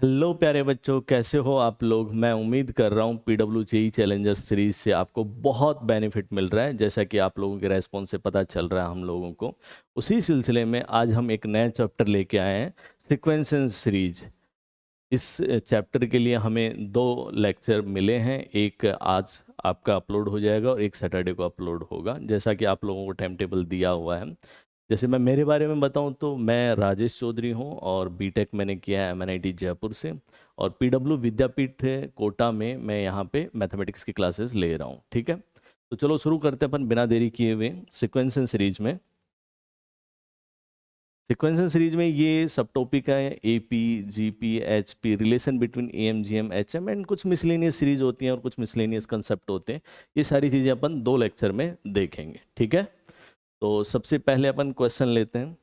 Hello प्यारे बच्चों, कैसे हो आप लोग। मैं उम्मीद कर रहा हूँ PWJE चैलेंजर सीरीज से आपको बहुत बेनिफिट मिल रहा है। जैसा कि आप लोगों के रेस्पॉन्स से पता चल रहा है हम लोगों को। उसी सिलसिले में आज हम एक नया चैप्टर लेके आए हैं, सीक्वेंसेस सीरीज। इस चैप्टर के लिए हमें 2 लेक्चर मिले हैं। एक आज आपका अपलोड हो जाएगा और एक सैटरडे को अपलोड होगा, जैसा कि आप लोगों को टाइम टेबल दिया हुआ है। जैसे मैं मेरे बारे में बताऊं तो मैं राजेश चौधरी हूं और बीटेक मैंने किया है MNIT जयपुर से। और PW विद्यापीठ कोटा में मैं यहाँ पे मैथमेटिक्स की क्लासेस ले रहा हूँ। ठीक है, तो चलो शुरू करते हैं अपन बिना देरी किए हुए सीक्वेंसेस सीरीज में। सीक्वेंसेस सीरीज में ये सब टॉपिक है AP, GP, HP, relation between AM, GM, HM and कुछ मिसलेनियस सीरीज होती हैं और कुछ मिसलेनियस कंसेप्ट होते हैं। ये सारी चीज़ें अपन 2 लेक्चर में देखेंगे। ठीक है, तो सबसे पहले अपन क्वेश्चन लेते हैं।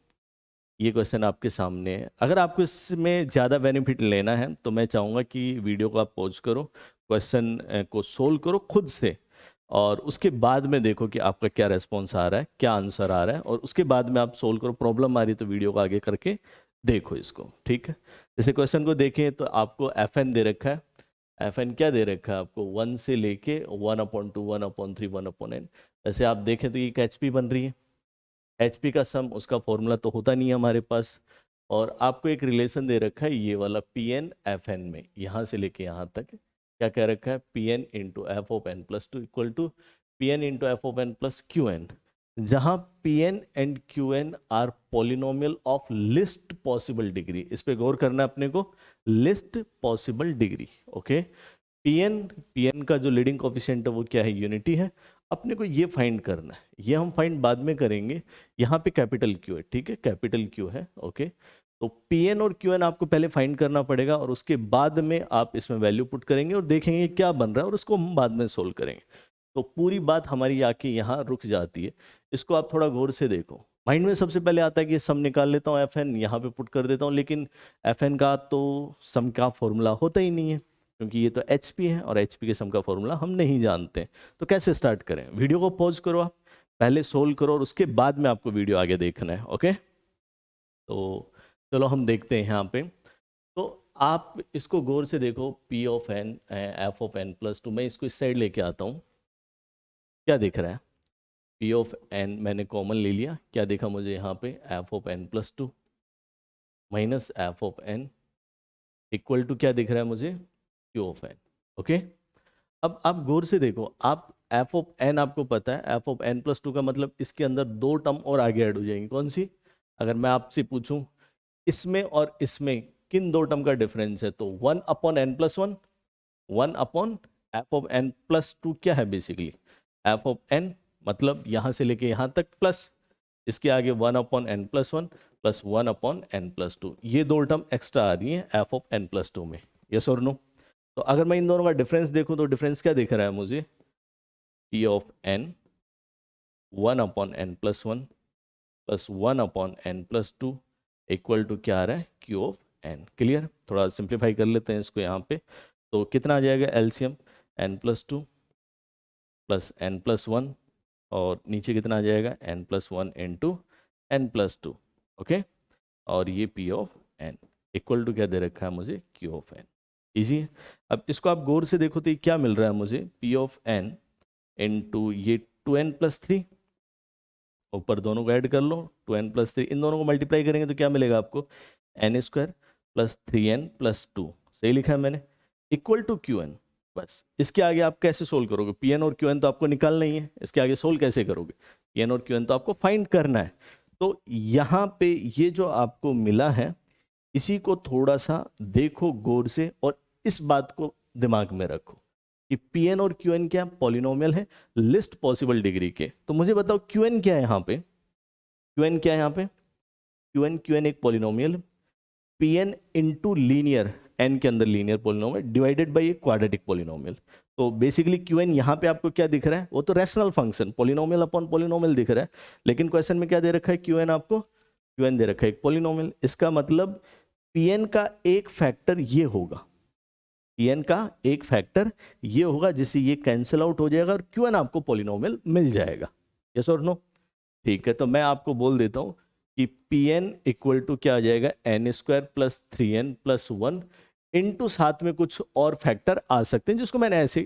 ये क्वेश्चन आपके सामने है। अगर आपको इसमें ज़्यादा बेनिफिट लेना है तो मैं चाहूँगा कि वीडियो को आप पॉज करो, क्वेश्चन को सोल्व करो खुद से, और उसके बाद में देखो कि आपका क्या रेस्पॉन्स आ रहा है, क्या आंसर आ रहा है, और उसके बाद में आप सोल्व करो। प्रॉब्लम आ रही है तो वीडियो को आगे करके देखो इसको। ठीक है, जैसे क्वेश्चन को देखें तो आपको FN दे रखा है। FN क्या दे रखा है आपको, 1 से लेके 1/2, 1/3, 1/n। वैसे आप देखें तो ये एक HP बन रही है। HP का सम, उसका फॉर्मूला तो होता नहीं है हमारे पास। और आपको एक रिलेशन दे रखा है ये वाला PN FN में, यहाँ से लेके यहाँ तक क्या कह रखा है, PN into f(n+2) equal to PN into f(n+QN), जहाँ PN and QN are polynomial of least possible degree. इस पे गौर करना है अपने को, least possible degree. Okay, PN का जो लीडिंग कोफिशिएंट है वो क्या है, यूनिटी है। अपने को ये फाइंड करना है, ये हम फाइंड बाद में करेंगे। यहाँ पे कैपिटल Q है, ठीक है, कैपिटल Q है। ओके, तो PN और QN आपको पहले फाइंड करना पड़ेगा और उसके बाद में आप इसमें वैल्यू पुट करेंगे और देखेंगे क्या बन रहा है और उसको हम बाद में सोल्व करेंगे। तो पूरी बात हमारी आके यहाँ रुक जाती है। इसको आप थोड़ा गौर से देखो। माइंड में सबसे पहले आता है कि सम निकाल लेता हूँ, FN यहाँ पे पुट कर देता हूँ, लेकिन FN का तो सम का फॉर्मूला होता ही नहीं है, क्योंकि ये तो HP है और HP के सम का फॉर्मूला हम नहीं जानते। तो कैसे स्टार्ट करें, वीडियो को पॉज करो, आप पहले सोल्व करो और उसके बाद में आपको वीडियो आगे देखना है। ओके, तो चलो हम देखते हैं यहाँ पे। तो आप इसको गौर से देखो, P(n) f(n+2), मैं इसको इस साइड लेके आता हूँ। क्या दिख रहा है, P(n) मैंने कॉमन ले लिया, क्या देखा मुझे यहाँ पे, f(n+2) minus f(n) equal to क्या दिख रहा है मुझे, Q(n). ओके, अब आप गौर से देखो, आप f(n) आपको पता है, f(n+2) का मतलब इसके अंदर 2 टर्म और आगे ऐड हो जाएंगी। कौन सी, अगर मैं आपसे पूछूं इसमें और इसमें किन 2 टर्म का डिफरेंस है, तो 1/n+1, 1/f(n+2) क्या है बेसिकली, f(n) मतलब यहां से लेके यहां तक प्लस इसके आगे 1/n+1 प्लस 1/n+2। ये 2 टर्म एक्स्ट्रा आ रही है f(n+2) में। यस और नो। तो अगर मैं इन दोनों का डिफरेंस देखूं तो डिफरेंस क्या दिख रहा है मुझे, P(n) 1/n+1 plus 1/n+2 equal to क्या आ रहा है, Q(n). क्लियर, थोड़ा सिंप्लीफाई कर लेते हैं इसको यहाँ पे। तो कितना आ जाएगा LCM, n+2 प्लस n+1, और नीचे कितना आ जाएगा, n+1 इंटू n+2। ओके, और ये P(n) इक्वल टू क्या दे रखा है मुझे, Q(n). इजी है। अब इसको आप गौर से देखो तो ये क्या मिल रहा है मुझे, P(n) इंटू ये 2n+3, ऊपर दोनों को ऐड कर लो, 2n+3, इन दोनों को मल्टीप्लाई करेंगे तो क्या मिलेगा आपको, n² प्लस 3n+2। सही लिखा है मैंने, इक्वल टू Qn। बस इसके आगे आप कैसे सोल्व करोगे, Pn और Qn तो आपको निकालना ही है, इसके आगे सोल्व कैसे करोगे, Pn और Qn तो आपको फाइंड करना है। तो यहाँ पे ये जो आपको मिला है, इसी को थोड़ा सा देखो गौर से और इस बात को दिमाग में रखो कि Pn और Qn क्या पॉलिनोमियल है लिस्ट पॉसिबल डिग्री के। तो मुझे बताओ Qn क्या है यहाँ पे, Qn क्या है यहाँ पे, Qn एक polynomial, Pn into linear, n के अंदर लीनियर पॉलिनोमियल डिवाइडेड बाई एक क्वाड्रेटिक पॉलिनोमियल। तो बेसिकली Qn यहाँ पे आपको क्या दिख रहा है, वो तो rational function polynomial upon polynomial दिख रहा है, लेकिन क्वेश्चन में क्या दे रखा है, Qn आपको, Qn दे रखा है एक पॉलिनोमियल। इसका मतलब Pn का एक फैक्टर ये होगा, Pn का एक फैक्टर ये होगा जिससे ये कैंसिल आउट हो जाएगा और Qn आपको पॉलिनोमियल मिल जाएगा। यस और नो। ठीक है, तो मैं आपको बोल देता हूं कि Pn इक्वल टू क्या आ जाएगा, n² plus 3n plus 1 into साथ में कुछ और फैक्टर आ सकते हैं जिसको मैंने ऐसे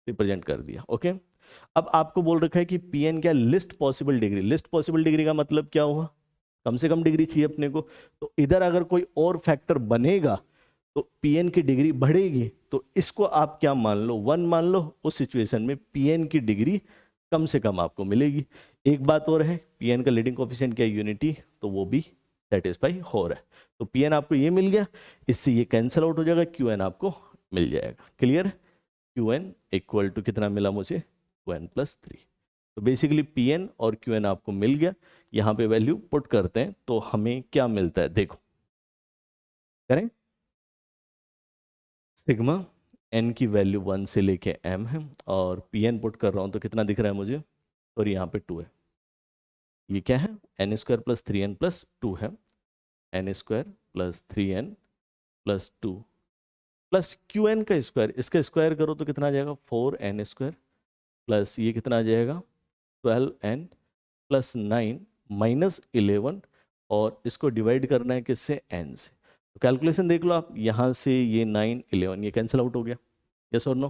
रिप्रेजेंट कर दिया। ओके, अब आपको बोल रखा है कि पी एन क्या, list possible degree. List possible degree का मतलब क्या हुआ, कम से कम डिग्री चाहिए अपने को। तो इधर अगर कोई और फैक्टर बनेगा तो पीएन की डिग्री बढ़ेगी, तो इसको आप क्या मान लो, 1 मान लो। उस सिचुएशन में पीएन की डिग्री कम से कम आपको मिलेगी। एक बात और है, पीएन का लीडिंग कोफिशिएंट क्या है, यूनिटी, तो वो भी सेटिस्फाई हो रहा है। तो पीएन आपको ये मिल गया, इससे ये कैंसिल आउट हो जाएगा, क्यूएन आपको मिल जाएगा। क्लियर, क्यूएन इक्वल टू कितना मिला मुझे, क्यूएन प्लस 3। तो बेसिकली पीएन और क्यूएन आपको मिल गया। यहाँ पे वैल्यू पुट करते हैं तो हमें क्या मिलता है, देखो करें। सिग्मा एन की वैल्यू 1 से लेके m है, और पी एन पुट कर रहा हूँ तो कितना दिख रहा है मुझे, और यहाँ पे 2 है। ये क्या है, N square plus 3n plus 2 है। N square plus 3n plus 2 plus Q N का स्क्वायर, इसका स्क्वायर करो तो कितना आ जाएगा, 4n स्क्वायर प्लस ये कितना आ जाएगा, 12n प्लस 9 माइनस 11, और इसको डिवाइड करना है किससे, n से। तो कैलकुलेशन देख लो आप, यहाँ से ये 9 11 ये कैंसिल आउट हो गया, यस और नो,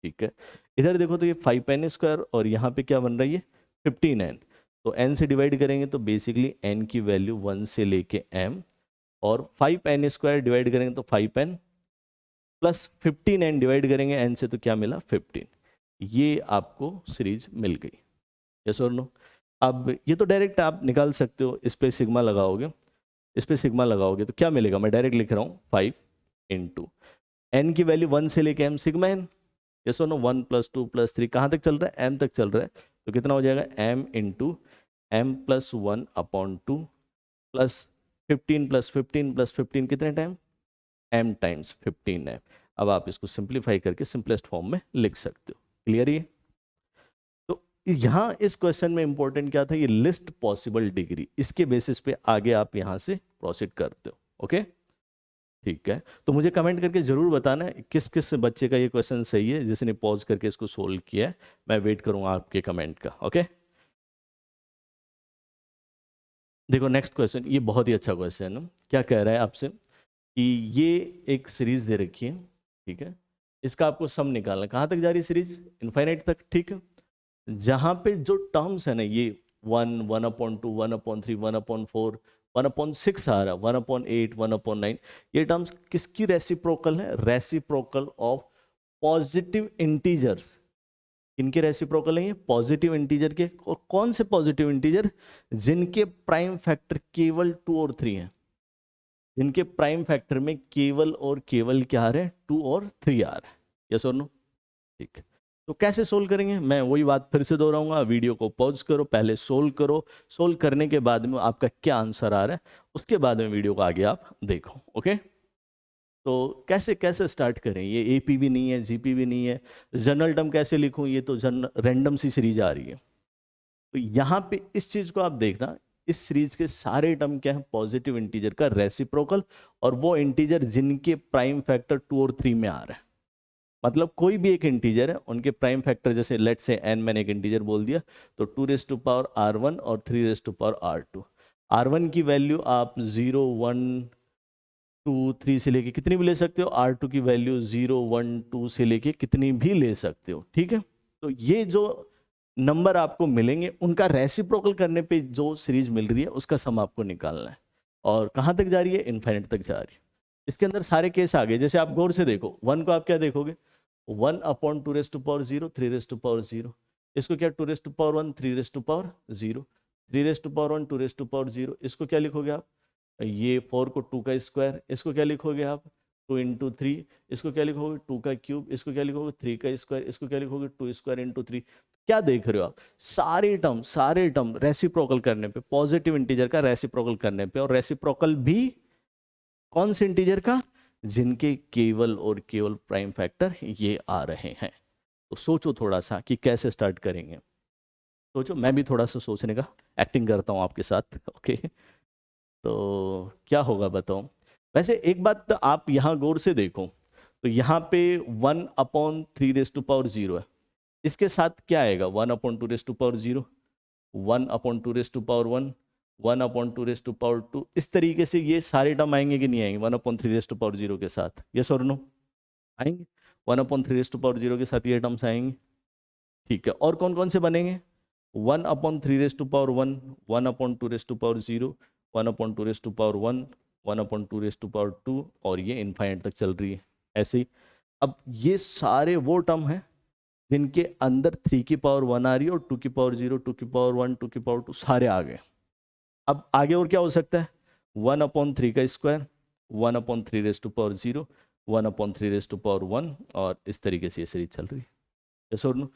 ठीक है। इधर देखो तो ये 5n स्क्वायर, और यहाँ पे क्या बन रहा है, ये 15n। तो n से डिवाइड करेंगे तो बेसिकली n की वैल्यू 1 से लेके m, और 5n स्क्वायर डिवाइड करेंगे तो 5n प्लस 15n डिवाइड करेंगे n से तो क्या मिला, 15। ये आपको सीरीज मिल गई, यस और नो। अब ये तो डायरेक्ट आप निकाल सकते हो, इस पे सिग्मा लगाओगे, इस पे सिग्मा लगाओगे तो क्या मिलेगा, मैं डायरेक्ट लिख रहा हूँ 5 इंटू एन की वैल्यू 1 से लेके m सिग्मा n, यस और नो, 1 प्लस 2 प्लस 3 कहाँ तक चल रहा है, m तक चल रहा है। तो कितना हो जाएगा, m into M plus 1 upon 2 plus 15 plus 15 कितने टाइम, m टाइम्स 15 है। अब आप इसको सिंप्लीफाई करके सिंपलेस्ट फॉर्म में लिख सकते हो। क्लियर ये, तो यहाँ इस क्वेश्चन में इंपॉर्टेंट क्या था, ये लिस्ट पॉसिबल डिग्री, इसके बेसिस पे आगे आप यहाँ से प्रोसीड करते हो। ओके, ठीक है। तो मुझे कमेंट करके जरूर बताना है किस किस बच्चे का ये क्वेश्चन सही है, जिसने पॉज करके इसको सोल्व किया है। मैं वेट करूंगा आपके कमेंट का। ओके, देखो नेक्स्ट क्वेश्चन, ये बहुत ही अच्छा क्वेश्चन है। क्या कह रहा है आपसे कि ये एक सीरीज दे रखी है, ठीक है, इसका आपको सम निकालना है। कहाँ तक जा रही है सीरीज, इनफाइनाइट तक, ठीक है। जहाँ पे जो टर्म्स है ना, ये 1 1/2 1/3 1/4 1/6 आ रहा है, 1/8 1/9, ये टर्म्स किसकी रेसिप्रोकल है, रेसिप्रोकल ऑफ पॉजिटिव इंटीजर्स। किनके रेसिप्रोकल है ये, पॉजिटिव इंटीजर के। और कौन से पॉजिटिव इंटीजर, जिनके प्राइम फैक्टर केवल 2 और 3 हैं, जिनके प्राइम फैक्टर में केवल और केवल क्या आ रहे हैं, 2 और 3 आ रहे हैं, यस और नो, ठीक है। तो कैसे सोल्व करेंगे, मैं वही बात फिर से दोहराऊंगा, वीडियो को पॉज करो, पहले सोल्व करो, सोल्व करने के बाद में आपका क्या आंसर आ रहा है, उसके बाद में वीडियो को आगे आप देखो। ओके, तो कैसे कैसे स्टार्ट करें, ये एपी भी नहीं है, जीपी भी नहीं है, जनरल टर्म कैसे लिखूं, ये तो रैंडम सी सीरीज आ रही है। तो यहाँ पे इस चीज को आप देखना, इस सीरीज के सारे टर्म क्या है, पॉजिटिव इंटीजर का रेसिप्रोकल, और वो इंटीजर जिनके प्राइम फैक्टर 2 और 3 में आ रहा है। मतलब कोई भी एक इंटीजर है, उनके प्राइम फैक्टर, जैसे लेट से n मैंने एक इंटीजर बोल दिया, तो 2r1 और 3r2। r1 की वैल्यू आप 0 1 2 3 से लेके कितनी भी ले सकते हो, r2 की वैल्यू 0 1 2 से लेके कितनी भी ले सकते हो, ठीक है। तो ये जो नंबर आपको मिलेंगे, उनका रेसिप्रोकल करने पे जो सीरीज मिल रही है, उसका सम आपको निकालना है। और कहाँ तक जा रही है, इनफाइनाइट तक जा रही है। इसके अंदर सारे केस आ गए, जैसे आप गौर से देखो, 1 को आप क्या देखोगे, 1/2 3/0, इसको क्या 2/1 3/0, 3/1 2/0, इसको क्या लिखोगे आप, ये 4 को 2 का स्क्वायर, इसको क्या लिखोगे आप 2 इंटू 3, इसको क्या लिखोगे 2 का क्यूब, इसको क्या लिखोगे 3 का स्क्वायर, इसको क्या लिखोगे 2 स्क्वायर इंटू 3। क्या देख रहे हो आप, सारे टर्म रेसिप्रोकल करने पे, पॉजिटिव इंटीजर का रेसिप्रोकल करने पे, और रेसिप्रोकल भी कौन से इंटीजर का, जिनके केवल और केवल प्राइम फैक्टर ये आ रहे हैं। तो सोचो थोड़ा सा कि कैसे स्टार्ट करेंगे, सोचो, मैं भी थोड़ा सा सोचने का एक्टिंग करता हूँ आपके साथ। ओके, तो क्या होगा बताओ। वैसे एक बात तो आप यहाँ गौर से देखो, तो यहाँ पे 1/3 है, इसके साथ क्या आएगा, 1/2 1/2 1 1/2 इस तरीके से ये सारे टर्म आएंगे कि नहीं आएंगे 1/3 के साथ, यस और नो आएंगे। 1/3 के साथ ये टर्म्स आएंगे, ठीक है। और कौन कौन से बनेंगे? 1/3 1/2 1/2 1/2 और ये इनफाइनाइट तक चल रही है ऐसे ही। अब ये सारे वो टर्म हैं जिनके अंदर 3 की पावर 1 आ रही है और 2 की पावर 0, 2 की पावर 1, 2 की पावर 2 सारे आ गए। अब आगे और क्या हो सकता है? 1/3 का स्क्वायर, 1/3 1/3 और इस तरीके से ये सीरीज चल रही है, यस और नो।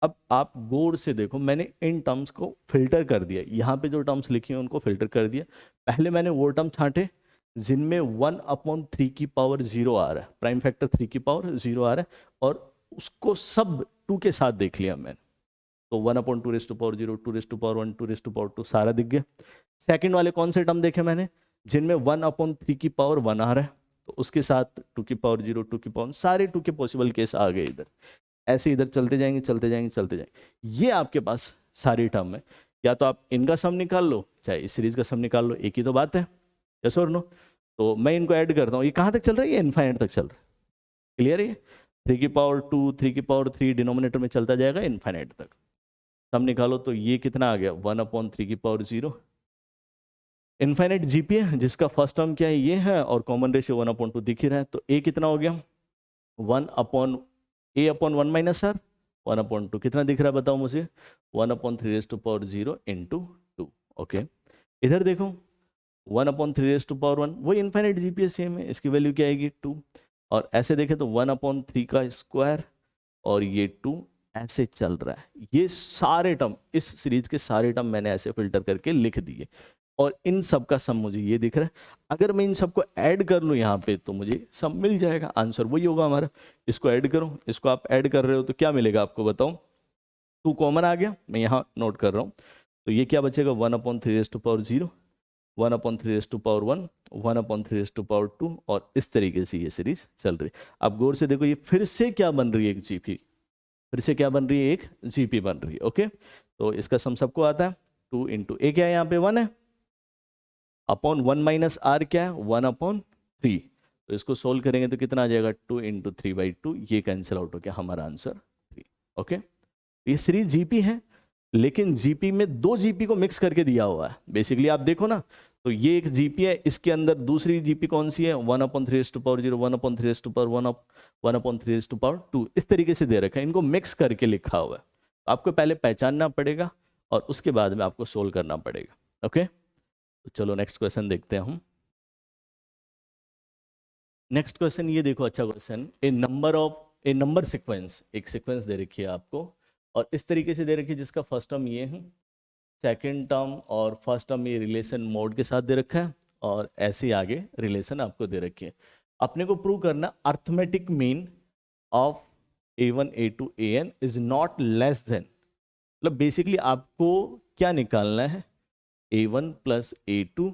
अब आप गौर से देखो, मैंने इन टर्म्स को फिल्टर कर दिया, यहाँ पे जो टर्म्स लिखी हैं उनको फिल्टर कर दिया। पहले मैंने वो टर्म छांटे जिनमें 1/3 की पावर 0 आ रहा है, प्राइम फैक्टर 3 की पावर 0 आ रहा है, और उसको सब 2 के साथ देख लिया मैंने। तो 1/2 2 2 2 सारा दिख गया। सेकंड वाले कौन से टर्म देखे मैंने? जिनमें 1/3 की पावर 1 आ रहा है, तो उसके साथ 2 की पावर 0, 2 की पावर, सारे 2 के पॉसिबल केस आ गए इधर। ऐसे इधर चलते जाएंगे चलते जाएंगे चलते जाएंगे। ये आपके पास सारी टर्म है। या तो आप इनका सम निकाल लो, चाहे इस सीरीज का सम निकाल लो, एक ही तो बात है, यस और नो। तो मैं इनको ऐड करता हूँ। ये कहाँ तक चल रहा है? ये इनफाइनाइट तक चल रहा है, क्लियर है? 3 की पावर 2, 3 की पावर 3 डिनोमिनेटर में चलता जाएगा इनफाइनाइट तक। सम निकालो तो ये कितना आ गया? 1/3 की पावर 0। इनफाइनाइट जीपी है जिसका फर्स्ट टर्म क्या है? ये है, और कॉमन रेशियो 1/2 दिख ही रहा है। तो ए कितना हो गया? 1/(a/1 माइनस आर) 1/2 कितना दिख रहा है बताओ मुझे? 1/3 इंटू 2। ओके, इधर देखो 1/3 वही इनफाइनाइट जीपी सेम है, इसकी वैल्यू क्या आएगी? 2। और ऐसे देखें तो 1/3 का स्क्वायर और ये 2 ऐसे चल रहा है। ये सारे टर्म, इस सीरीज के सारे टर्म मैंने ऐसे फिल्टर करके लिख दिए, और इन सब का सम मुझे ये दिख रहा है। अगर मैं इन सबको ऐड कर लूँ यहाँ पे तो मुझे सम मिल जाएगा, आंसर वही होगा हमारा। इसको ऐड करो, इसको आप ऐड कर रहे हो तो क्या मिलेगा आपको बताओ? 2 कॉमन आ गया, मैं यहाँ नोट कर रहा हूँ। तो ये क्या बचेगा? 1/3 1/3 1/3 और इस तरीके से ये सीरीज चल रही है। अब गौर से देखो, ये फिर से क्या बन रही है? एक जीपी, फिर से क्या बन रही है? एक जीपी बन रही है। ओके, तो इसका सम सबको आता है। 2 इंटू ए क्या है यहाँ पे? 1 है, अपॉन 1 माइनस आर क्या है? 1/3। तो इसको सोल्व करेंगे तो कितना आ जाएगा? 2 इंटू 3/2। ये कैंसिल आउट हो गया, हमारा आंसर 3। ओके, ये सीरीज जीपी है, लेकिन जीपी में 2 जीपी को मिक्स करके दिया हुआ है। बेसिकली आप देखो ना, तो ये एक जीपी है, इसके अंदर दूसरी जीपी कौन सी है? 1/3 1/3 1/3 इस तरीके से दे रखा है, इनको मिक्स करके लिखा हुआ है। तो आपको पहले पहचानना पड़ेगा और उसके बाद में आपको सोल्व करना पड़ेगा। ओके, तो चलो नेक्स्ट क्वेश्चन देखते हैं हम। नेक्स्ट क्वेश्चन ये देखो, अच्छा क्वेश्चन। ए नंबर सीक्वेंस, एक सीक्वेंस दे रखी है आपको, और इस तरीके से दे रखी है जिसका फर्स्ट टर्म ये है, सेकंड टर्म और फर्स्ट टर्म ये रिलेशन मोड के साथ दे रखा है, और ऐसे ही आगे रिलेशन आपको दे रखी है। अपने को प्रूव करना arithmetic mean of a1 a2 an is not less then, मतलब बेसिकली आपको क्या निकालना है? a1 plus a2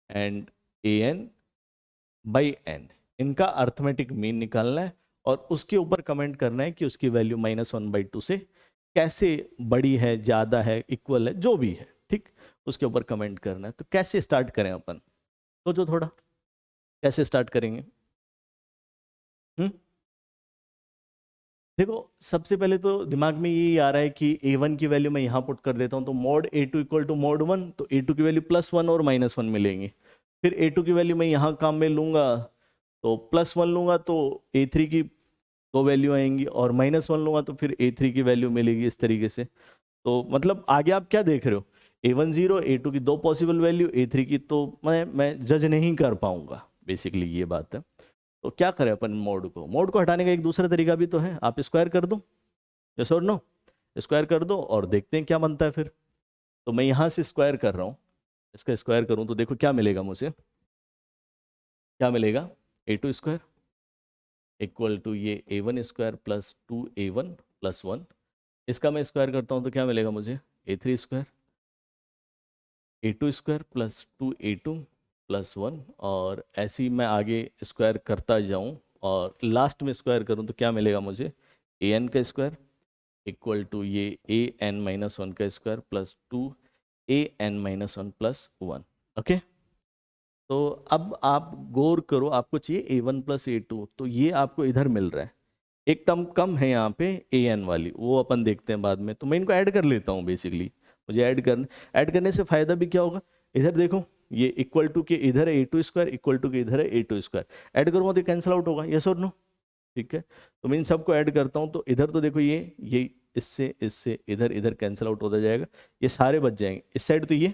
and an by n, इनका अर्थमेटिक मीन निकालना है, और उसके ऊपर कमेंट करना है कि उसकी वैल्यू -1/2 से कैसे बड़ी है, ज़्यादा है, इक्वल है, जो भी है, ठीक, उसके ऊपर कमेंट करना है। तो कैसे स्टार्ट करें अपन? सोचो थोड़ा, कैसे स्टार्ट करेंगे? देखो, सबसे पहले तो दिमाग में ये आ रहा है कि a1 की वैल्यू मैं यहाँ पुट कर देता हूँ, तो mod a2 equal to mod 1, तो a2 की वैल्यू +1 और -1 मिलेंगी। फिर a2 की वैल्यू मैं यहाँ काम में लूँगा, तो +1 लूँगा तो a3 की 2 वैल्यू आएंगी, और -1 लूँगा तो फिर a3 की वैल्यू मिलेगी, इस तरीके से। तो मतलब आगे आप क्या देख रहे हो? a1 0, a2 की 2 पॉसिबल वैल्यू, a3 की तो मैं जज नहीं कर पाऊंगा, बेसिकली ये बात है। तो क्या करें अपन? मोड को हटाने का एक दूसरा तरीका भी तो है, आप स्क्वायर कर दो, यस और नो? स्क्वायर कर दो और देखते हैं क्या बनता है फिर। तो मैं यहाँ से स्क्वायर कर रहा हूँ, इसका स्क्वायर करूँ तो देखो क्या मिलेगा मुझे, क्या मिलेगा? a2 स्क्वायर इक्वल टू ये a1 square plus 2a1 plus 1। इसका मैं स्क्वायर करता हूँ तो क्या मिलेगा मुझे? a3 square, a2 square plus 2a2 plus 1, और ऐसे ही मैं आगे स्क्वायर करता जाऊँ, और लास्ट में स्क्वायर करूँ तो क्या मिलेगा मुझे? an का स्क्वायर इक्वल टू ये an -1 का square plus 2 an-1 plus 1। Okay, तो अब आप गौर करो, आपको चाहिए a1 प्लस a2, तो ये आपको इधर मिल रहा है। एक टर्म कम है यहाँ पे an वाली, वो अपन देखते हैं बाद में। तो मैं इनको ऐड कर लेता हूँ बेसिकली। मुझे ऐड करने से फायदा भी क्या होगा, इधर देखो ये इक्वल टू के इधर है a2 स्क्वायर, इक्वल टू के इधर है a2 स्क्वायर। ऐड करूँगा तो कैंसिल आउट होगा, यस और नो? ठीक है, तो मैं इन सबको ऐड करता हूँ, तो इधर तो देखो ये इससे इधर इधर कैंसिल आउट होता जाएगा, ये सारे बच जाएंगे। इस साइड तो ये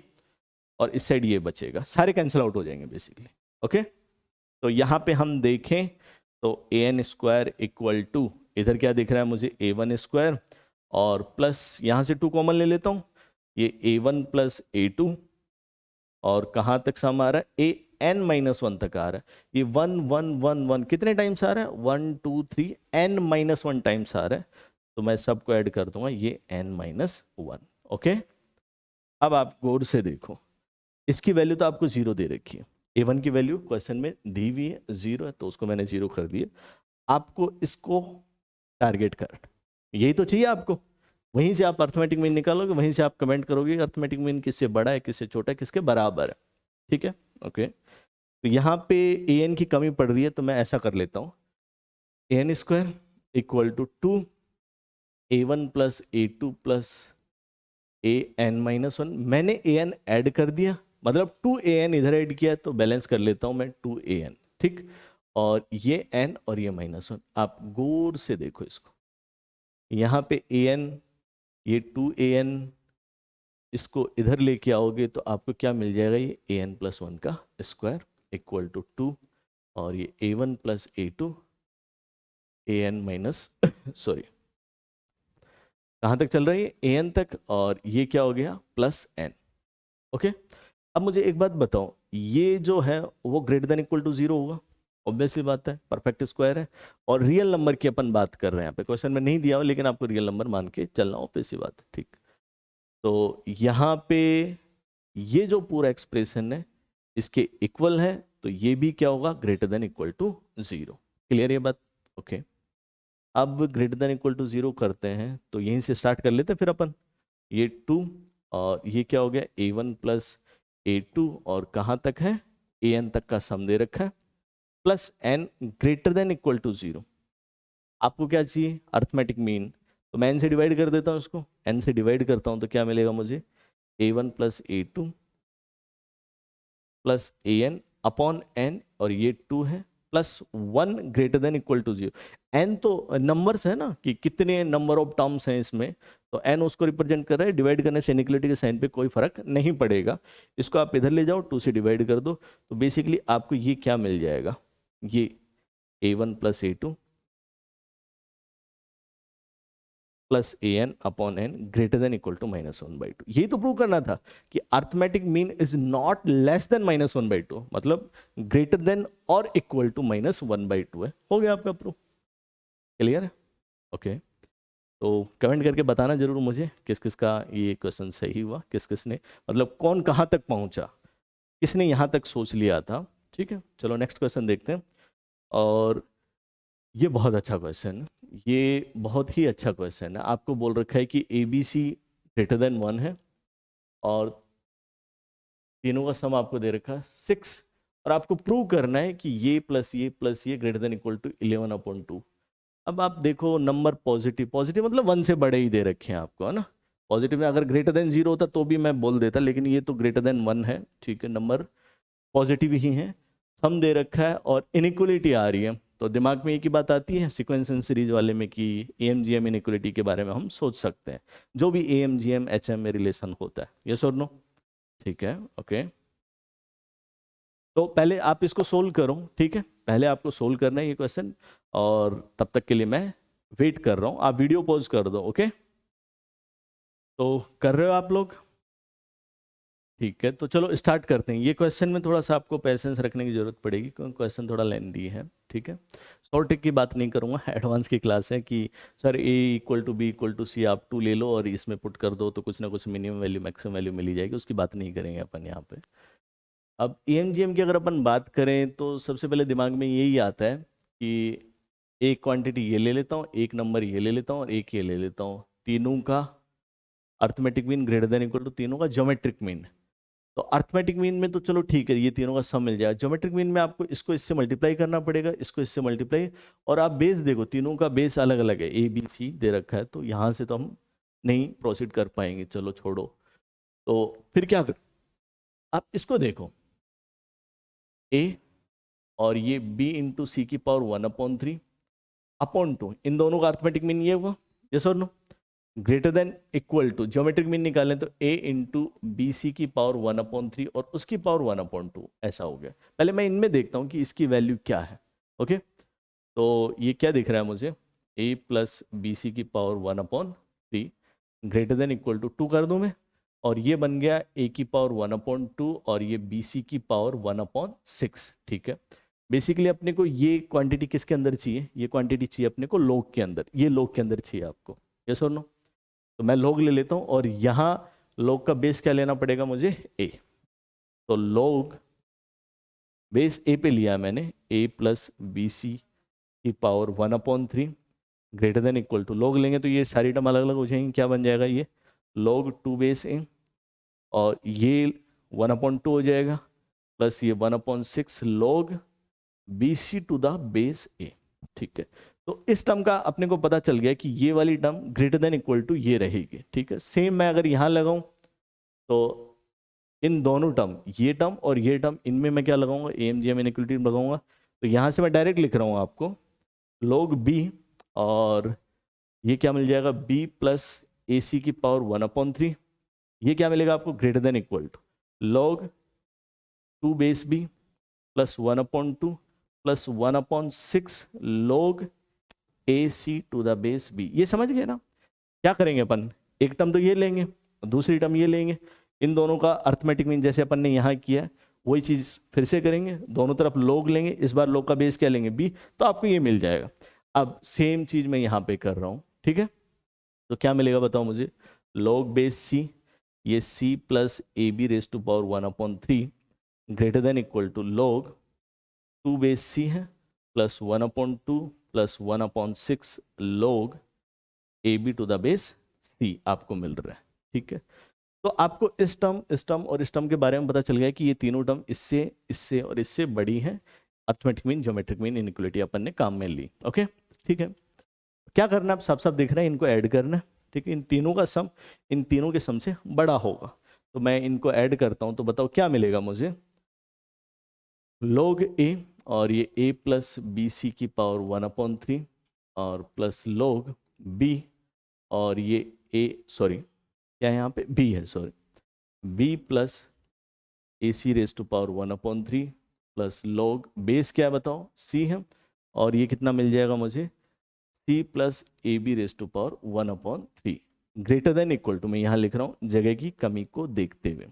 और इस साइड ये बचेगा, सारे कैंसिल आउट हो जाएंगे बेसिकली। ओके, तो यहाँ पे हम देखें तो an स्क्वायर इक्वल टू, इधर क्या दिख रहा है मुझे, a1 स्क्वायर, और प्लस यहाँ से 2 कॉमन ले लेता हूँ, ये a1 प्लस a2, और कहाँ तक सम आ रहा है, an-1 तक आ रहा है। ये 1 1 1 1 कितने टाइम्स आ रहा है, 1 2 3 n-1 टाइम्स आ रहा है। तो मैं सबको ऐड कर दूंगा, ये n-1। ओके, अब आप गौर से देखो, इसकी वैल्यू तो आपको 0 दे रखी है। a1 की वैल्यू क्वेश्चन में दी हुई है 0 है, तो उसको मैंने 0 कर दिया। आपको इसको टारगेट कर, यही तो चाहिए आपको। वहीं से आप अर्थमेटिक मीन निकालोगे, वहीं से आप कमेंट करोगे अर्थमेटिक मीन किससे बड़ा है, किससे छोटा है, किसके बराबर है। ठीक है, ओके। तो यहाँ पे an की कमी पड़ रही है, तो मैं ऐसा कर लेता हूँ, an square equal to 2 a1 plus a2 plus an-1। मैंने an ऐड कर दिया, मतलब 2an इधर ऐड किया, तो बैलेंस कर लेता हूँ मैं 2an। ठीक, और ये n और ये -1, आप गौर से देखो इसको, यहाँ पे an, ये 2an, इसको इधर लेके आओगे तो आपको क्या मिल जाएगा, ये an प्लस 1 का स्क्वायर इक्वल टू 2, और ये a1 plus a2 an minus sorry, कहाँ तक चल रहा है, ये an तक, और ये क्या हो गया, प्लस n। ओके, अब मुझे एक बात बताओ, ये जो है वो ग्रेटर देन इक्वल टू 0 होगा, ऑब्वियसली बात है, परफेक्ट स्क्वायर है। और रियल नंबर की अपन बात कर रहे हैं, यहाँ पे क्वेश्चन में नहीं दिया हो, लेकिन आपको रियल नंबर मान के चलना, ऑब्वियस सी बात है। ठीक, तो यहाँ पे ये जो पूरा एक्सप्रेशन है इसके इक्वल है, तो ये भी क्या होगा, greater than equal to 0। Clear ये बात? ओके, अब ग्रेटर देन इक्वल टू 0 करते हैं, तो यहीं से स्टार्ट कर लेते हैं फिर अपन। ये 2 और ये क्या हो गया, a1 प्लस a2, और कहाँ तक है, an तक का सम दे रखा है, plus n greater than equal to 0। आपको क्या चाहिए, अर्थमेटिक मीन, तो मैं n से डिवाइड कर देता हूँ इसको, n से डिवाइड करता हूँ तो क्या मिलेगा मुझे, a1 plus a2 plus an upon n, और ये 2 है, plus 1 greater than equal to 0। n तो नंबर्स है ना, कि कितने नंबर ऑफ टर्म्स हैं इसमें, तो n उसको रिप्रेजेंट कर रहा है, डिवाइड करने से इनइक्वालिटी के साइन पे कोई फर्क नहीं पड़ेगा। इसको आप इधर ले जाओ, 2 से डिवाइड कर दो, तो बेसिकली आपको ये क्या मिल जाएगा, ये a1 plus a2 plus an upon n greater than equal to -1/2। यही तो प्रूव करना था कि arithmetic mean is not less than -1/2, मतलब ग्रेटर देन और इक्वल टू -1/2 है। हो गया आपका प्रूफ, क्लियर है? ओके, तो कमेंट करके बताना जरूर मुझे किस किस का ये क्वेश्चन सही हुआ, किस किस ने, मतलब कौन कहाँ तक पहुँचा, किसने यहाँ तक सोच लिया था। ठीक है, चलो नेक्स्ट क्वेश्चन देखते हैं। और ये बहुत अच्छा क्वेश्चन, ये बहुत ही अच्छा क्वेश्चन है। आपको बोल रखा है कि ABC ग्रेटर देन 1 है, और तीनों का सम आपको दे रखा है 6, और आपको प्रूव करना है कि ये प्लस ये ग्रेटर देन इक्वल टू 11/2। अब आप देखो, नंबर पॉजिटिव, पॉजिटिव मतलब 1 से बड़े ही दे रखे हैं आपको, है ना। पॉजिटिव में अगर ग्रेटर देन 0 होता तो भी मैं बोल देता, लेकिन ये तो ग्रेटर देन 1 है। ठीक है, नंबर पॉजिटिव ही है, सम दे रखा है, और इनइक्वलिटी आ रही है, तो दिमाग में एक ही बात आती है सीक्वेंस एंड सीरीज वाले में, कि AMGM इनइक्वलिटी के बारे में हम सोच सकते हैं, जो भी AMGM HM में रिलेशन होता है। यस और नो? ठीक है, ओके। तो पहले आप इसको सोल्व करो, ठीक है, पहले आपको सोल्व करना है ये क्वेश्चन, और तब तक के लिए मैं वेट कर रहा हूँ। आप वीडियो पॉज कर दो, ओके। तो कर रहे हो आप लोग? ठीक है, तो चलो स्टार्ट करते हैं। ये क्वेश्चन में थोड़ा सा आपको पेशेंस रखने की जरूरत पड़ेगी, क्योंकि क्वेश्चन थोड़ा लेंदी है। ठीक है, शॉर्ट ट्रिक की बात नहीं करूँगा, एडवांस की क्लास है कि sir A equal to B equal to C आप 2 ले लो और इसमें पुट कर दो, तो कुछ ना कुछ मिनिमम वैल्यू मैक्सिमम वैल्यू मिल ही जाएगी, उसकी बात नहीं करेंगे अपन यहाँ पे। अब AMGM की अगर अपन बात करें, तो सबसे पहले दिमाग में यही आता है कि एक क्वांटिटी ये ले लेता हूँ, एक नंबर ये ले लेता हूँ, और एक ये ले लेता हूँ, तीनों का arithmetic mean greater than equal to तीनों का ज्योमेट्रिक मीन। तो अर्थमेटिक मीन में तो चलो ठीक है, ये तीनों का सम मिल जाएगा। ज्योमेट्रिक मीन में आपको इसको इससे मल्टीप्लाई करना पड़ेगा, इसको इससे मल्टीप्लाई, और आप बेस देखो, तीनों का बेस अलग अलग है, ए बी सी दे रखा है, तो यहाँ से तो हम नहीं प्रोसीड कर पाएंगे, चलो छोड़ो। तो फिर क्या कर, आप इसको देखो, ए और ये बी इंटू सी की पावर 1/3 अपॉन 2, इन दोनों का अर्थमेटिक मीन ये हुआ, यस और no. Greater than equal to geometric mean निकालें तो a इंटू बी सी की पावर 1/3 और उसकी पावर 1/2, ऐसा हो गया। पहले मैं इनमें देखता हूँ कि इसकी वैल्यू क्या है। ओके, तो ये क्या दिख रहा है मुझे, a प्लस बी सी की power 1/3 greater than equal to 2 कर दूँ मैं, और ये बन गया a की पावर 1/2 और ये बी सी की पावर 1/6। ठीक है, बेसिकली अपने को ये क्वांटिटी किसके अंदर चाहिए, ये क्वांटिटी चाहिए अपने को log के अंदर, ये log के अंदर चाहिए आपको, यस और नो। तो मैं log ले लेता हूँ, और यहाँ log का बेस क्या लेना पड़ेगा मुझे, a। तो log बेस a पे लिया मैंने, a प्लस बी सी की power 1/3 greater than equal to, log लेंगे तो ये सारी टर्म अलग अलग हो जाएंगी, क्या बन जाएगा ये log 2 बेस a, और ये 1/2 हो जाएगा, प्लस ये 1/6 log B C to the base a। ठीक है, तो इस टर्म का अपने को पता चल गया कि ये वाली term greater than equal to ये रहेगी। ठीक है, सेम मैं अगर यहाँ लगाऊं तो इन दोनों टर्म, ये टर्म और ये टर्म, इनमें मैं क्या लगाऊंगा, AMGM इनइक्वलिटी लगाऊंगा। तो यहाँ से मैं डायरेक्ट लिख रहा हूँ आपको log b, और ये क्या मिल जाएगा, b प्लस ए सी की पावर 1/3, ये क्या मिलेगा आपको, greater than equal to log 2 base b plus 1/2 plus 1/6 log A C to the base b। ये समझ गए ना, क्या करेंगे अपन, एक टर्म तो ये लेंगे, दूसरी टर्म ये लेंगे, इन दोनों का अर्थमेटिक मीन जैसे अपन ने यहाँ किया है वही चीज़ फिर से करेंगे, दोनों तरफ log लेंगे, इस बार log का बेस क्या लेंगे, b, तो आपको ये मिल जाएगा। अब सेम चीज़ मैं यहाँ पे कर रहा हूँ। ठीक है, तो क्या मिलेगा बताओ मुझे, log बेस c, ये c plus A B raise to power 1/3 greater than equal to log 2 base c है plus 1/2 plus 1/6 log A B to the base c आपको मिल रहा है। ठीक है, तो आपको इस टर्म और इस टर्म के बारे में पता चल गया कि ये तीनों टर्म इससे इससे और इससे बड़ी हैं। Arithmetic mean geometric mean inequality अपन ने काम में ली। ओके, ठीक है, क्या करना है, आप सब देख रहे हैं, इनको ऐड करना है। ठीक है, इन तीनों का सम इन तीनों के सम से बड़ा होगा, तो मैं इनको ऐड करता हूं, तो बताओ क्या मिलेगा मुझे, log a, और ये a प्लस बी सी की पावर 1/3 और प्लस log b, और ये a, सॉरी क्या यहाँ पे b है, sorry b plus A C raise to power 1/3 plus log base क्या है बताओ, c है, और ये कितना मिल जाएगा मुझे, c plus A B raise to power 1/3 greater than equal to, मैं यहाँ लिख रहा हूँ जगह की कमी को देखते हुए,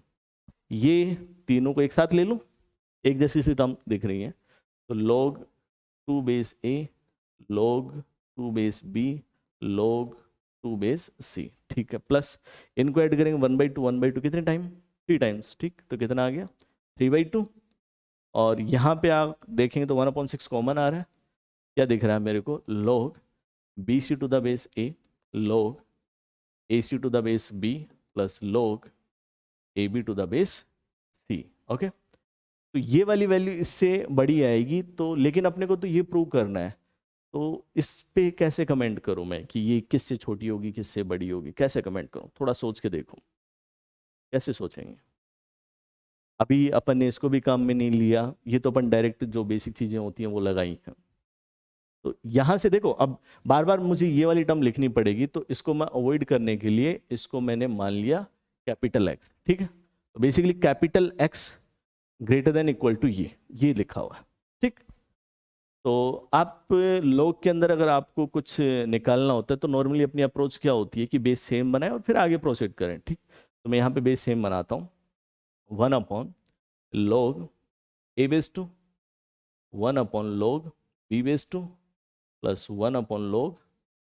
ये तीनों को एक साथ ले लूँ, एक जैसी सी टर्म दिख रही है, तो log 2 base a log 2 base b log 2 base c। ठीक है, प्लस इनको ऐड करेंगे 1/2 कितने टाइम, 3 टाइम्स। ठीक, तो कितना आ गया 3/2, और यहाँ पे आप देखेंगे तो 1/6 कॉमन आ रहा है, क्या दिख रहा है मेरे को, log B C to the base a log A C to the base b plus log A B to the base c। Okay, तो ये वाली वैल्यू इससे बड़ी आएगी, तो लेकिन अपने को तो ये प्रूव करना है, तो इस पे कैसे कमेंट करूं मैं कि ये किससे छोटी होगी किससे बड़ी होगी, कैसे कमेंट करूं, थोड़ा सोच के देखो कैसे सोचेंगे। अभी अपन ने इसको भी काम में नहीं लिया, ये तो अपन डायरेक्ट जो बेसिक चीजें होती हैं वो लगाई हैं। तो यहां से देखो, अब बार बार मुझे ये वाली टर्म लिखनी पड़ेगी, तो इसको मैं अवॉइड करने के लिए इसको मैंने मान लिया कैपिटल एक्स। ठीक है, तो basically capital X greater than equal to ये लिखा हुआ है। ठीक, तो आप log के अंदर अगर आपको कुछ निकालना होता है तो नॉर्मली अपनी अप्रोच क्या होती है कि बेस सेम बनाए और फिर आगे प्रोसीड करें। ठीक, तो मैं यहाँ पे बेस सेम बनाता हूँ, 1/log a base 2 1/log b base 2 plus 1/log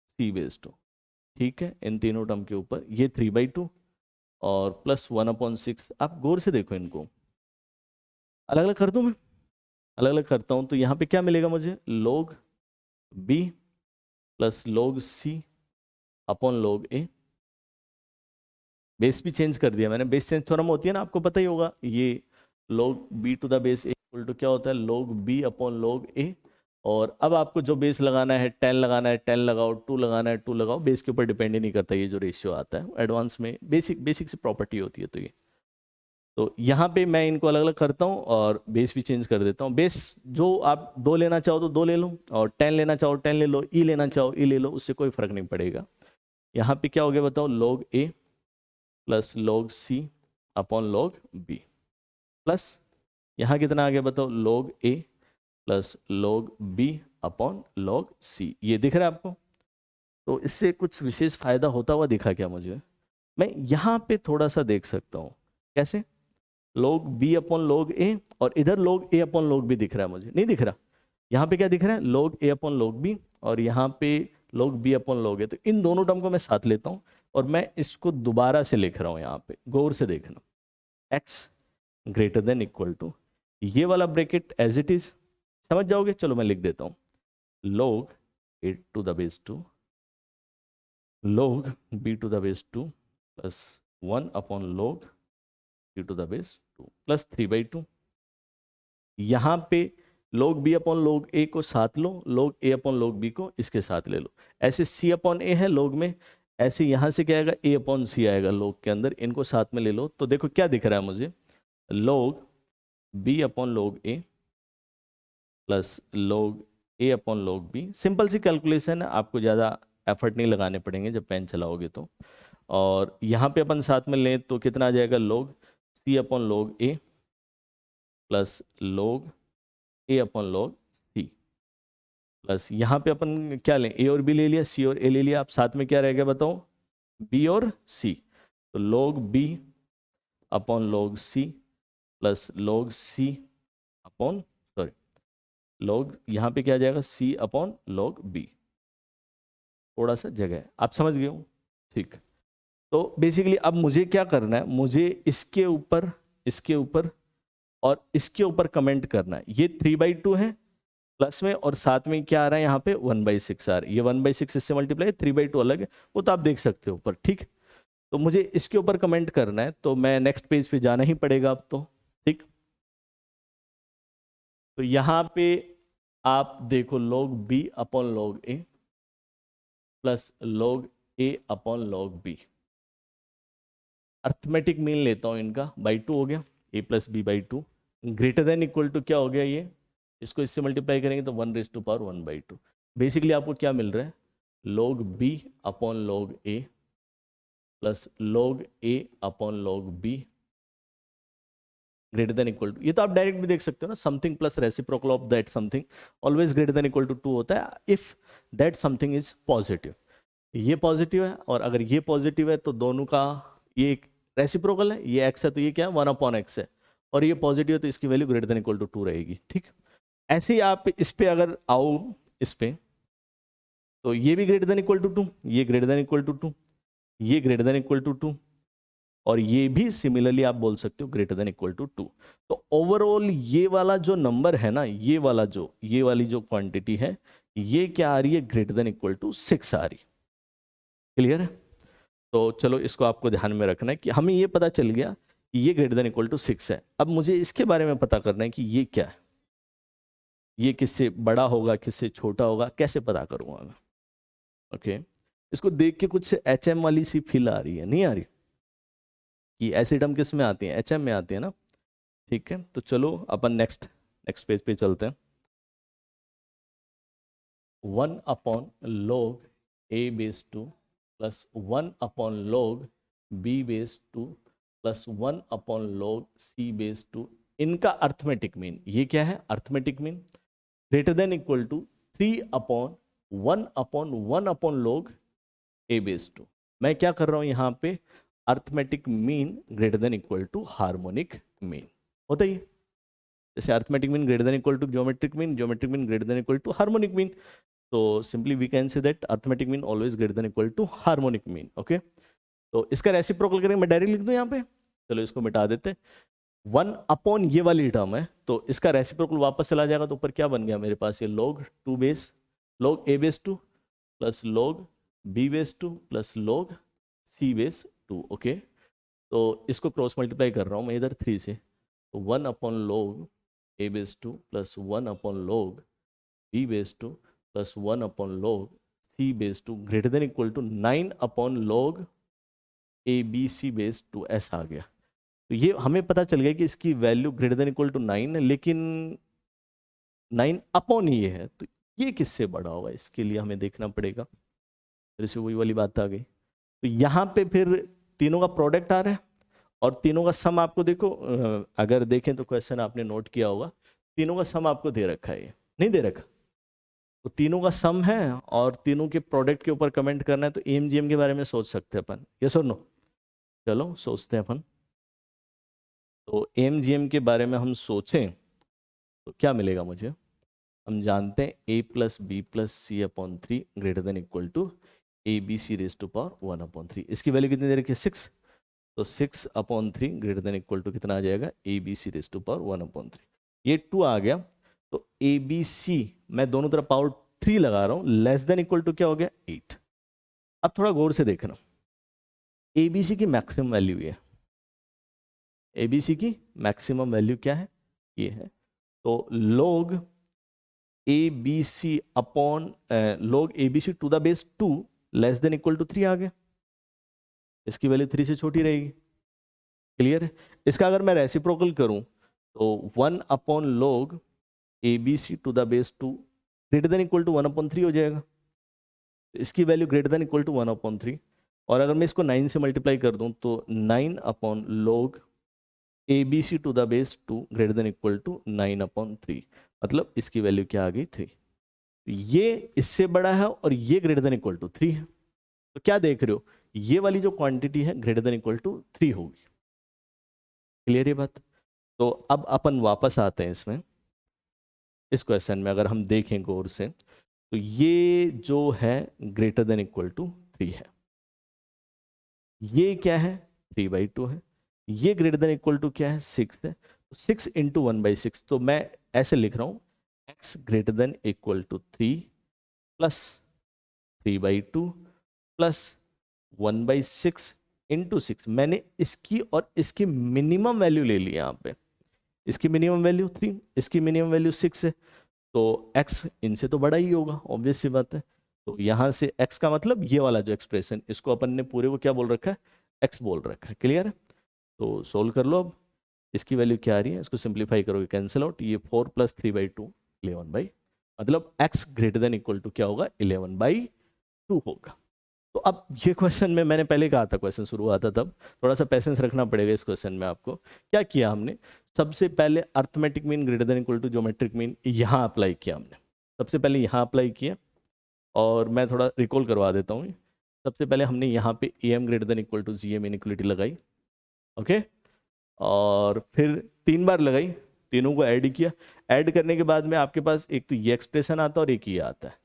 c base 2। ठीक है, इन तीनों टर्म के ऊपर ये 3/2 और प्लस 1/6। आप गौर से देखो, इनको अलग अलग कर दूं मैं, अलग अलग करता हूं, तो यहाँ पे क्या मिलेगा मुझे, log b plus log c upon log a base भी चेंज कर दिया मैंने, बेस चेंज थ्योरम होती है ना, आपको पता ही होगा, ये log b to the base a equal to क्या होता है, log b upon log a। और अब आपको जो बेस लगाना है 10 लगाना है 10 लगाओ, 2 लगाना है 2 लगाओ, बेस के ऊपर डिपेंड ही नहीं करता ये जो रेशियो आता है, एडवांस में बेसिक बेसिक सी प्रॉपर्टी होती है। तो यहाँ पे मैं इनको अलग अलग करता हूँ और बेस भी चेंज कर देता हूँ। बेस जो आप 2 लेना चाहो तो 2 ले लो, और 10 लेना चाहो 10 ले लो, ई लेना चाहो ई ले लो, उससे कोई फर्क नहीं पड़ेगा। यहाँ पे क्या हो गया बताओ, log a plus log c upon log b, plus यहाँ कितना आ गया बताओ, log a plus log b upon log c। ये दिख रहा है आपको? तो इससे कुछ विशेष फायदा होता हुआ दिखा क्या मुझे? मैं यहाँ पे थोड़ा सा देख सकता हूँ, कैसे? log b upon log a, और इधर log a upon log b दिख रहा है मुझे, नहीं दिख रहा? यहाँ पे क्या दिख रहा है, log a upon log b, और यहाँ पे log b upon log a। तो इन दोनों टर्म को मैं साथ लेता हूँ और मैं इसको दोबारा से लिख रहा हूँ, यहाँ पे गौर से देखना, x greater than equal to, ये वाला ब्रैकेट एज इट इज समझ जाओगे, चलो मैं लिख देता हूँ, log a to the base 2 log b to the base 2 plus 1 upon log c to the base 2 plus 3/2। यहाँ पे log b upon log a को साथ लो, log a upon log b को इसके साथ ले लो, ऐसे c अपॉन a है log में, ऐसे यहाँ से क्या आएगा, a अपॉन c आएगा log के अंदर, इनको साथ में ले लो। तो देखो क्या दिख रहा है मुझे, log b upon log a plus log a upon log b। Simple सी कैलकुलेशन है, आपको ज़्यादा एफर्ट नहीं लगाने पड़ेंगे जब पेन चलाओगे तो। और यहाँ पे अपन साथ में लें तो कितना आ जाएगा, log c upon log a plus log a upon log c, plus यहाँ पे अपन क्या लें, a और b ले लिया, c और a ले लिया, आप साथ में क्या रह गया बताओ, b और c। तो log b upon log c plus log c upon, sorry, log यहाँ पे क्या आ जाएगा, c अपॉन log b। थोड़ा सा जगह है, आप समझ गए हो? ठीक। तो बेसिकली अब मुझे क्या करना है, मुझे इसके ऊपर और इसके ऊपर कमेंट करना है। ये 3/2 है प्लस में, और साथ में क्या आ रहा है यहाँ पे 1/6 आ रहा है, ये 1/6 इससे मल्टीप्लाई, 3/2 अलग है, वो तो आप देख सकते हो ऊपर, ठीक। तो मुझे इसके ऊपर कमेंट करना है, तो मैं नेक्स्ट पेज पे जाना ही पड़ेगा अब तो, ठीक। तो यहाँ पे आप देखो log b upon log a plus log a upon log b, arithmetic mean लेता हूँ इनका, बाई 2 हो गया, a plus B by 2 greater than equal to क्या हो गया, ये इसको इससे मल्टीप्लाई करेंगे तो 1⁻1/2। बेसिकली आपको क्या मिल रहा है, log b upon log a plus log a upon log b greater than equal to, ये तो आप डायरेक्ट भी देख सकते हो ना, something plus reciprocal of that something always greater than equal to 2 होता है if that something is positive. ये पॉजिटिव है, और अगर ये पॉजिटिव है तो दोनों का ये रेसिप्रोकल है, ये x है तो ये क्या है 1/x है, और ये पॉजिटिव है तो इसकी value greater than equal to 2 रहेगी, ठीक। ऐसे ही आप इस पे अगर आओ, इस पे तो ये भी ग्रेटर देन इक्वल टू 2, ये ग्रेटर देन इक्वल टू 2, ये ग्रेटर देन इक्वल टू 2, और ये भी सिमिलरली आप बोल सकते हो ग्रेटर देन इक्वल टू 2। तो ओवरऑल ये वाला जो नंबर है ना, ये वाली जो क्वांटिटी है, ये क्या आ रही है, ग्रेटर देन इक्वल टू 6 आ रही। क्लियर है? तो चलो इसको आपको ध्यान में रखना है कि हमें ये पता चल गया कि ये ग्रेटर देन इक्वल टू 6 है। अब मुझे इसके बारे में पता करना है कि ये क्या है, ये किससे बड़ा होगा किससे छोटा होगा, कैसे पता करूंगा मैं? ओके, इसको देख के कुछ HM वाली सी फील आ रही है, नहीं आ रही? कि ऐसे टर्म किस में आती हैं, HM में आती है ना, ठीक है। तो चलो अपन नेक्स्ट पेज पे चलते हैं। 1/log a base 2 plus 1/log b base 2 plus 1/log c base 2, इनका अर्थमेटिक मीन, ये क्या है, arithmetic mean greater than equal to 3/1/1/log a base 2। मैं क्या कर रहा हूं यहाँ पे, arithmetic mean greater than equal to harmonic mean होता ही, जैसे arithmetic mean greater than equal to geometric mean greater than equal to harmonic mean. तो simply we can say that arithmetic mean always greater than equal to harmonic mean. Okay, तो इसका reciprocal करेंगे, मैं direct लिख दूं यहाँ पे, चलो इसको मिटा देते। 1 ये वाली टर्म है, तो इसका रेसिप्रोकल वापस चला जाएगा, तो ऊपर क्या बन गया मेरे पास, ये log a base 2 plus log b base 2 plus log c base 2। Okay, तो इसको क्रॉस मल्टीप्लाई कर रहा हूँ मैं इधर 3 से, तो 1 upon log a base 2 plus 1 upon log b base 2 plus 1 upon log c base 2 greater than equal to 9 upon log a b c base 2 ऐसा आ गया। तो ये हमें पता चल गया कि इसकी value greater than equal to 9 है, लेकिन 9 अपॉन ये है, तो ये किससे बड़ा होगा, इसके लिए हमें देखना पड़ेगा। फिर से वही वाली बात आ गई। तो यहाँ पे फिर तीनों का प्रोडक्ट आ रहा है और तीनों का सम आपको देखो, अगर देखें तो क्वेश्चन आपने नोट किया होगा, तीनों का सम आपको दे रखा है, ये नहीं दे रखा, तो तीनों का सम है और तीनों के प्रोडक्ट के ऊपर कमेंट करना है, तो एमजीएम के बारे में सोच सकते हैं अपन, यस और नो? चलो सोचते हैं अपन। तो एमजीएम के बारे में हम सोचें तो क्या मिलेगा मुझे, हम जानते हैं a plus B plus C upon 3 greater than equal to A B C raise to power 1 upon 3। इसकी वैल्यू कितनी दे रखी है, 6, तो 6 अपॉन 3 ग्रेटर देन इक्वल टू कितना आ जाएगा, A B C raise to power 1 upon 3। ये 2 आ गया, तो ए बी सी मैं दोनों तरफ पावर 3 लगा रहा हूँ, लेस देन इक्वल टू क्या हो गया, 8। अब थोड़ा गौर से देखना, ए बी सी की मैक्सिमम वैल्यू ये है, ए बी सी की मैक्सिमम वैल्यू क्या है, ये है, तो log A B C upon log A B C to the base 2 less than equal to 3 आ गया, इसकी वैल्यू 3 से छोटी रहेगी, क्लियर है? इसका अगर मैं रेसिप्रोकल करूं तो 1 upon log A B C to the base 2 greater than equal to 1 upon 3 हो जाएगा, इसकी value greater than equal to 1 upon 3। और अगर मैं इसको 9 से मल्टीप्लाई कर दूं तो 9 upon log A B C to the base 2 greater than equal to 9 upon 3, मतलब इसकी वैल्यू क्या आ गई, 3। तो ये इससे बड़ा है और ये ग्रेटर देन इक्वल टू 3 है, तो क्या देख रहे हो, ये वाली जो क्वांटिटी है ग्रेटर देन इक्वल टू 3 होगी, क्लियर ये बात? तो अब अपन वापस आते हैं इसमें, इस क्वेश्चन में अगर हम देखें गौर से, तो ये जो है ग्रेटर देन इक्वल टू 3 है, ये क्या है, 3/2 है, ये ग्रेटर देन इक्वल टू क्या है, 6 है, तो 6 इंटू 1/6, तो मैं ऐसे लिख रहा हूँ x greater than equal to 3 plus 3/2 plus 1/6 into 6। मैंने इसकी और इसकी मिनिमम वैल्यू ले ली यहाँ पे, इसकी मिनिमम वैल्यू 3, इसकी मिनिमम वैल्यू 6 है, तो x इनसे तो बड़ा ही होगा, ऑब्वियस सी बात है। तो यहाँ से x का मतलब ये वाला जो एक्सप्रेशन, इसको अपन ने पूरे को क्या बोल रखा है, x बोल रखा है, क्लियर है? तो सोल्व कर लो अब, इसकी वैल्यू क्या आ रही है, इसको सिंप्लीफाई करोगे कैंसिल आउट, ये 4 प्लस 3/2 11/, मतलब x greater than equal to क्या होगा, 11/2 होगा। तो अब ये क्वेश्चन में मैंने पहले कहा था, क्वेश्चन शुरू हुआ था तब, थोड़ा सा पेशेंस रखना पड़ेगा इस क्वेश्चन में आपको। क्या किया हमने, सबसे पहले arithmetic mean greater than equal to geometric mean यहाँ अप्लाई किया हमने, सबसे पहले यहाँ अप्लाई किया, और मैं थोड़ा रिकॉल करवा देता हूँ। सबसे पहले हमने यहाँ पे A M greater than equal to G M inequality लगाई, ओके, और फिर 3 बार लगाई, तीनों को ऐड किया, ऐड करने के बाद में आपके पास एक तो ये एक्सप्रेशन आता है और एक ये आता है।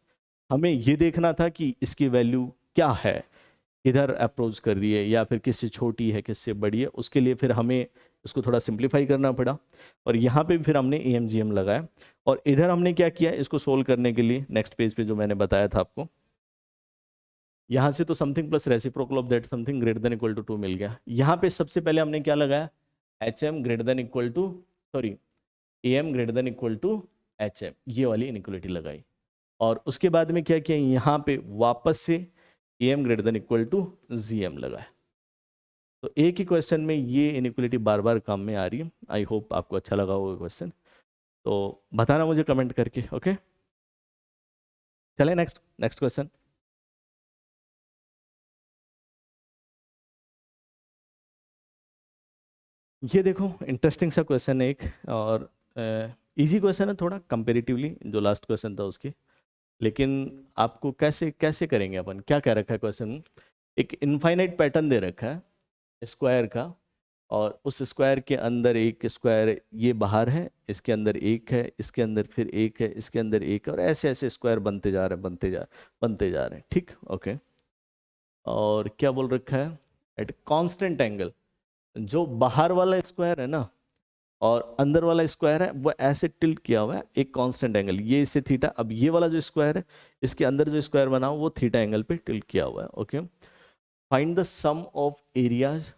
हमें ये देखना था कि इसकी वैल्यू क्या है, किधर अप्रोच कर रही है, या फिर किससे छोटी है किससे बड़ी है, उसके लिए फिर हमें इसको थोड़ा सिंप्लीफाई करना पड़ा, और यहाँ पे भी फिर हमने ए एम जी एम लगाया, और इधर हमने क्या किया, इसको सोल्व करने के लिए नेक्स्ट पेज पे जो मैंने बताया था आपको, यहाँ से तो something plus reciprocal of that something greater than equal to 2 मिल गया। यहाँ पे सबसे पहले हमने क्या लगाया, H M greater than equal to, sorry, A M greater than equal to H M, ये वाली इनइक्वलिटी लगाई, और उसके बाद में क्या किया, यहाँ पे वापस से A M greater than equal to G M लगाया। तो एक ही क्वेश्चन में ये इनइक्वलिटी बार बार काम में आ रही है। आई होप आपको अच्छा लगा होगा क्वेश्चन, तो बताना मुझे कमेंट करके, ओके। चले नेक्स्ट क्वेश्चन। ये देखो इंटरेस्टिंग सा क्वेश्चन है एक, और इजी क्वेश्चन है थोड़ा कंपेरेटिवली जो लास्ट क्वेश्चन था उसके, लेकिन आपको कैसे कैसे करेंगे अपन, क्या कह रखा है क्वेश्चन, एक इनफाइनाइट पैटर्न दे रखा है स्क्वायर का, और उस स्क्वायर के अंदर एक स्क्वायर ये बाहर है, इसके अंदर एक है, इसके अंदर फिर एक है, इसके अंदर एक है, और ऐसे ऐसे स्क्वायर बनते जा रहे हैं, बनते जा रहे हैं, ठीक, ओके। और क्या बोल रखा है, एट कांस्टेंट एंगल, जो बाहर वाला स्क्वायर है ना और अंदर वाला स्क्वायर है वो ऐसे टिल्ट किया हुआ है एक कांस्टेंट एंगल, ये इससे थीटा, अब ये वाला जो स्क्वायर है इसके अंदर जो स्क्वायर बना हुआ वो थीटा एंगल पे टिल्ट किया हुआ है, okay. Find the sum of areas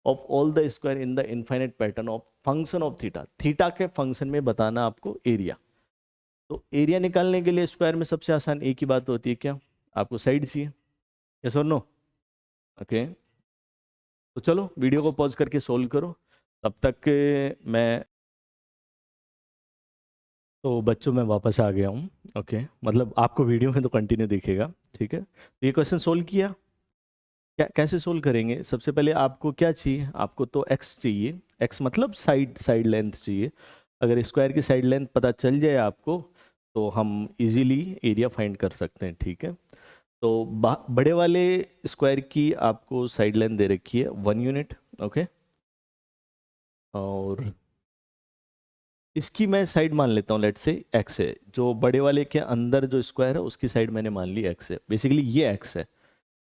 of all the square in the infinite pattern of function of theta, theta के फंक्शन में बताना आपको एरिया। तो एरिया निकालने के लिए स्क्वायर में सबसे आसान एक ही बात होती है, क्या आपको साइड चाहिए, यस और नो? ओके, तो चलो वीडियो को पॉज करके सोल्व करो, तब तक मैं, तो बच्चों मैं वापस आ गया हूँ। ओके, मतलब आपको वीडियो में तो कंटिन्यू दिखेगा, ठीक है। तो ये क्वेश्चन सोल्व किया, क्या कैसे सोल्व करेंगे? सबसे पहले आपको क्या चाहिए, आपको तो x चाहिए, x मतलब साइड साइड लेंथ चाहिए। अगर स्क्वायर की साइड लेंथ पता चल जाए आपको तो हम इजीली एरिया फाइंड कर सकते हैं, ठीक है। तो बड़े वाले स्क्वायर की आपको साइड लेंथ दे रखी है 1 यूनिट, ओके। और इसकी मैं साइड मान लेता हूँ, लेट से x है, जो बड़े वाले के अंदर जो स्क्वायर है उसकी साइड मैंने मान ली x है, बेसिकली ये x है।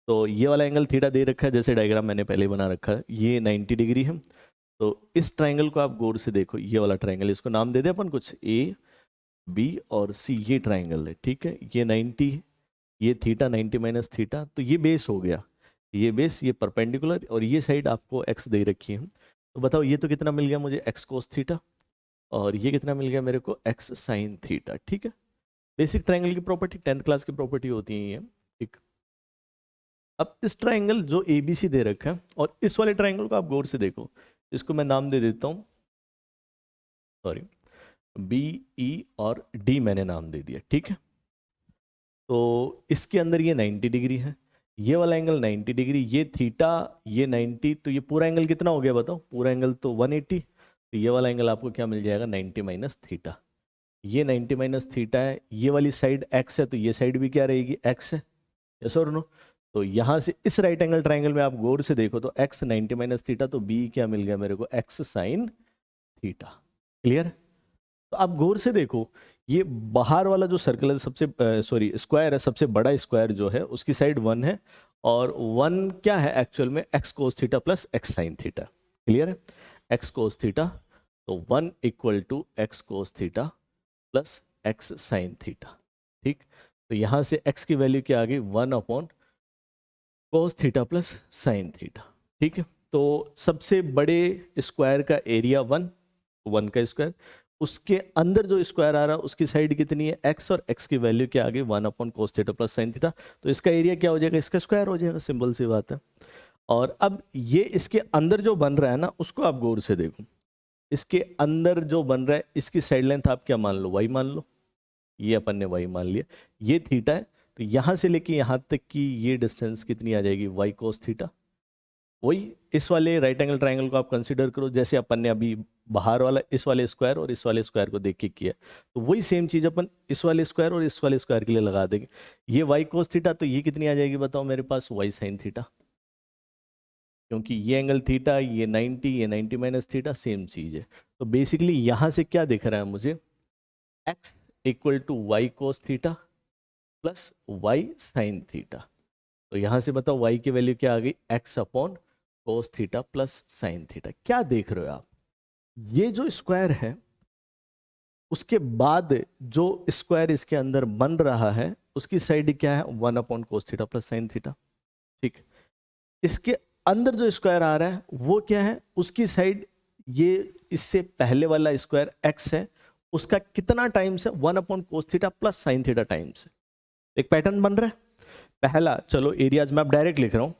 तो ये वाला एंगल थीटा दे रखा है, जैसे डायग्राम मैंने पहले बना रखा है, ये 90 डिग्री है। तो इस ट्राइंगल को आप गौर से देखो, ये वाला ट्राइंगल, इसको नाम दे दे अपन कुछ, ए बी और सी, ये ट्राइंगल है, ठीक है। ये 90, ये थीटा 90 माइनस थीटा, तो ये बेस हो गया, ये बेस, ये परपेंडिकुलर, और ये साइड आपको x दे रखी है। तो बताओ ये तो कितना मिल गया मुझे, x कोस थीटा, और ये कितना मिल गया मेरे को, x साइन थीटा, ठीक है। बेसिक ट्राइंगल की प्रॉपर्टी, 10th क्लास की प्रॉपर्टी होती है ये, ठीक। अब इस ट्राइंगल जो ए बी सी दे रखा है, और इस वाले ट्राइंगल को आप गौर से देखो, इसको मैं नाम दे देता हूँ, सॉरी, बी ई और डी मैंने नाम दे दिया, ठीक है। तो इसके अंदर ये 90 डिग्री है, ये वाला एंगल 90 डिग्री, ये थीटा, ये 90, तो ये पूरा एंगल कितना हो गया बताओ, पूरा एंगल तो 180। तो ये वाला एंगल आपको क्या मिल जाएगा, 90 माइनस थीटा। ये 90 माइनस थीटा है, ये वाली साइड x है, तो ये साइड भी क्या रहेगी, x है, यस और नो? तो यहाँ से इस राइट एंगल ट्राइंगल में आप गौर से देखो तो x 90 माइनस थीटा, तो b क्या मिल गया मेरे को, x साइन थीटा। क्लियर? तो आप गौर से देखो, ये बाहर वाला जो सर्कल है, सबसे सॉरी स्क्वायर है, सबसे बड़ा स्क्वायर जो है उसकी साइड 1 है, और 1 क्या है एक्चुअल में, x cos theta plus x sine theta. Clear है? x कोस थीटा, तो 1 equal to x cos theta plus x sine theta, ठीक। तो यहाँ से x की वैल्यू क्या आ गई, 1 अपॉन कोस थीटा प्लस साइन थीटा, ठीक है। तो सबसे बड़े स्क्वायर का एरिया 1 का स्क्वायर, उसके अंदर जो स्क्वायर आ रहा है उसकी साइड कितनी है, x, और x की वैल्यू क्या आ गई, 1 अपॉन कोस थीटा प्लस साइन थीटा। तो इसका एरिया क्या हो जाएगा, इसका स्क्वायर हो जाएगा, सिंपल सी बात है। और अब ये इसके अंदर जो बन रहा है ना, उसको आप गौर से देखो, इसके अंदर जो बन रहा है इसकी साइड लेंथ आप क्या मान लो, y मान लो, ये अपन ने y मान लिया, ये थीटा है, तो यहाँ से लेके यहाँ तक की ये डिस्टेंस कितनी आ जाएगी, y कोस थीटा। वही इस वाले राइट एंगल ट्राइंगल को आप कंसीडर करो, जैसे अपन ने अभी बाहर वाला इस वाले स्क्वायर और इस वाले स्क्वायर को देख के किया, तो वही सेम चीज अपन इस वाले स्क्वायर और इस वाले स्क्वायर के लिए लगा देंगे। ये y कोस थीटा, तो ये कितनी आ जाएगी बताओ मेरे पास, y साइन थीटा, क्योंकि ये एंगल थीटा, ये 90, ये 90 माइनस थीटा, सेम चीज है। तो बेसिकली यहाँ से क्या दिख रहा है मुझे, x equal to Y cos theta plus Y sine theta. तो यहाँ से बताओ y की वैल्यू क्या आ गई, x अपॉन कोस थीटा प्लस साइन थीटा। क्या देख रहे हो आप, ये जो स्क्वायर है उसके बाद जो स्क्वायर इसके अंदर बन रहा है उसकी साइड क्या है, 1 अपॉन कोस थीटा प्लस साइन थीटा, ठीक। इसके अंदर जो स्क्वायर आ रहा है वो क्या है, उसकी साइड, ये इससे पहले वाला स्क्वायर x है, उसका कितना टाइम्स है, 1 अपॉन कोस theta plus sine theta times है। एक पैटर्न बन रहा है। पहला, चलो एरियाज में आप डायरेक्ट लिख रहा हूं,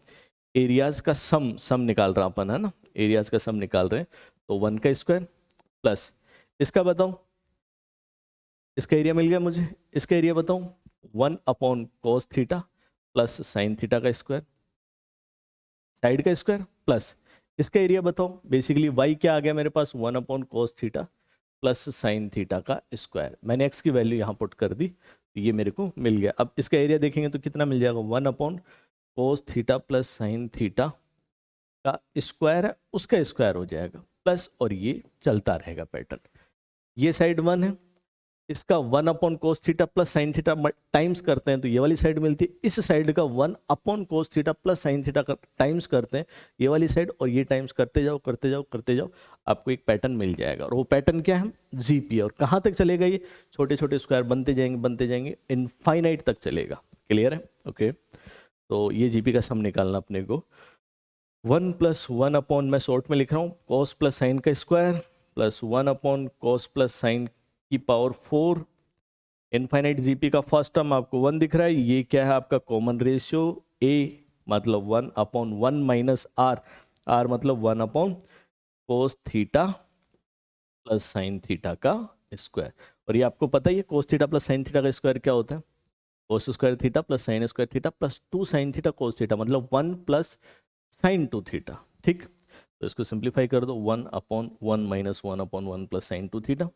एरियाज का सम निकाल रहा अपन, है ना, एरियाज का सम निकाल रहे हैं। तो 1 का स्क्वायर प्लस इसका बताऊं, इसका एरिया मिल गया मुझे, इसका एरिया बताऊं, 1 अपॉन कोस थीटा प्लस साइन थीटा का स्क्वायर, साइड का स्क्वायर, प्लस इसका एरिया बताओ, बेसिकली y क्या आ गया मेरे पास, 1 अपॉन कोस थीटा प्लस साइन थीटा का स्क्वायर। मैंने x की वैल्यू यहाँ पुट कर दी, तो ये मेरे को मिल गया। अब इसका एरिया देखेंगे तो कितना मिल जाएगा, 1 अपॉन कोस थीटा प्लस साइन थीटा का स्क्वायर है, उसका स्क्वायर हो जाएगा प्लस, और ये चलता रहेगा पैटर्न। ये साइड 1 है, इसका 1 अपॉन कोस theta plus sine theta times करते हैं तो ये वाली साइड मिलती है, इस साइड का 1 अपॉन कोस थीटा प्लस साइन थीटा का टाइम्स करते हैं ये वाली साइड, और ये टाइम्स करते जाओ करते जाओ करते जाओ, आपको एक पैटर्न मिल जाएगा। और वो पैटर्न क्या है, जीपी। और कहाँ तक चलेगा, ये छोटे छोटे स्क्वायर बनते जाएंगे इनफाइनाइट तक चलेगा। क्लियर है? ओके, तो ये जीपी का सम निकालना अपने को। 1 प्लस 1 अपॉन, मैं शॉर्ट में लिख रहा हूँ, कॉस प्लस साइन का square plus 1 upon cos plus sign की पावर 4। इनफाइनाइट जीपी का फर्स्ट टर्म आपको 1 दिख रहा है, ये क्या है आपका कॉमन रेशियो ए, मतलब 1 अपॉन 1 माइनस आर, आर मतलब 1 अपॉन कोस थीटा प्लस साइन थीटा का स्क्वायर। और ये आपको पता ही है कोस थीटा प्लस साइन थीटा का स्क्वायर क्या होता है, cos square theta plus sine square theta plus 2 sine theta cos theta, मतलब 1 प्लस साइन 2 थीटा। ठीक, तो इसको सिंप्लीफाई कर दो, 1 upon 1 minus 1 upon 1 plus sign 2 theta.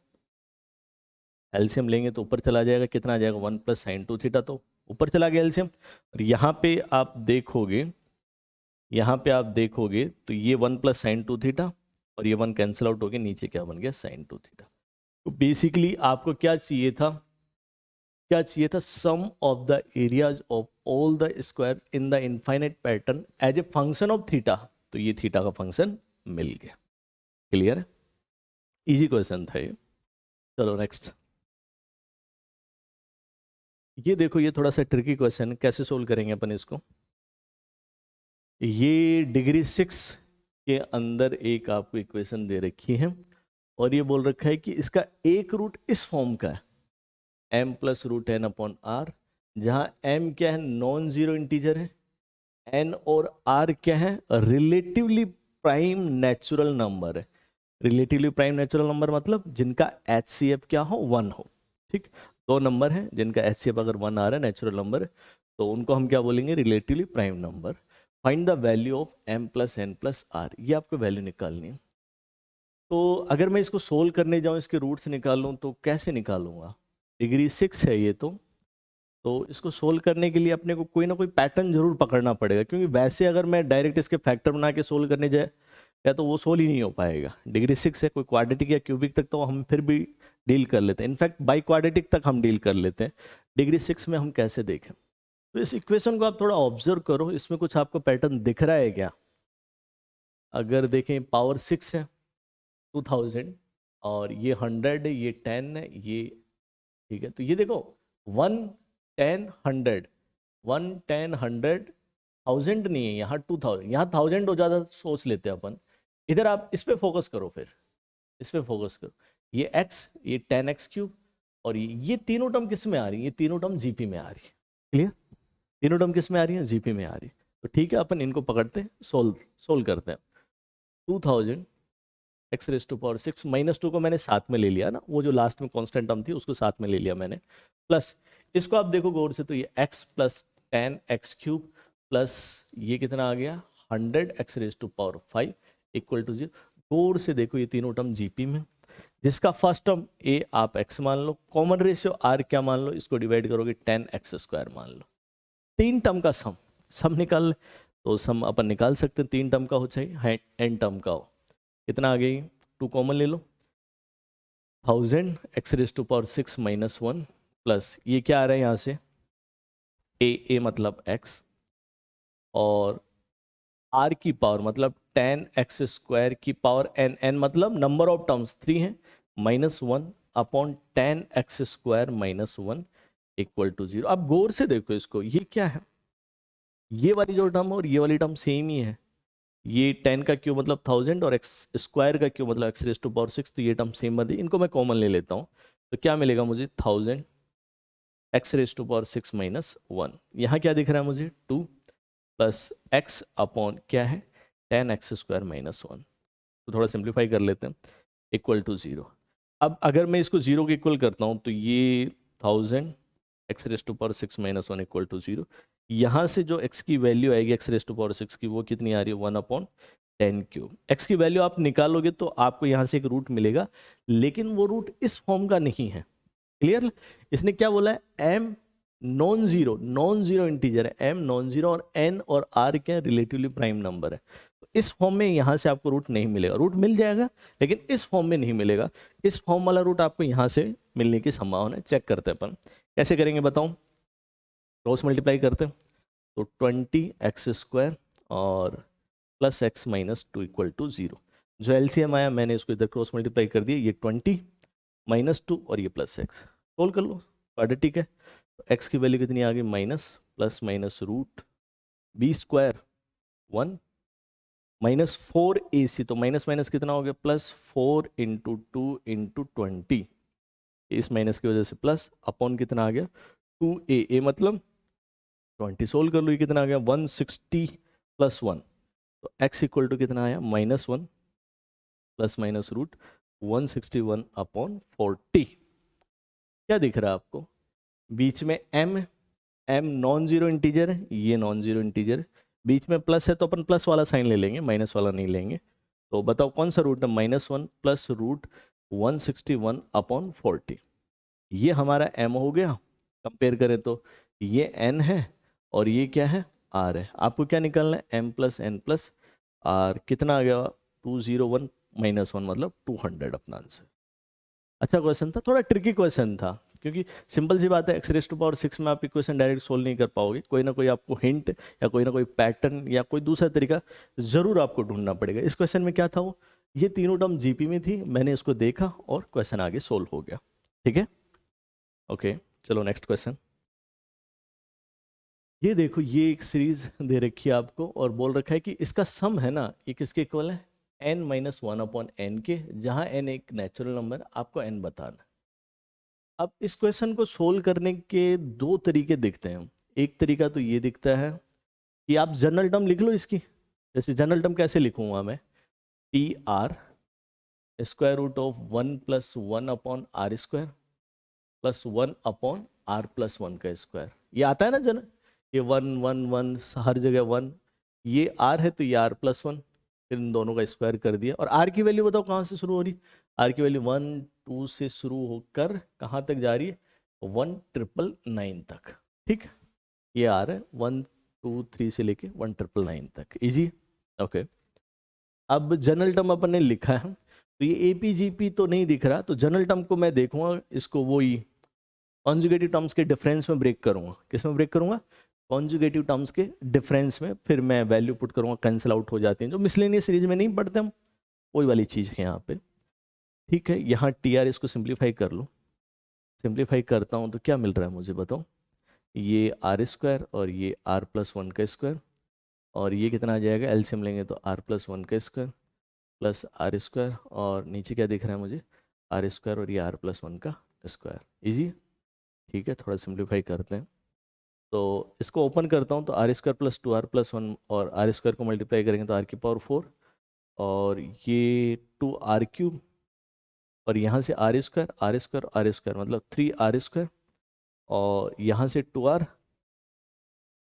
LCM लेंगे तो ऊपर चला जाएगा, कितना आ जाएगा 1 प्लस साइन 2 थीटा, तो ऊपर चला गया एलसीएम। और यहाँ पे आप देखोगे, यहाँ पे आप देखोगे तो ये 1 प्लस साइन 2 थीटा और ये 1 कैंसिल आउट हो गया, नीचे क्या बन गया साइन 2 थीटा। तो बेसिकली आपको क्या चाहिए था, क्या चाहिए था, sum of the areas of all the square in the infinite pattern as a function of theta. तो ये थीटा का फंक्शन मिल गया। क्लियर है, इजी क्वेश्चन था ये। चलो नेक्स्ट, ये देखो, ये थोड़ा सा ट्रिकी क्वेश्चन, कैसे सोल्व करेंगे अपन इसको। ये डिग्री 6 के अंदर एक आपको इक्वेशन दे रखी है और ये बोल रखा है कि इसका एक रूट इस फॉर्म का है, m plus root N upon R, जहाँ m क्या है, नॉन जीरो इंटीजर है, n और r क्या है, रिलेटिवली प्राइम नेचुरल नंबर है। रिलेटिवली प्राइम नेचुरल नंबर मतलब जिनका HCF क्या हो, 1 हो। ठीक, दो नंबर हैं जिनका HCF अगर 1 आ रहा है, नेचुरल नंबर, तो उनको हम क्या बोलेंगे, relatively prime number. Find the value of m plus N plus R, ये आपको वैल्यू निकालनी है। तो अगर मैं इसको सोल्व करने जाऊं, इसके रूट्स निकालूं, तो कैसे निकालूंगा, डिग्री 6 है ये तो इसको सोल्व करने के लिए अपने को कोई ना कोई पैटर्न जरूर पकड़ना पड़ेगा, क्योंकि वैसे अगर मैं डायरेक्ट इसके फैक्टर बना के सोल्व करने जाए या तो वो सोल्व ही नहीं हो पाएगा। डिग्री 6 है, कोई क्वाड्रेटिक या क्यूबिक तक तो हम फिर भी डील कर लेते हैं, इनफैक्ट बाई क्वाड्रेटिक तक हम डील कर लेते हैं। डिग्री 6 में हम कैसे देखें, तो इस इक्वेशन को आप थोड़ा ऑब्जर्व करो, इसमें कुछ आपको पैटर्न दिख रहा है क्या। अगर देखें, पावर 6 है 2000 और ये 100 है, ये 10 है, ये ठीक है। तो ये देखो 1 10 100, 1 10 100, 1000 नहीं है यहाँ, 2000, यहाँ 1000 हो जाता, सोच लेते हैं अपन। इधर आप इस पे फोकस करो, फिर इस पे फोकस करो, ये x, ये 10x क्यूब, और ये तीनों टर्म किस में आ रही है, ये तीनों टर्म जीपी में आ रही है। क्लियर, तीनों टर्म किस में आ रही है, जीपी में आ रही है। तो ठीक है, अपन इनको पकड़ते हैं, सोल्व करते हैं। 2000 X raise to power 6 minus 2 को मैंने साथ में ले लिया ना, वो जो लास्ट में कांस्टेंट टर्म थी उसको साथ में ले लिया मैंने, प्लस इसको आप देखो गौर से, तो ये x plus 10x cube plus ये कितना आ गया 100 X raise to power 5 equal to 0। गौर से देखो, ये तीनों टर्म जीपी में, जिसका फर्स्ट टर्म a आप x मान लो, कॉमन रेशियो r क्या मान लो, इसको डिवाइड करोगे 10x स्क्वायर मान लो। तीन टर्म का सम निकाल, तो सम अपन निकाल सकते हैं, तीन टर्म का हो चाहे n टर्म का हो। कितना आ गई, 2 कॉमन ले लो, 1000 X raise to power 6 minus 1 plus ये क्या आ रहा है यहाँ से, a मतलब x, और r की पावर मतलब 10x स्क्वायर की पावर n मतलब नंबर ऑफ टर्म्स 3 है, minus 1 upon 10x square minus 1 equal to 0। अब गौर से देखो इसको, ये क्या है, ये वाली जो टर्म और ये वाली टर्म सेम ही है। ये 10 का क्यूब मतलब 1000 और x स्क्वायर का क्यूब मतलब x रेस टू पावर 6, तो ये टर्म सेम बन रही, इनको मैं कॉमन ले लेता हूँ। तो क्या मिलेगा मुझे, 1000 x raise to power 6 minus 1, यहाँ क्या दिख रहा है मुझे 2 प्लस x अपॉन क्या है 10x स्क्वायर माइनस 1। तो थोड़ा सिंप्लीफाई कर लेते हैं, इक्वल टू 0। अब अगर मैं इसको 0 के इक्वल करता हूँ, तो ये 1000 X raise to power 6 minus 1 equal to 0। यहाँ से जो x की वैल्यू आएगी एक्स रेस टू पावर 6 की, वो कितनी आ रही है 1 अपॉन 10 क्यूब। x की वैल्यू आप निकालोगे तो आपको यहाँ से एक रूट मिलेगा, लेकिन वो रूट इस फॉर्म का नहीं है। क्लियर, इसने क्या बोला है, m नॉन जीरो इंटीजर है, m नॉन जीरो, और n और r क्या रिलेटिवली प्राइम नंबर है। तो इस फॉर्म में यहाँ से आपको रूट नहीं मिलेगा, रूट मिल जाएगा लेकिन इस फॉर्म में नहीं मिलेगा। इस फॉर्म वाला रूट आपको यहाँ से मिलने की संभावना है। चेक करते हैं अपन कैसे करेंगे, बताऊं, क्रॉस मल्टीप्लाई करते हैं, तो 20x स्क्वायर और plus X minus 2 equal to 0। जो एलसीएम आया मैंने इसको इधर क्रॉस मल्टीप्लाई कर दिया, ये 20 माइनस 2 और ये प्लस एक्स, सोल्व कर लो, क्वाड्रेटिक है। तो एक्स की वैल्यू कितनी आ गई, minus plus minus root b square 1 -4AC, तो माइनस माइनस कितना हो गया, +4 × 2 × 20, इस माइनस की वजह से प्लस, अपॉन कितना आ गया 2A मतलब 20, सोल्व कर लो, ये कितना आ गया 160 + 1, तो x इक्वल टू कितना आया -1 ±√161/40। क्या दिख रहा है आपको, बीच में m नॉन जीरो इंटीजर है, ये नॉन जीरो इंटीजर है, बीच में प्लस है तो अपन प्लस वाला साइन ले लेंगे, माइनस वाला नहीं लेंगे। तो बताओ कौन सा रूट है, -1 +√161/40, ये हमारा m हो गया। कंपेयर करें तो ये n है और ये क्या है r है। आपको क्या निकालना है, m + n + r, कितना आ गया 201 - 1 मतलब 200, अपना आंसर। अच्छा क्वेश्चन था, थोड़ा ट्रिकी क्वेश्चन था, क्योंकि सिंपल सी बात है x⁻6 में आप इक्वेशन डायरेक्ट सोल्व नहीं कर पाओगे, कोई ना कोई आपको हिंट या कोई ना कोई पैटर्न या कोई दूसरा तरीका जरूर आपको ढूंढना पड़ेगा। इस क्वेश्चन में क्या था, वो ये तीनों टर्म जीपी में थी, मैंने इसको देखा और क्वेश्चन आगे सोल्व हो गया। ठीक है, ओके, चलो नेक्स्ट क्वेश्चन। ये देखो, ये एक सीरीज दे रखी है आपको और बोल रखा है कि इसका सम है ना, ये किसके इक्वल है, n-1/n के, जहां n एक नेचुरल नंबर, आपको n बताना है। अब इस क्वेश्चन को सोल्व करने के दो तरीके दिखते हैं। एक तरीका तो ये दिखता है कि आप जनरल टर्म लिख लो इसकी, जैसे जनरल टर्म कैसे लिखूंगा मैं, TR √1 + 1/r² + 1/r+1 का स्क्वायर, ये आता है ना जनरल, ये 1 1 1 हर जगह 1, ये r है तो ये r+1, फिर इन दोनों का स्क्वायर कर दिया। और r की वैल्यू बताओ कहाँ से शुरू हो रही, r की वैल्यू 1 2 से शुरू होकर कहाँ तक जा रही है, 1999 तक। ठीक, ये r है 1 2 3 से लेके 1999 तक, इजी। ओके, अब जनरल टर्म अपन ने लिखा है, तो ये APGP तो नहीं दिख रहा, तो जनरल टर्म को मैं देखूंगा, इसको वही कॉन्जुगेटिव टर्म्स के डिफरेंस में ब्रेक करूंगा। किस में ब्रेक करूंगा, कॉन्जुगेटिव टर्म्स के डिफरेंस में, फिर मैं वैल्यू पुट करूंगा, कैंसिल आउट हो जाती हैं, जो मिसलेनियस सीरीज में नहीं पढ़ते हम, वही वाली चीज़ है यहाँ पे। ठीक है, यहाँ TR इसको सिंप्लीफाई कर लो, सिंप्लीफाई करता हूँ तो क्या मिल रहा है मुझे बताओ, ये r² और ये r+1 का स्क्वायर, और ये कितना आ जाएगा, एलसीएम लेंगे तो r+1 का स्क्वायर प्लस r², और नीचे क्या दिख रहा है मुझे, r² और ये r+1 का स्क्वायर, इजी। ठीक है, थोड़ा सिंप्लीफाई करते हैं, तो इसको ओपन करता हूँ तो r² + 2r+1, और r² को मल्टीप्लाई करेंगे तो r⁴, और ये 2r³ और यहाँ से r² r² मतलब 3r², और यहाँ से 2r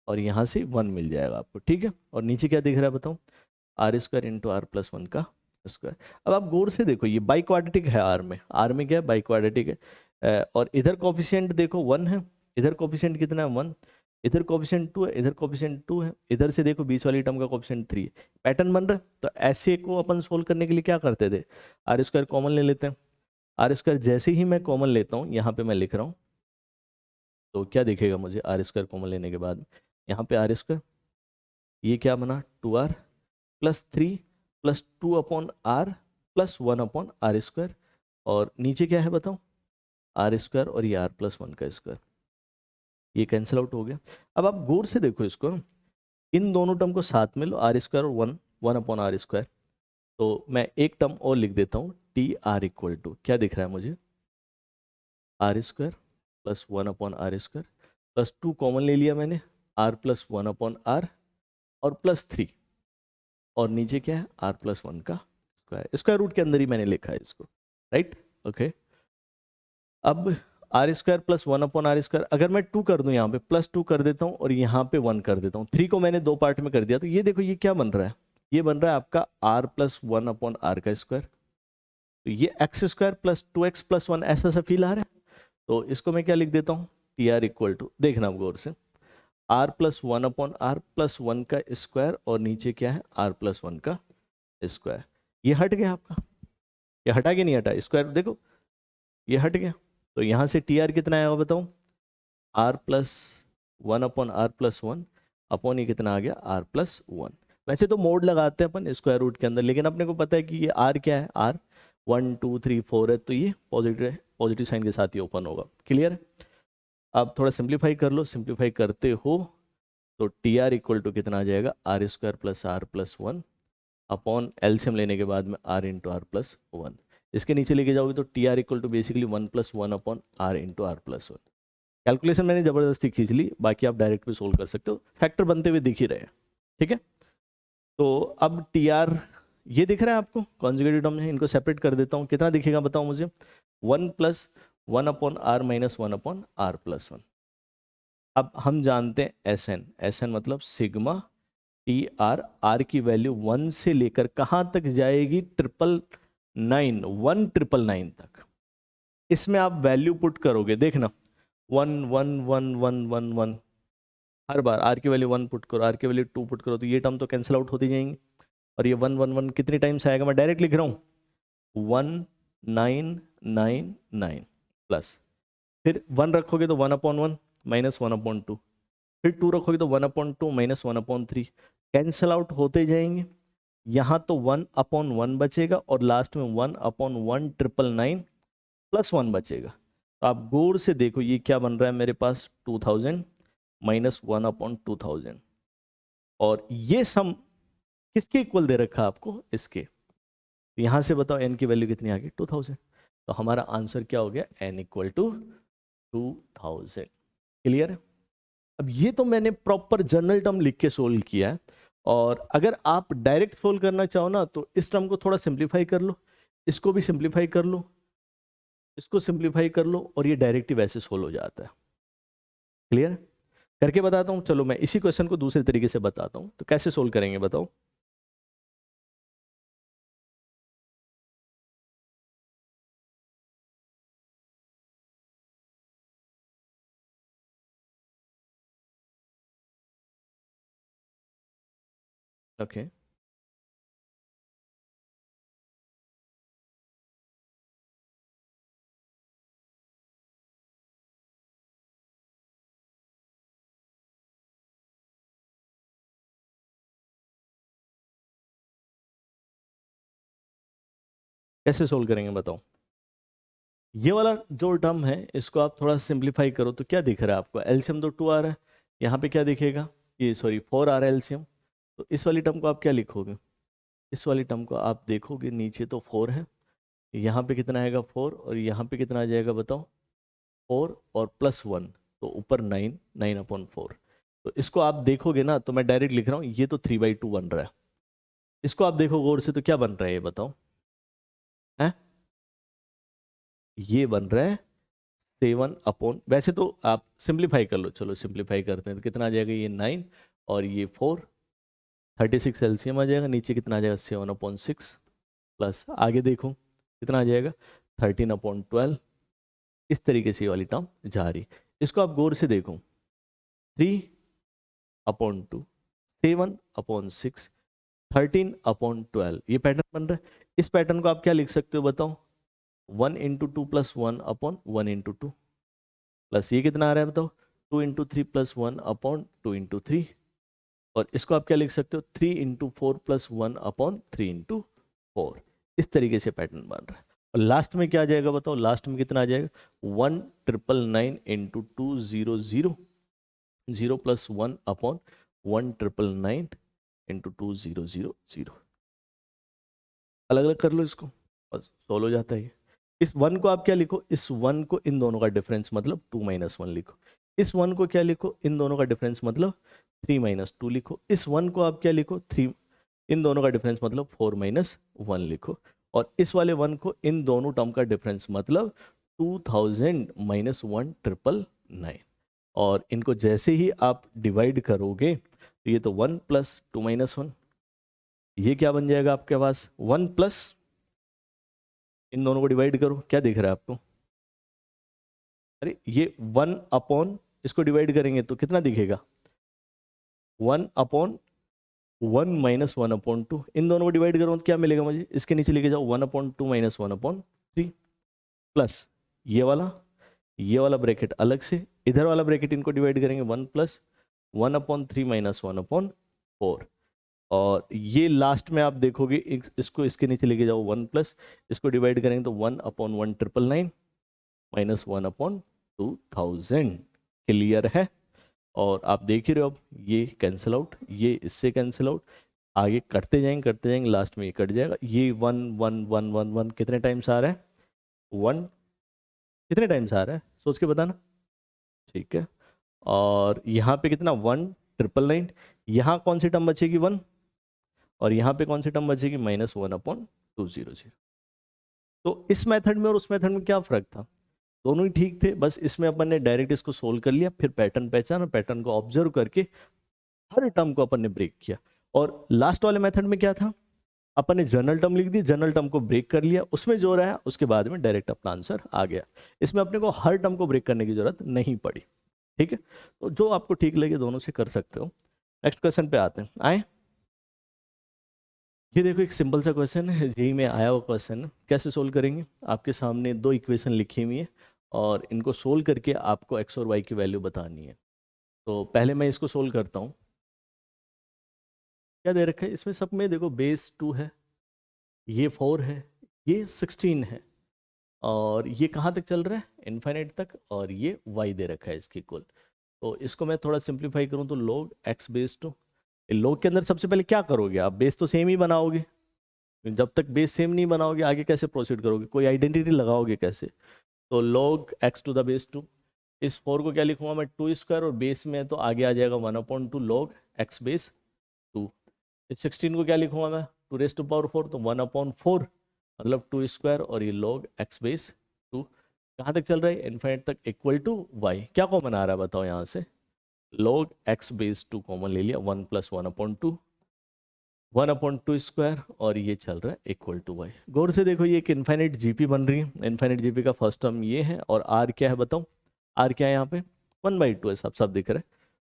और यहाँ से 1 मिल जाएगा आपको। ठीक है, और नीचे क्या दिख रहा है बताओ, r² × r+1 का स्क्वायर। अब आप गौर से देखो, ये बाई क्वाड्रेटिक है, r में क्या है, बाई क्वाड्रेटिक है, और इधर कोफिशिएंट देखो 1 है, इधर कोफिशिएंट कितना है 1, इधर कोफिशिएंट 2 है, इधर कोफिशिएंट 2 है, इधर से देखो बीच वाली टर्म का कोफिशिएंट 3 है, पैटर्न बन रहा है। तो ऐसे को अपन सोल्व करने के लिए क्या करते थे, r² कॉमन ले लेते हैं, r² जैसे ही मैं कॉमन लेता हूँ, यहाँ पे मैं लिख रहा हूँ, तो क्या दिखेगा मुझे, r² कॉमन लेने के बाद यहाँ पे r², ये क्या बना 2r + 3 + 2/r + 1/r², और नीचे क्या है बताओ, r² और ये r+1 का स्क्वायर, ये कैंसिल आउट हो गया। अब आप गौर से देखो इसको, इन दोनों टर्म को साथ में लो, r² और 1/r², तो मैं एक टर्म और लिख देता हूँ, TR इक्वल टू क्या दिख रहा है मुझे, r² + 1/r² + 2 कॉमन ले लिया मैंने, r + 1/r और +3, और नीचे क्या है r+1 का स्क्वायर, स्क्वायर रूट के अंदर ही मैंने लिखा है इसको, राइट। ओके, अब r² + 1/r², अगर मैं 2 कर दूं यहाँ पे, +2 कर देता हूँ और यहाँ पे 1 कर देता हूँ, 3 को मैंने दो पार्ट में कर दिया, तो ये देखो ये क्या बन रहा है, ये बन रहा है आपका r + 1/r का स्क्वायर, तो ये x² + 2x + 1 ऐसा सा फील आ रहा है। तो इसको मैं क्या लिख देता हूँ, TR इक्वल टू, देखना आप गौर से, r + 1/r + 1 का स्क्वायर, और नीचे क्या है r+1 का स्क्वायर, ये हट गया आपका, ये हटा कि नहीं हटा, स्क्वायर देखो ये हट गया। तो यहाँ से TR कितना आया बताओ, r + 1/r+1 अपॉन ये कितना आ गया r+1। वैसे तो मोड लगाते हैं अपन स्क्वायर रूट के अंदर, लेकिन अपने को पता है कि ये r क्या है, r 1 2 3 4 है, तो ये पॉजिटिव है, पॉजिटिव साइन के साथ ही ओपन होगा। क्लियर है, अब थोड़ा सिंप्लीफाई कर लो, सिंप्लीफाई करते हो तो TR इक्वल टू कितना आ जाएगा, r² + r+1 अपॉन एलसीएम लेने के बाद में R into R plus one. इसके नीचे लेके जाओगे तो T R equal to basically one plus one upon R into R plus one. Calculation मैंने ज़बरदस्ती खींच ली, बाकी आप डायरेक्ट भी सोल्व कर सकते हो, फैक्टर बनते हुए दिख ही रहे हैं। ठीक है, तो अब टी आर ये दिख रहा है आपको, कॉन्जुगेटिव टर्म है, इनको सेपरेट कर देता हूँ, कितना दिखेगा बताओ मुझे, one plus one upon R minus one upon R plus one. अब हम जानते हैं एस एन, एस एन मतलब सिग्मा टी आर, आर की वैल्यू वन से लेकर कहाँ तक जाएगी, 999 तक। इसमें आप वैल्यू पुट करोगे, देखना 1 1 1 1 1 1, हर बार आर की वैल्यू 1 पुट करो, आर की वैल्यू 2 पुट करो, तो ये टर्म तो कैंसिल आउट होती जाएंगी। और ये 1 1 1 कितनी टाइम्स आएगा, मैं डायरेक्ट लिख रहा हूँ 1999 प्लस, फिर 1 रखोगे तो 1/1 माइनस 1/2, फिर 2 रखोगे तो 1/2 माइनस 1/3, कैंसिल आउट होते जाएंगे। यहाँ तो 1/1 बचेगा और लास्ट में 1/1999 प्लस 1 बचेगा। तो आप गौर से देखो ये क्या बन रहा है मेरे पास, 2000 माइनस 1/2000, और ये सम किसके इक्वल दे रखा है आपको, इसके। तो यहाँ से बताओ n की वैल्यू कितनी आ गई, 2000। तो हमारा आंसर क्या हो गया, n इक्वल टू 2000। क्लियर है। अब ये तो मैंने प्रॉपर जनरल टर्म लिख के सोल्व किया है, और अगर आप डायरेक्ट सोल्व करना चाहो ना तो इस टर्म को थोड़ा सिंप्लीफाई कर लो, इसको भी सिंप्लीफाई कर लो, इसको सिंप्लीफाई कर लो, और ये डायरेक्ट ही वैसे सोल्व हो जाता है। क्लियर, करके बताता हूँ। चलो मैं इसी क्वेश्चन को दूसरे तरीके से बताता हूँ, तो कैसे सोल्व करेंगे बताओ। ओके, कैसे सोल्व करेंगे बताओ। ये वाला जो टर्म है इसको आप थोड़ा सिंप्लीफाई करो तो क्या दिख रहा है आपको, एलसीएम तो 2 आ रहा है, यहाँ पे क्या दिखेगा, ये सॉरी 4 आ रहा है एलसीएम। तो इस वाली टर्म को आप क्या लिखोगे, इस वाली टर्म को आप देखोगे नीचे तो 4 है, यहाँ पे कितना आएगा 4, और यहाँ पे कितना आ जाएगा बताओ 4 और प्लस 1, तो ऊपर 9, 9/4। तो इसको आप देखोगे ना, तो मैं डायरेक्ट लिख रहा हूँ, ये तो 3/2 बन रहा है। इसको आप देखो गौर से तो क्या बन रहा है ये बताओ, है ये बन रहा है 7 अपॉन, वैसे तो आप सिंप्लीफाई कर लो, चलो सिंप्लीफाई करते हैं तो कितना आ जाएगा, ये 9 और ये 4, 36 एलसीएम आ जाएगा, नीचे कितना आ जाएगा 7/6, प्लस आगे देखो कितना आ जाएगा 13/12। इस तरीके से ये वाली टर्म जा रही, इसको आप गौर से देखो 3/2, 7/6, 13/12, ये पैटर्न बन रहा है। इस पैटर्न को आप क्या लिख सकते हो बताओ, 1 × 2 प्लस 1/1 × 2, प्लस ये कितना आ रहा है बताओ 2 × 3 प्लस 1/2 × 3, और इसको आप क्या लिख सकते हो 3 × 4 प्लस 1/3 × 4। इस तरीके से पैटर्न बन रहा है। और लास्ट में क्या आ जाएगा बताओ, लास्ट में कितना आ जाएगा 1,999 × 200, 0 प्लस 1/1,999 × 2000। अलग अलग कर लो इसको, बस सोल्व हो जाता है ये। इस 1 को आप क्या लिखो, इस 1 को इन दोनों का डिफरेंस मतलब 2 - 1 लिखो। इस 1 को क्या लिखो, इन दोनों का डिफरेंस मतलब 3 - 2 लिखो। इस 1 को आप क्या लिखो, 3, इन दोनों का डिफरेंस मतलब 4 - 1 लिखो। और इस वाले 1 को इन दोनों टर्म का डिफरेंस मतलब 2000 - 1,999। और इनको जैसे ही आप डिवाइड करोगे तो ये तो 1 प्लस 2 - 1, ये क्या बन जाएगा आपके पास 1 प्लस, इन दोनों को डिवाइड करो, क्या दिख रहा है आपको, अरे ये 1 अपॉन, इसको डिवाइड करेंगे तो कितना दिखेगा 1/1 माइनस 1/2, इन दोनों को डिवाइड करो तो क्या मिलेगा मुझे, इसके नीचे लेके जाओ 1/2 माइनस 1/3, प्लस ये वाला ब्रैकेट अलग से, इधर वाला ब्रैकेट इनको डिवाइड करेंगे 1 प्लस 1/3 माइनस 1/4, और ये लास्ट में आप देखोगे इसको इसके नीचे लेके जाओ 1 प्लस, इसको डिवाइड करेंगे तो 1/1,999 माइनस 1/2000। क्लियर है। और आप देख ही रहे हो अब ये कैंसिल आउट, ये इससे कैंसिल आउट, आगे करते जाएंगे, लास्ट में ये कट जाएगा। ये 1 1 1 1 1 कितने टाइम्स आ रहा है? 1 कितने टाइम्स आ रहा है सोच के बताना। ठीक है, और यहाँ पे कितना? 1 999। यहाँ कौन सी टर्म बचेगी? 1। और यहाँ पे कौन सी टर्म बचेगी? -1/200। तो इस मेथड में और उस मेथड में क्या फ़र्क था? दोनों ही ठीक थे, बस इसमें अपन ने डायरेक्ट इसको सोल्व कर लिया, फिर पैटर्न पहचाना, पैटर्न को ऑब्जर्व करके हर टर्म को अपन ने ब्रेक किया। और लास्ट वाले मेथड में क्या था? अपन ने जनरल टर्म लिख दी, जनरल टर्म को ब्रेक कर लिया, उसमें जो रहा उसके बाद में डायरेक्ट अपना आंसर आ गया। इसमें अपने को हर टर्म को ब्रेक करने की जरूरत नहीं पड़ी। ठीक है, तो जो आपको ठीक लगे दोनों से कर सकते हो। नेक्स्ट क्वेश्चन पे आते हैं, आए। ये देखो एक सिंपल सा क्वेश्चन है, जेई में आया हुआ क्वेश्चन। कैसे सोल्व करेंगे? आपके सामने दो इक्वेशन लिखी हुई है और इनको सोल्व करके आपको एक्स और वाई की वैल्यू बतानी है। तो पहले मैं इसको सोल्व करता हूँ। क्या दे रखा है इसमें? सब में देखो बेस 2 है, ये 4 है, ये 16 है, और ये कहाँ तक चल रहा है? इनफाइनाइट तक, और ये y दे रखा है इसकी कुल। तो इसको मैं थोड़ा सिंप्लीफाई करूँ तो log x बेस 2। log के अंदर सबसे पहले क्या करोगे आप? बेस तो सेम ही बनाओगे। जब तक बेस सेम नहीं बनाओगे आगे कैसे प्रोसीड करोगे? कोई आइडेंटिटी लगाओगे कैसे? तो log x to the base 2। इस 4 को क्या लिखूंगा मैं? 2 स्क्वायर, और बेस में तो आगे आ जाएगा 1/2 log x बेस 2। इस 16 को क्या लिखूंगा मैं? 2⁴, तो 1/4 मतलब 2 स्क्वायर, और ये log x बेस 2 कहाँ तक चल रहा है? इनफाइनाइट तक, इक्वल टू y। क्या कॉमन आ रहा है बताओ यहाँ से? log x बेस 2 कॉमन ले लिया, 1 + 1/2, 1/2 स्क्वायर, और ये चल रहा है इक्वल टू y। गौर से देखो, ये एक इनफाइनाइट जीपी बन रही है। इनफाइनाइट जीपी का फर्स्ट टर्म ये है, और r क्या है बताओ? r क्या है यहाँ पे? 1/2 है, सब सब दिख रहा है।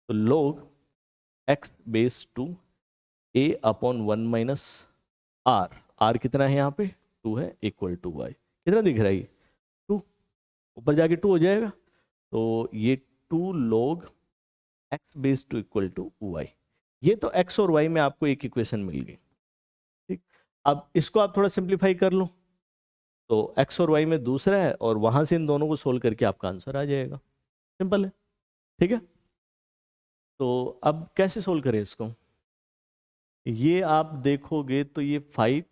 तो log x base 2 a/1 - r। r कितना है यहाँ पे? 2 है, इक्वल टू y। कितना दिख रहा है ये? 2। ऊपर जाके 2 हो जाएगा, तो ये 2 log x base 2 equal to y। ये तो x और y में आपको एक इक्वेशन मिल गई। ठीक, अब इसको आप थोड़ा सिंप्लीफाई कर लो, तो x और y में दूसरा है, और वहां से इन दोनों को सोल्व करके आपका आंसर आ जाएगा। सिंपल है। ठीक है, तो अब कैसे सोल्व करें इसको? ये आप देखोगे तो ये 5,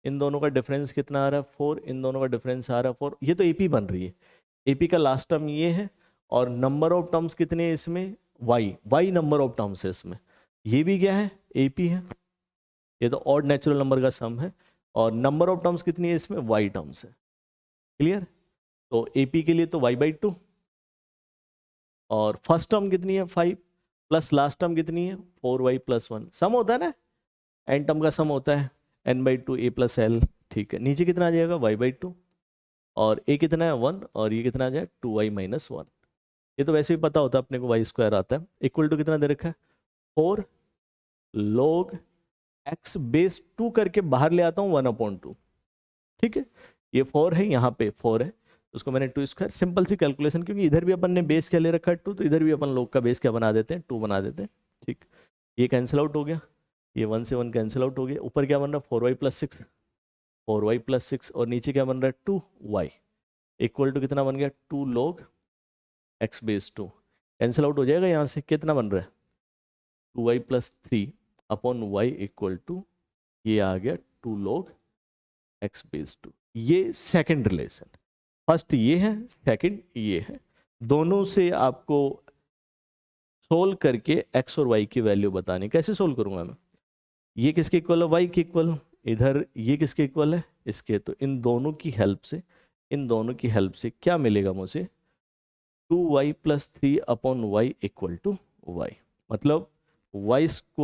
इन दोनों का डिफरेंस कितना आ रहा है? 4, इन दोनों का डिफरेंस आ रहा है 4। ये तो एपी बन रही है, एपी का लास्ट टर्म ये है, और नंबर ऑफ टर्म्स कितने हैं इसमें? y नंबर ऑफ टर्म्स है इसमें। ये भी क्या है? एपी है। ये तो ऑड नेचुरल नंबर का सम है, और नंबर ऑफ टर्म्स कितनी है इसमें? y टर्म्स है। क्लियर? तो एपी के लिए तो y/2, और फर्स्ट टर्म कितनी है? 5, प्लस लास्ट टर्म कितनी है? 4y + 1। सम होता है ना, एन टर्म का सम होता है, n/2 a + l। ठीक है, नीचे कितना आ जाएगा? y/2, और a कितना है? 1, और ये कितना आ जाएगा? 2y - 1। ये तो वैसे ही पता होता है अपने को, y² आता है, इक्वल टू कितना दे रखा है? 4 log x बेस 2 करके बाहर ले आता हूँ 1/2। ठीक है, ये 4 है, यहाँ पे 4 है, उसको मैंने 2²। सिंपल सी कैलकुलेशन, क्योंकि इधर भी अपन ने बेस क्या ले रखा है? 2, तो इधर भी अपन लोग का बेस क्या बना देते हैं? 2 बना देते हैं। ठीक, ये कैंसिल आउट हो गया, ये 1 से 1 कैंसिल आउट हो गया। ऊपर क्या बन रहा है? 4y + 6, 4y + 6, और नीचे क्या बन रहा है? 2y, इक्वल टू कितना बन गया? 2 log x base 2। Cancel out हो जाएगा यहाँ से, कितना बन रहा है? 2y + 3/y इक्वल टू, ये आ गया 2 log x बेस 2। ये सेकंड रिलेशन। फर्स्ट ये है, सेकंड ये है। दोनों से आपको सोल्व करके x और y की वैल्यू बतानी। कैसे सोल्व करूंगा मैं? ये किसके इक्वल है? y के इक्वल। इधर ये किसके इक्वल है? इसके। तो इन दोनों की हेल्प से, इन दोनों की हेल्प से क्या मिलेगा मुझे? 2y + 3/y equal to y। मतलब y² -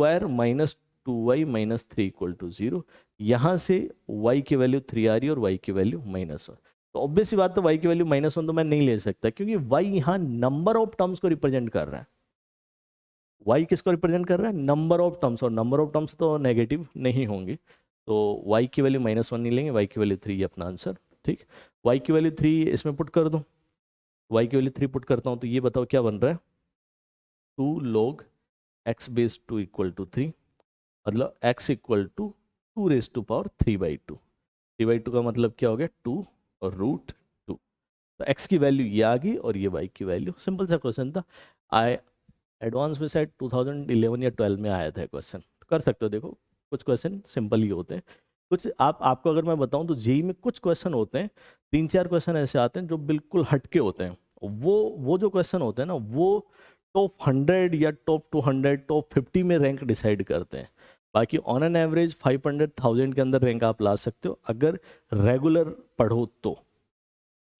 2y - 3 इक्वल टू 0। यहाँ से y की वैल्यू 3 आ रही है, और y की वैल्यू -1। तो ऑब्वियस सी बात है, y की वैल्यू -1 तो मैं नहीं ले सकता, क्योंकि y यहाँ नंबर ऑफ टर्म्स को रिप्रेजेंट कर रहा है। y किसको रिप्रेजेंट कर रहा है? नंबर ऑफ टर्म्स, और नंबर ऑफ टर्म्स तो नेगेटिव नहीं होंगे। तो y की वैल्यू -1 नहीं लेंगे, y की वैल्यू 3 है अपना आंसर। ठीक, y की वैल्यू 3 इसमें पुट कर दूँ, y की वैल्यू 3 पुट करता हूँ, तो ये बताओ क्या बन रहा है? 2 log x base 2 equal to 3, मतलब x इक्वल टू 2⁻³ 3/2 का मतलब क्या हो गया? 2 और √2। तो x की वैल्यू ये आ गई, और ये y की वैल्यू। सिंपल सा क्वेश्चन था। एडवांस में शायद 2011 या 12 में आया था क्वेश्चन, तो कर सकते हो। देखो कुछ क्वेश्चन सिंपल ही होते हैं, कुछ आपको अगर मैं बताऊं तो जेई में कुछ क्वेश्चन होते हैं, 3-4 क्वेश्चन ऐसे आते हैं जो बिल्कुल हटके होते हैं। वो जो क्वेश्चन होते हैं ना, वो टॉप 100 या टॉप 200 टॉप 50 में रैंक डिसाइड करते हैं। बाकी ऑन एन एवरेज 500,000 के अंदर रैंक आप ला सकते हो अगर रेगुलर पढ़ो तो।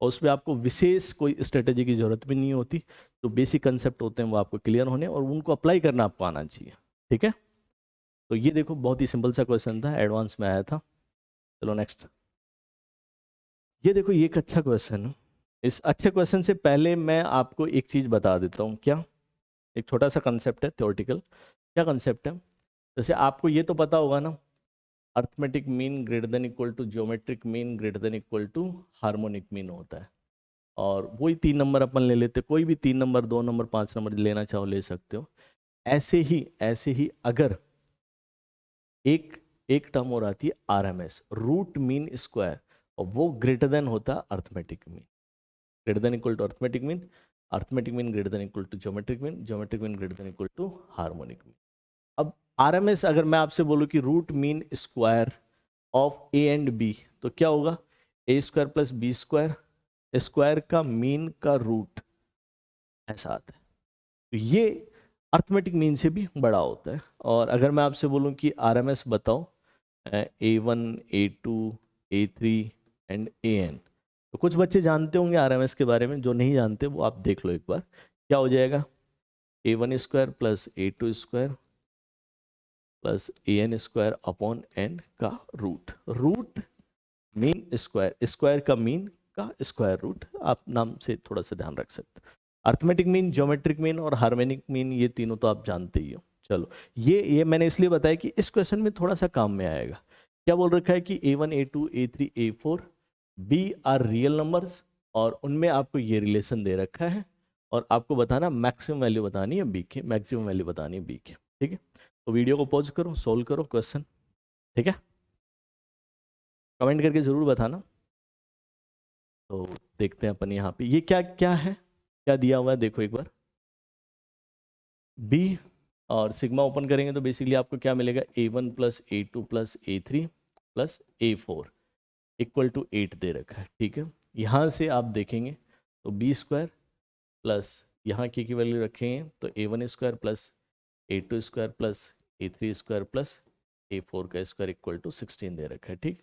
और उसमें आपको विशेष कोई स्ट्रेटेजी की जरूरत भी नहीं होती, तो बेसिक कंसेप्ट होते हैं वो आपको क्लियर होने और उनको अप्लाई करना आपको आना चाहिए। ठीक है, तो ये देखो बहुत ही सिंपल सा क्वेश्चन था, एडवांस में आया था। चलो नेक्स्ट। ये देखो ये एक अच्छा क्वेश्चन है। इस अच्छे क्वेश्चन से पहले मैं आपको एक चीज़ बता देता हूँ। क्या? एक छोटा सा कंसेप्ट है थ्योरेटिकल। क्या कंसेप्ट है? जैसे आपको ये तो पता होगा ना, arithmetic mean greater than equal to geometric mean greater than equal to harmonic mean होता है। और वही 3 नंबर अपन ले लेते, कोई भी 3 नंबर 2 नंबर 5 नंबर लेना चाहो ले सकते हो। ऐसे ही अगर एक एक टर्म और आती है आरएमएस, रूट मीन स्क्वायर, और वो ग्रेटर देन होता है arithmetic mean. Greater than equal to arithmetic mean, arithmetic mean greater than equal to geometric mean, geometric mean greater than equal to harmonic mean. अब RMS अगर मैं आपसे बोलूं कि root mean square of A and B, तो क्या होगा? A square plus B square, square का मीन का रूट, ऐसा आता है। तो ये अर्थमेटिक मीन से भी बड़ा होता है। और अगर मैं आपसे बोलूं कि आरएमएस बताओ A1 A2 A3 and AN, तो कुछ बच्चे जानते होंगे आरएमएस के बारे में, जो नहीं जानते वो आप देख लो एक बार। क्या हो जाएगा? A1 square plus A2 square plus AN square upon n का root. Root mean square, square का मीन का स्क्वायर रूट, आप नाम से थोड़ा सा ध्यान रख सकते हो। अर्थमेटिक मीन, ज्योमेट्रिक मीन और हार्मोनिक मीन, ये तीनों तो आप जानते ही हो। चलो ये मैंने इसलिए बताया कि इस क्वेश्चन में थोड़ा सा काम में आएगा। क्या बोल रखा है कि A1 A2 A3 A4 B are real numbers, और उनमें आपको ये रिलेशन दे रखा है, और आपको बताना मैक्सिमम वैल्यू बतानी है बी की, मैक्सिमम वैल्यू बतानी है बी की। ठीक है, तो वीडियो को पॉज करो, सोल्व करो क्वेश्चन। ठीक है, कमेंट करके जरूर बताना। तो देखते हैं अपन यहाँ पे ये क्या क्या है, क्या दिया हुआ है, देखो एक बार। बी और सिग्मा ओपन करेंगे तो बेसिकली आपको क्या मिलेगा? A1 plus A2 plus A3 plus A4 equal to 8 दे रखा है। ठीक है, यहाँ से आप देखेंगे तो बी स्क्वायर प्लस यहाँ की वैल्यू रखेंगे तो A1 square plus A2 square plus A3 square plus A4 का स्क्वायर इक्वल टू 16 दे रखा है। ठीक,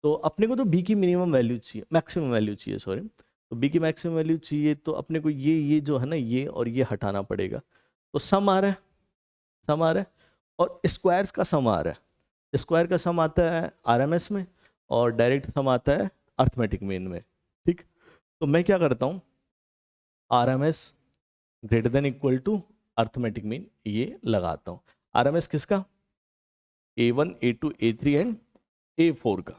तो अपने को तो बी की मिनिमम वैल्यू चाहिए, मैक्सिमम वैल्यू चाहिए, सॉरी। तो बी की मैक्सिमम वैल्यू चाहिए तो अपने को ये जो है ना, ये और ये हटाना पड़ेगा। तो सम आ रहा है, सम आ रहा है, और स्क्वायर्स का सम आ रहा है। स्क्वायर का सम आता है आरएमएस में, और डायरेक्ट सम आता है अर्थमेटिक मीन में। ठीक, तो मैं क्या करता हूँ, RMS greater than equal to arithmetic mean ये लगाता हूँ। आरएमएस किसका? A1 A2 A3 and A4 का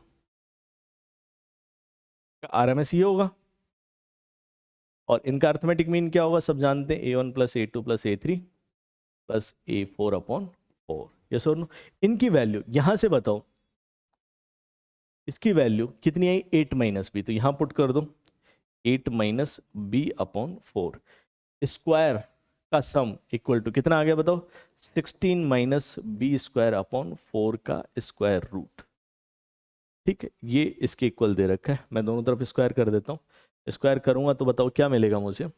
आरएमएस ये होगा, और इनका अर्थमेटिक मीन क्या होगा सब जानते हैं, A1 plus A2 plus A3 plus A4 upon 4। Yes और नो? इनकी वैल्यू यहां से बताओ, इसकी वैल्यू कितनी आई? 8 माइनस बी, तो यहां पुट कर दो 8 माइनस बी अपॉन 4। स्क्वायर का सम इक्वल टू कितना आ गया बताओ? 16 माइनस बी स्क्वायर अपॉन 4 का स्क्वायर रूट। ठीक है, ये इसके इक्वल दे रखा है। मैं दोनों तरफ स्क्वायर कर देता हूँ। स्क्वायर करूंगा तो बताओ क्या मिलेगा मुझे?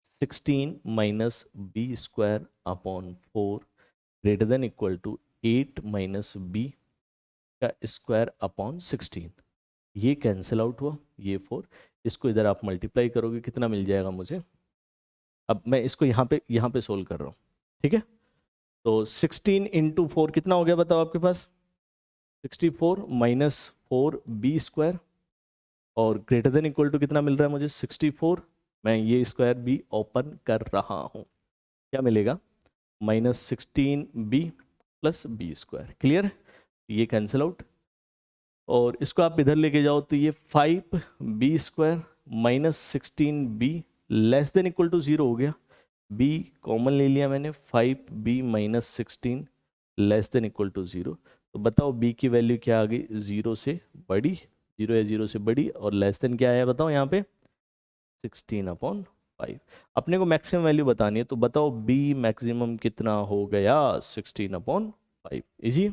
16 minus B square upon 4 greater than equal to 8 minus B का स्क्वायर अपॉन 16। ये कैंसिल आउट हुआ, ये 4, इसको इधर आप मल्टीप्लाई करोगे कितना मिल जाएगा मुझे? अब मैं इसको यहाँ पे सोल्व कर रहा हूँ। ठीक है, तो 16 इंटू 4 कितना हो गया बताओ आपके पास? 64 माइनस 4 बी स्क्वायर, और ग्रेटर देन इक्वल टू कितना मिल रहा है मुझे? 64। मैं ये स्क्वायर भी ओपन कर रहा हूँ, क्या मिलेगा? Minus 16 B plus B square. Clear? ये कैंसिल आउट, और इसको आप इधर लेके जाओ तो ये 5 B square minus 16 B less than equal to 0 हो गया। बी कॉमन ले लिया मैंने, 5 B minus 16 less than equal to 0। तो बताओ बी की वैल्यू क्या आ गई? 0 से बड़ी, 0 या 0 से बड़ी, और लेस देन क्या आया बताओ यहाँ पे? 16 अपॉन 5। अपने को मैक्सिमम वैल्यू बतानी है, तो बताओ बी मैक्सिमम कितना हो गया? 16 अपॉन 5। इजी।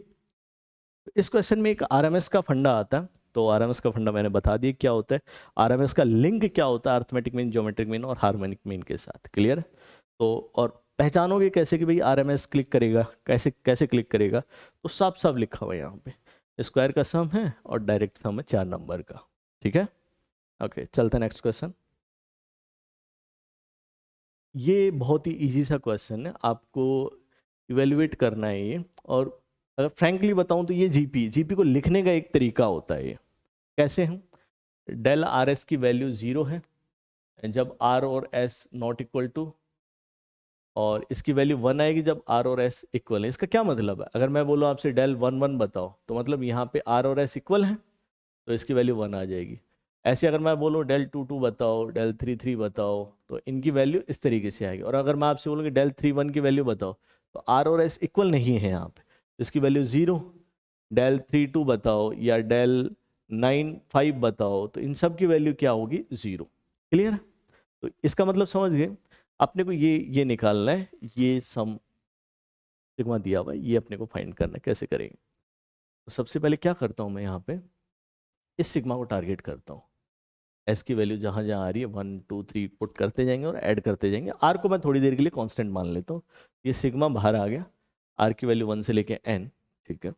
इस क्वेश्चन में एक आरएमएस का फंडा आता है, तो आरएमएस का फंडा मैंने बता दिया क्या होता है। आरएमएस का लिंक क्या होता है अर्थमेटिक मीन, ज्योमेट्रिक मीन और हार्मोनिक मीन के साथ। क्लियर। तो और पहचानोगे कैसे कि भाई आरएमएस क्लिक करेगा, कैसे कैसे क्लिक करेगा, तो साफ साफ लिखा हुआ है यहाँ पे, स्क्वायर का सम है और डायरेक्ट सम है 4 नंबर का। ठीक है, ओके चलते हैं नेक्स्ट क्वेश्चन। ये बहुत ही इजी सा क्वेश्चन है, आपको इवेल्युएट करना है ये। और अगर फ्रैंकली बताऊं तो ये जीपी को लिखने का एक तरीका होता है। ये कैसे है, डेल आर एस की वैल्यू 0 है जब आर और एस नॉट इक्वल टू, और इसकी वैल्यू 1 आएगी जब आर और एस इक्वल है। इसका क्या मतलब है, अगर मैं बोलूँ आपसे डेल 1 1 बताओ, तो मतलब यहाँ पे आर और एस इक्वल है तो इसकी वैल्यू 1 आ जाएगी। ऐसे अगर मैं बोलूँ डेल 2 2 बताओ, डेल 3 3 बताओ, तो इनकी वैल्यू इस तरीके से आएगी। और अगर मैं आपसे बोलूँ कि डेल 3 1 की वैल्यू बताओ, तो आर और एस इक्वल नहीं है यहाँ पे, इसकी वैल्यू 0। डेल 3 2 बताओ या डेल 9 5 बताओ, तो इन सब की वैल्यू क्या होगी, 0। क्लियर। तो इसका मतलब समझ गए, अपने को ये निकालना है, ये सम सिग्मा दिया हुआ है, ये अपने को फाइंड करना है। कैसे करेंगे, तो सबसे पहले क्या करता हूँ मैं यहाँ पे, इस सिग्मा को टारगेट करता हूँ। एस की वैल्यू जहाँ जहाँ आ रही है 1 2 3 पुट करते जाएंगे और ऐड करते जाएंगे। आर को मैं थोड़ी देर के लिए कांस्टेंट मान लेता हूँ, ये सिग्मा बाहर आ गया। आर की वैल्यू 1 से लेके एन, ठीक है।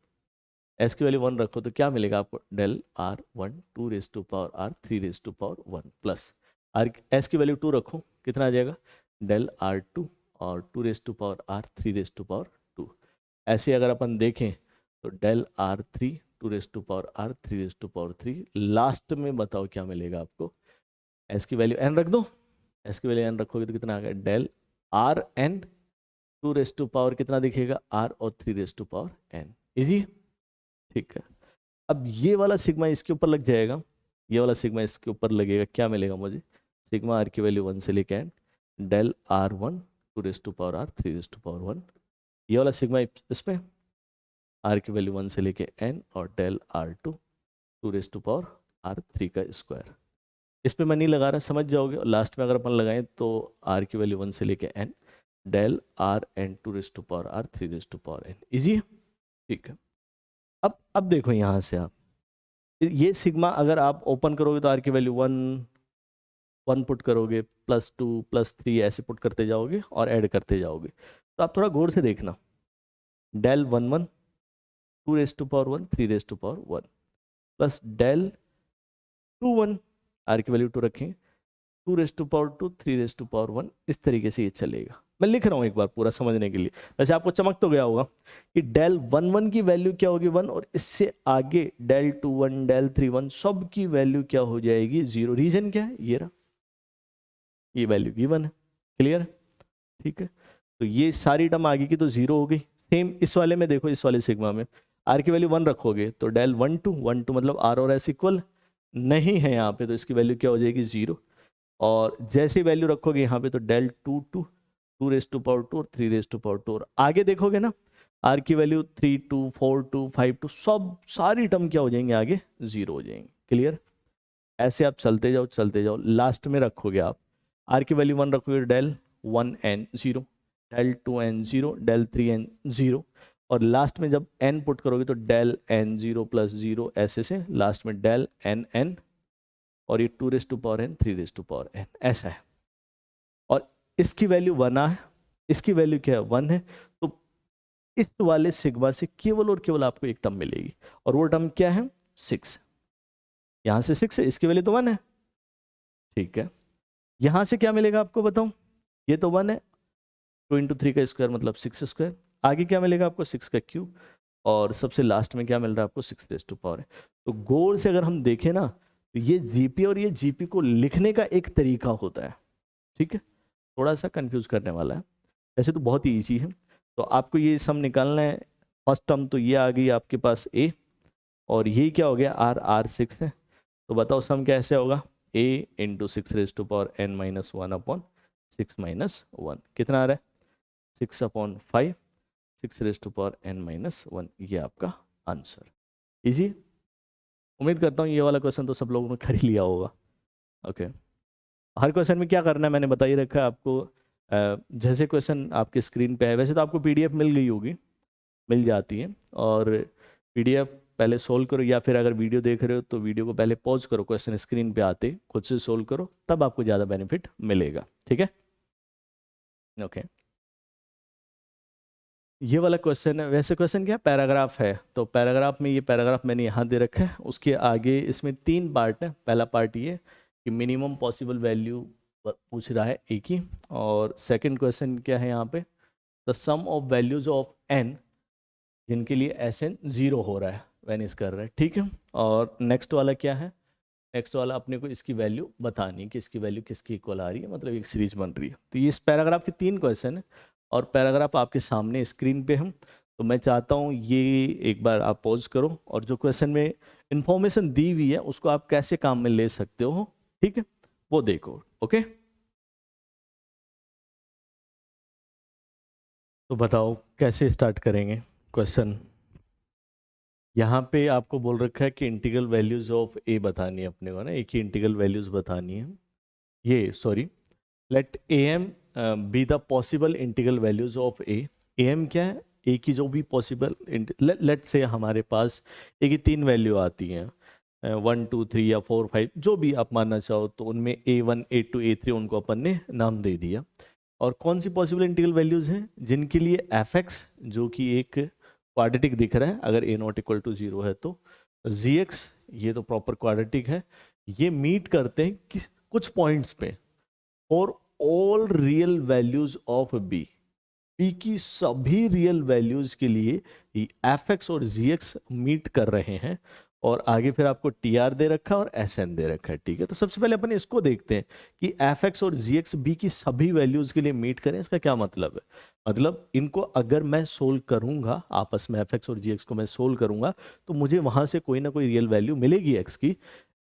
एस की वैल्यू 1 रखो तो क्या मिलेगा आपको, del R 1 2 raise to power R 3 raise to power 1 plus R, S की वैल्यू 2 रखो, कितना आ जाएगा, डेल आर 2 और 2 raise to power R 3 raise to power 2। ऐसे अगर अपन देखें तो del R 3 2 raise to power R 3 raise to power 3, last में बताओ क्या मिलेगा आपको, एस की वैल्यू एन रख दो। एस की वैल्यू एन रखोगे तो कितना आ गया, del R N 2 raise to power कितना दिखेगा, आर और 3 raise to power N. Easy, ठीक है। अब ये वाला सिग्मा इसके ऊपर लग जाएगा, ये वाला सिग्मा इसके ऊपर लगेगा, क्या मिलेगा मुझे, सिग्मा आर की वैल्यू 1 से लेके N, del R 1 2 raise to power R 3 raise to power 1। ये वाला सिग्मा इसमें आर की वैल्यू 1 से लेके एन और del R 2 2 raise to power R 3 का स्क्वायर। इस पे मैं नहीं लगा रहा, समझ जाओगे। और लास्ट में अगर अपन लगाएं तो आर की वैल्यू 1 से लेके N, del R N 2 raise to power R 3 raise to power N. Easy है, ठीक है। अब देखो यहाँ से आप ये सिग्मा अगर आप ओपन करोगे तो आर की वैल्यू 1 1 पुट करोगे, +2 +3 ऐसे पुट करते जाओगे और ऐड करते जाओगे। तो आप थोड़ा गौर से देखना, del 1 1 2 raise to power 1 3 raise to power 1 plus del 2 1, R की वैल्यू 2 रखें, 2 raise to power 2 3 raise to power 1। इस तरीके से ये चलेगा। मैं लिख रहा हूँ एक बार पूरा समझने के लिए, वैसे आपको चमक तो गया होगा कि डेल 1 1 की वैल्यू क्या होगी 1, और इससे आगे डेल 2 1 डेल 3 1 सब की वैल्यू क्या हो जाएगी 0। रीजन क्या है, ये रहा, ये वैल्यू गिवन है। क्लियर, ठीक है। तो ये सारी टर्म आगे की तो 0 हो गई। सेम इस वाले में देखो, इस वाले सिग्मा में आर की वैल्यू 1 रखोगे तो डेल 1 2 1 2 मतलब आर और एस इक्वल नहीं है यहाँ पे, तो इसकी वैल्यू क्या हो जाएगी 0। और जैसे वैल्यू रखोगे यहाँ पे तो डेल 2 2 2 रेज टू पावर 2 और 3 रेज टू पावर 2, और आगे देखोगे ना आर की वैल्यू 3 2 4 2 5 2 सब सारी टर्म क्या हो जाएंगे आगे 0 हो जाएंगे। क्लियर, ऐसे आप चलते जाओ चलते जाओ, लास्ट में रखोगे आप आर की वैल्यू 1 रखोगे del 1 N 0, del 2 N 0, del 3 N 0, और लास्ट में जब एन पुट करोगे तो डेल एन 0 प्लस 0 ऐसे से लास्ट में डेल एन एन, और ये 2 raise to power N 3 raise to power N ऐसा है। और इसकी वैल्यू 1 है, इसकी वैल्यू क्या है 1 है। तो इस वाले सिग्मा से केवल और केवल आपको एक टर्म मिलेगी, और वो टर्म क्या है 6। यहां से 6 है, इसकी वैल्यू तो 1 है, ठीक है। यहां से क्या मिलेगा आपको बताऊं, ये तो 1 है, 2 × 3 का स्क्वायर मतलब 6 स्क्वायर। आगे क्या मिलेगा आपको 6 का क्यूब, और सबसे लास्ट में क्या मिल रहा है आपको 6 रेज टू पावर है। तो गौर से अगर हम देखें ना तो ये जीपी और ये जीपी को लिखने का एक तरीका होता है, ठीक है। थोड़ा सा कंफ्यूज करने वाला है, वैसे तो बहुत ही ईजी है। तो आपको ये सम निकालना है। फर्स्ट टर्म तो ये आ गई आपके पास ए, और ये क्या हो गया आर, आर 6 है। तो बताओ सम कैसे होगा, A into 6 raise to power N minus 1 upon 6 minus 1 कितना आ रहा है 6/5 6 raise to power N minus 1, ये आपका आंसर। इजी, उम्मीद करता हूँ ये वाला क्वेश्चन तो सब लोगों ने कर ही लिया होगा। ओके, हर क्वेश्चन में क्या करना है मैंने बता ही रखा है आपको। जैसे क्वेश्चन आपके स्क्रीन पे है, वैसे तो आपको पीडीएफ मिल गई होगी, मिल जाती हैं। और पीडीएफ पहले सोल्व करो, या फिर अगर वीडियो देख रहे हो तो वीडियो को पहले पॉज करो, क्वेश्चन स्क्रीन पे आते खुद से सोल्व करो, तब आपको ज़्यादा बेनिफिट मिलेगा। ठीक है, ओके। ये वाला क्वेश्चन है, वैसे क्वेश्चन क्या पैराग्राफ है, तो पैराग्राफ में ये पैराग्राफ मैंने यहाँ दे रखा है, उसके आगे इसमें 3 पार्ट है। पहला पार्ट ये कि मिनिमम पॉसिबल वैल्यू पूछ रहा है ए की, और सेकंड क्वेश्चन क्या है यहाँ पे, the sum of values of N जिनके लिए एस एन 0 हो रहा है, वेनिस कर रहा है। ठीक है, और नेक्स्ट वाला क्या है, नेक्स्ट वाला अपने को इसकी वैल्यू बतानी है कि इसकी वैल्यू किसकी इक्वल आ रही है, मतलब एक सीरीज बन रही है। तो ये इस पैराग्राफ के 3 क्वेश्चन है, और पैराग्राफ आपके सामने स्क्रीन पे हम, तो मैं चाहता हूँ ये एक बार आप पॉज करो, और जो क्वेश्चन में इंफॉर्मेशन दी हुई है उसको आप कैसे काम में ले सकते हो, ठीक है, वो देखो। ओके, तो बताओ कैसे स्टार्ट करेंगे क्वेश्चन। यहाँ पे आपको बोल रखा है कि इंटीग्रल वैल्यूज ऑफ ए बतानी है अपने को ना, एक ही इंटीग्रल वैल्यूज बतानी है। ये sorry, let A M be the possible integral values of A. A M क्या है, ए की जो भी पॉसिबल, लेट से हमारे पास ए की 3 वैल्यू आती हैं, 1 2 3 या 4 5 जो भी आप मानना चाहो, तो उनमें A1 A2 A3 उनको अपन ने नाम दे दिया। और कौन सी पॉसिबल इंटीग्रल वैल्यूज हैं जिनके लिए एफ एक्स जो कि एक क्वाड्रेटिक दिख रहा है, अगर ए नॉट इक्वल टू 0 है, तो जी एक्स ये तो प्रॉपर क्वाड्रेटिक है, ये मीट करते हैं किस कुछ पॉइंट्स पे, और all real values of b, b की सभी रियल वैल्यूज के लिए एफ एक्स और जी एक्स मीट कर रहे हैं। और आगे फिर आपको टी आर दे रखा है और एस एन दे रखा है। ठीक है, तो सबसे पहले अपन इसको देखते हैं कि एफ एक्स और जी एक्स बी की सभी वैल्यूज के लिए मीट करें। इसका क्या मतलब है, मतलब इनको अगर मैं सोल्व करूंगा, आपस में एफ एक्स और जी एक्स को मैं सोल्व करूंगा, तो मुझे वहां से कोई ना कोई रियल वैल्यू मिलेगी एक्स की,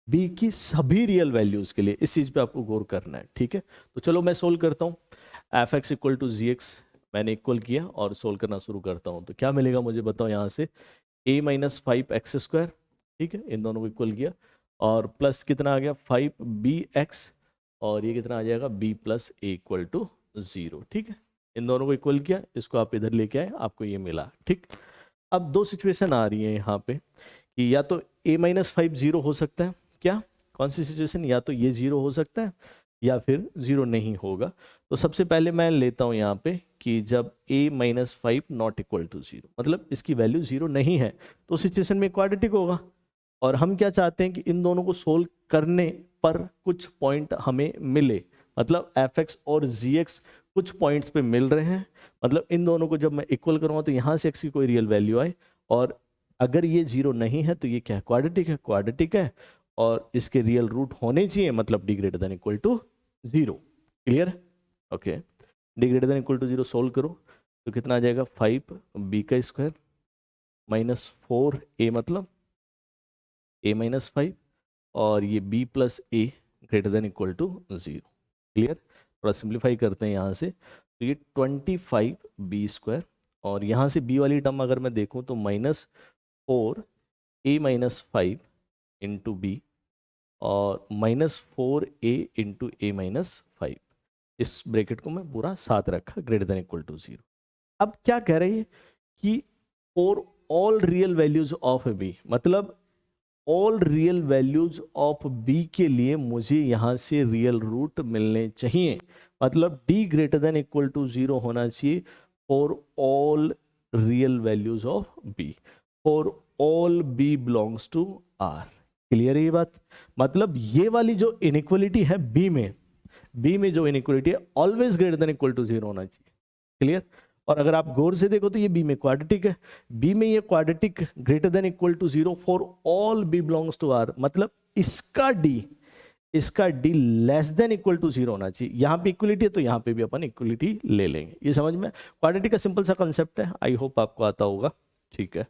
बी की सभी रियल वैल्यूज के लिए। इस चीज पे आपको गौर करना है। ठीक है, तो चलो मैं सोल्व करता हूँ। F x equal to g x मैंने इक्वल किया और सोल्व करना शुरू करता हूँ, तो क्या मिलेगा मुझे बताओ यहाँ से, a माइनस 5x²। ठीक है, इन दोनों को इक्वल किया, और प्लस कितना आ गया 5bx, और ये कितना आ जाएगा b plus a equal to 0। ठीक है, इन दोनों को इक्वल किया, इसको आप इधर लेके आए, आपको ये मिला। ठीक, अब 2 सिचुएशन आ रही है यहाँ पे कि या तो a माइनस 5 0 हो सकता है, क्या कौन सी सिचुएशन, या तो ये 0 हो सकता है या फिर 0 नहीं होगा। तो सबसे पहले मैं लेता हूँ यहाँ पे कि जब a minus 5 not equal to 0, मतलब इसकी वैल्यू 0 नहीं है, तो सिचुएशन में क्वाड्रेटिक होगा। और हम क्या चाहते हैं कि इन दोनों को सोल्व करने पर कुछ पॉइंट हमें मिले, मतलब एफ एक्स और जी एक्स कुछ पॉइंट्स पे मिल रहे हैं, मतलब इन दोनों को जब मैं इक्वल करूँगा तो यहाँ से एक्स की कोई रियल वैल्यू आए, और अगर ये 0 नहीं है तो ये क्या है, क्वाड्रेटिक है, क्वाड्रेटिक है, और इसके रियल रूट होने चाहिए, मतलब D greater than equal to 0। Clear, okay. D greater than equal to 0 solve करो तो कितना आ जाएगा, 5b² माइनस 4a, मतलब a माइनस 5, और ये b plus a greater than equal to 0। Clear, थोड़ा सिंप्लीफाई करते हैं यहाँ से, तो ये 25b², और यहाँ से b वाली टर्म अगर मैं देखूँ तो -4a माइनस 5 इंटू बी, और -4a इंटू ए माइनस 5, इस ब्रैकेट को मैं पूरा साथ रखा, ग्रेटर देन इक्वल टू 0। अब क्या कह रही है कि for all real values of B, मतलब all real values of B के लिए मुझे यहां से रियल रूट मिलने चाहिए, मतलब D greater than equal to 0 होना चाहिए for all real values of b, for all b belongs to R. Clear है ये बात, मतलब ये वाली जो इनइक्वलिटी है बी में जो इनइक्वलिटी है always greater than equal to 0 होना चाहिए। क्लियर, और अगर आप गौर से देखो तो ये बी में क्वाड्रेटिक है, बी में ये quadratic greater than equal to 0 for all b belongs to R, मतलब इसका D less than equal to 0 होना चाहिए। यहाँ पे इक्वलिटी है तो यहाँ पे भी अपन इक्वलिटी ले लेंगे। ये समझ में, क्वाड्रेटिक का सिंपल सा कंसेप्ट है, आई होप आपको आता होगा। ठीक है,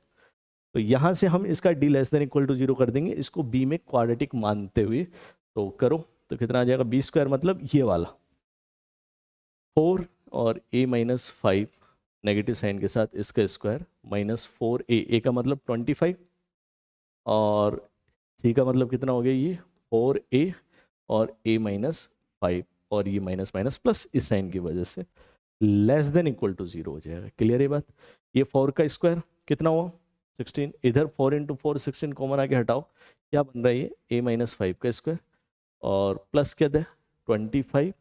तो यहाँ से हम इसका D less than equal to 0 कर देंगे, इसको बी में क्वाड्रेटिक मानते हुए, तो करो तो कितना आ जाएगा, b² मतलब ये वाला 4 और a माइनस 5 नेगेटिव साइन के साथ इसका स्क्वायर -4a, का मतलब 25, और c का मतलब कितना हो गया, ये 4a और a माइनस 5, और ये माइनस माइनस प्लस इस साइन की वजह से, लेस देन इक्वल टू 0 हो जाएगा। क्लियर है बात? ये 4 का स्क्वायर कितना हुआ 16, इधर 4 इंटू 4 16 कॉमन आके हटाओ, क्या बन रहा है ये a माइनस 5 का स्क्वायर और प्लस क्या दे 25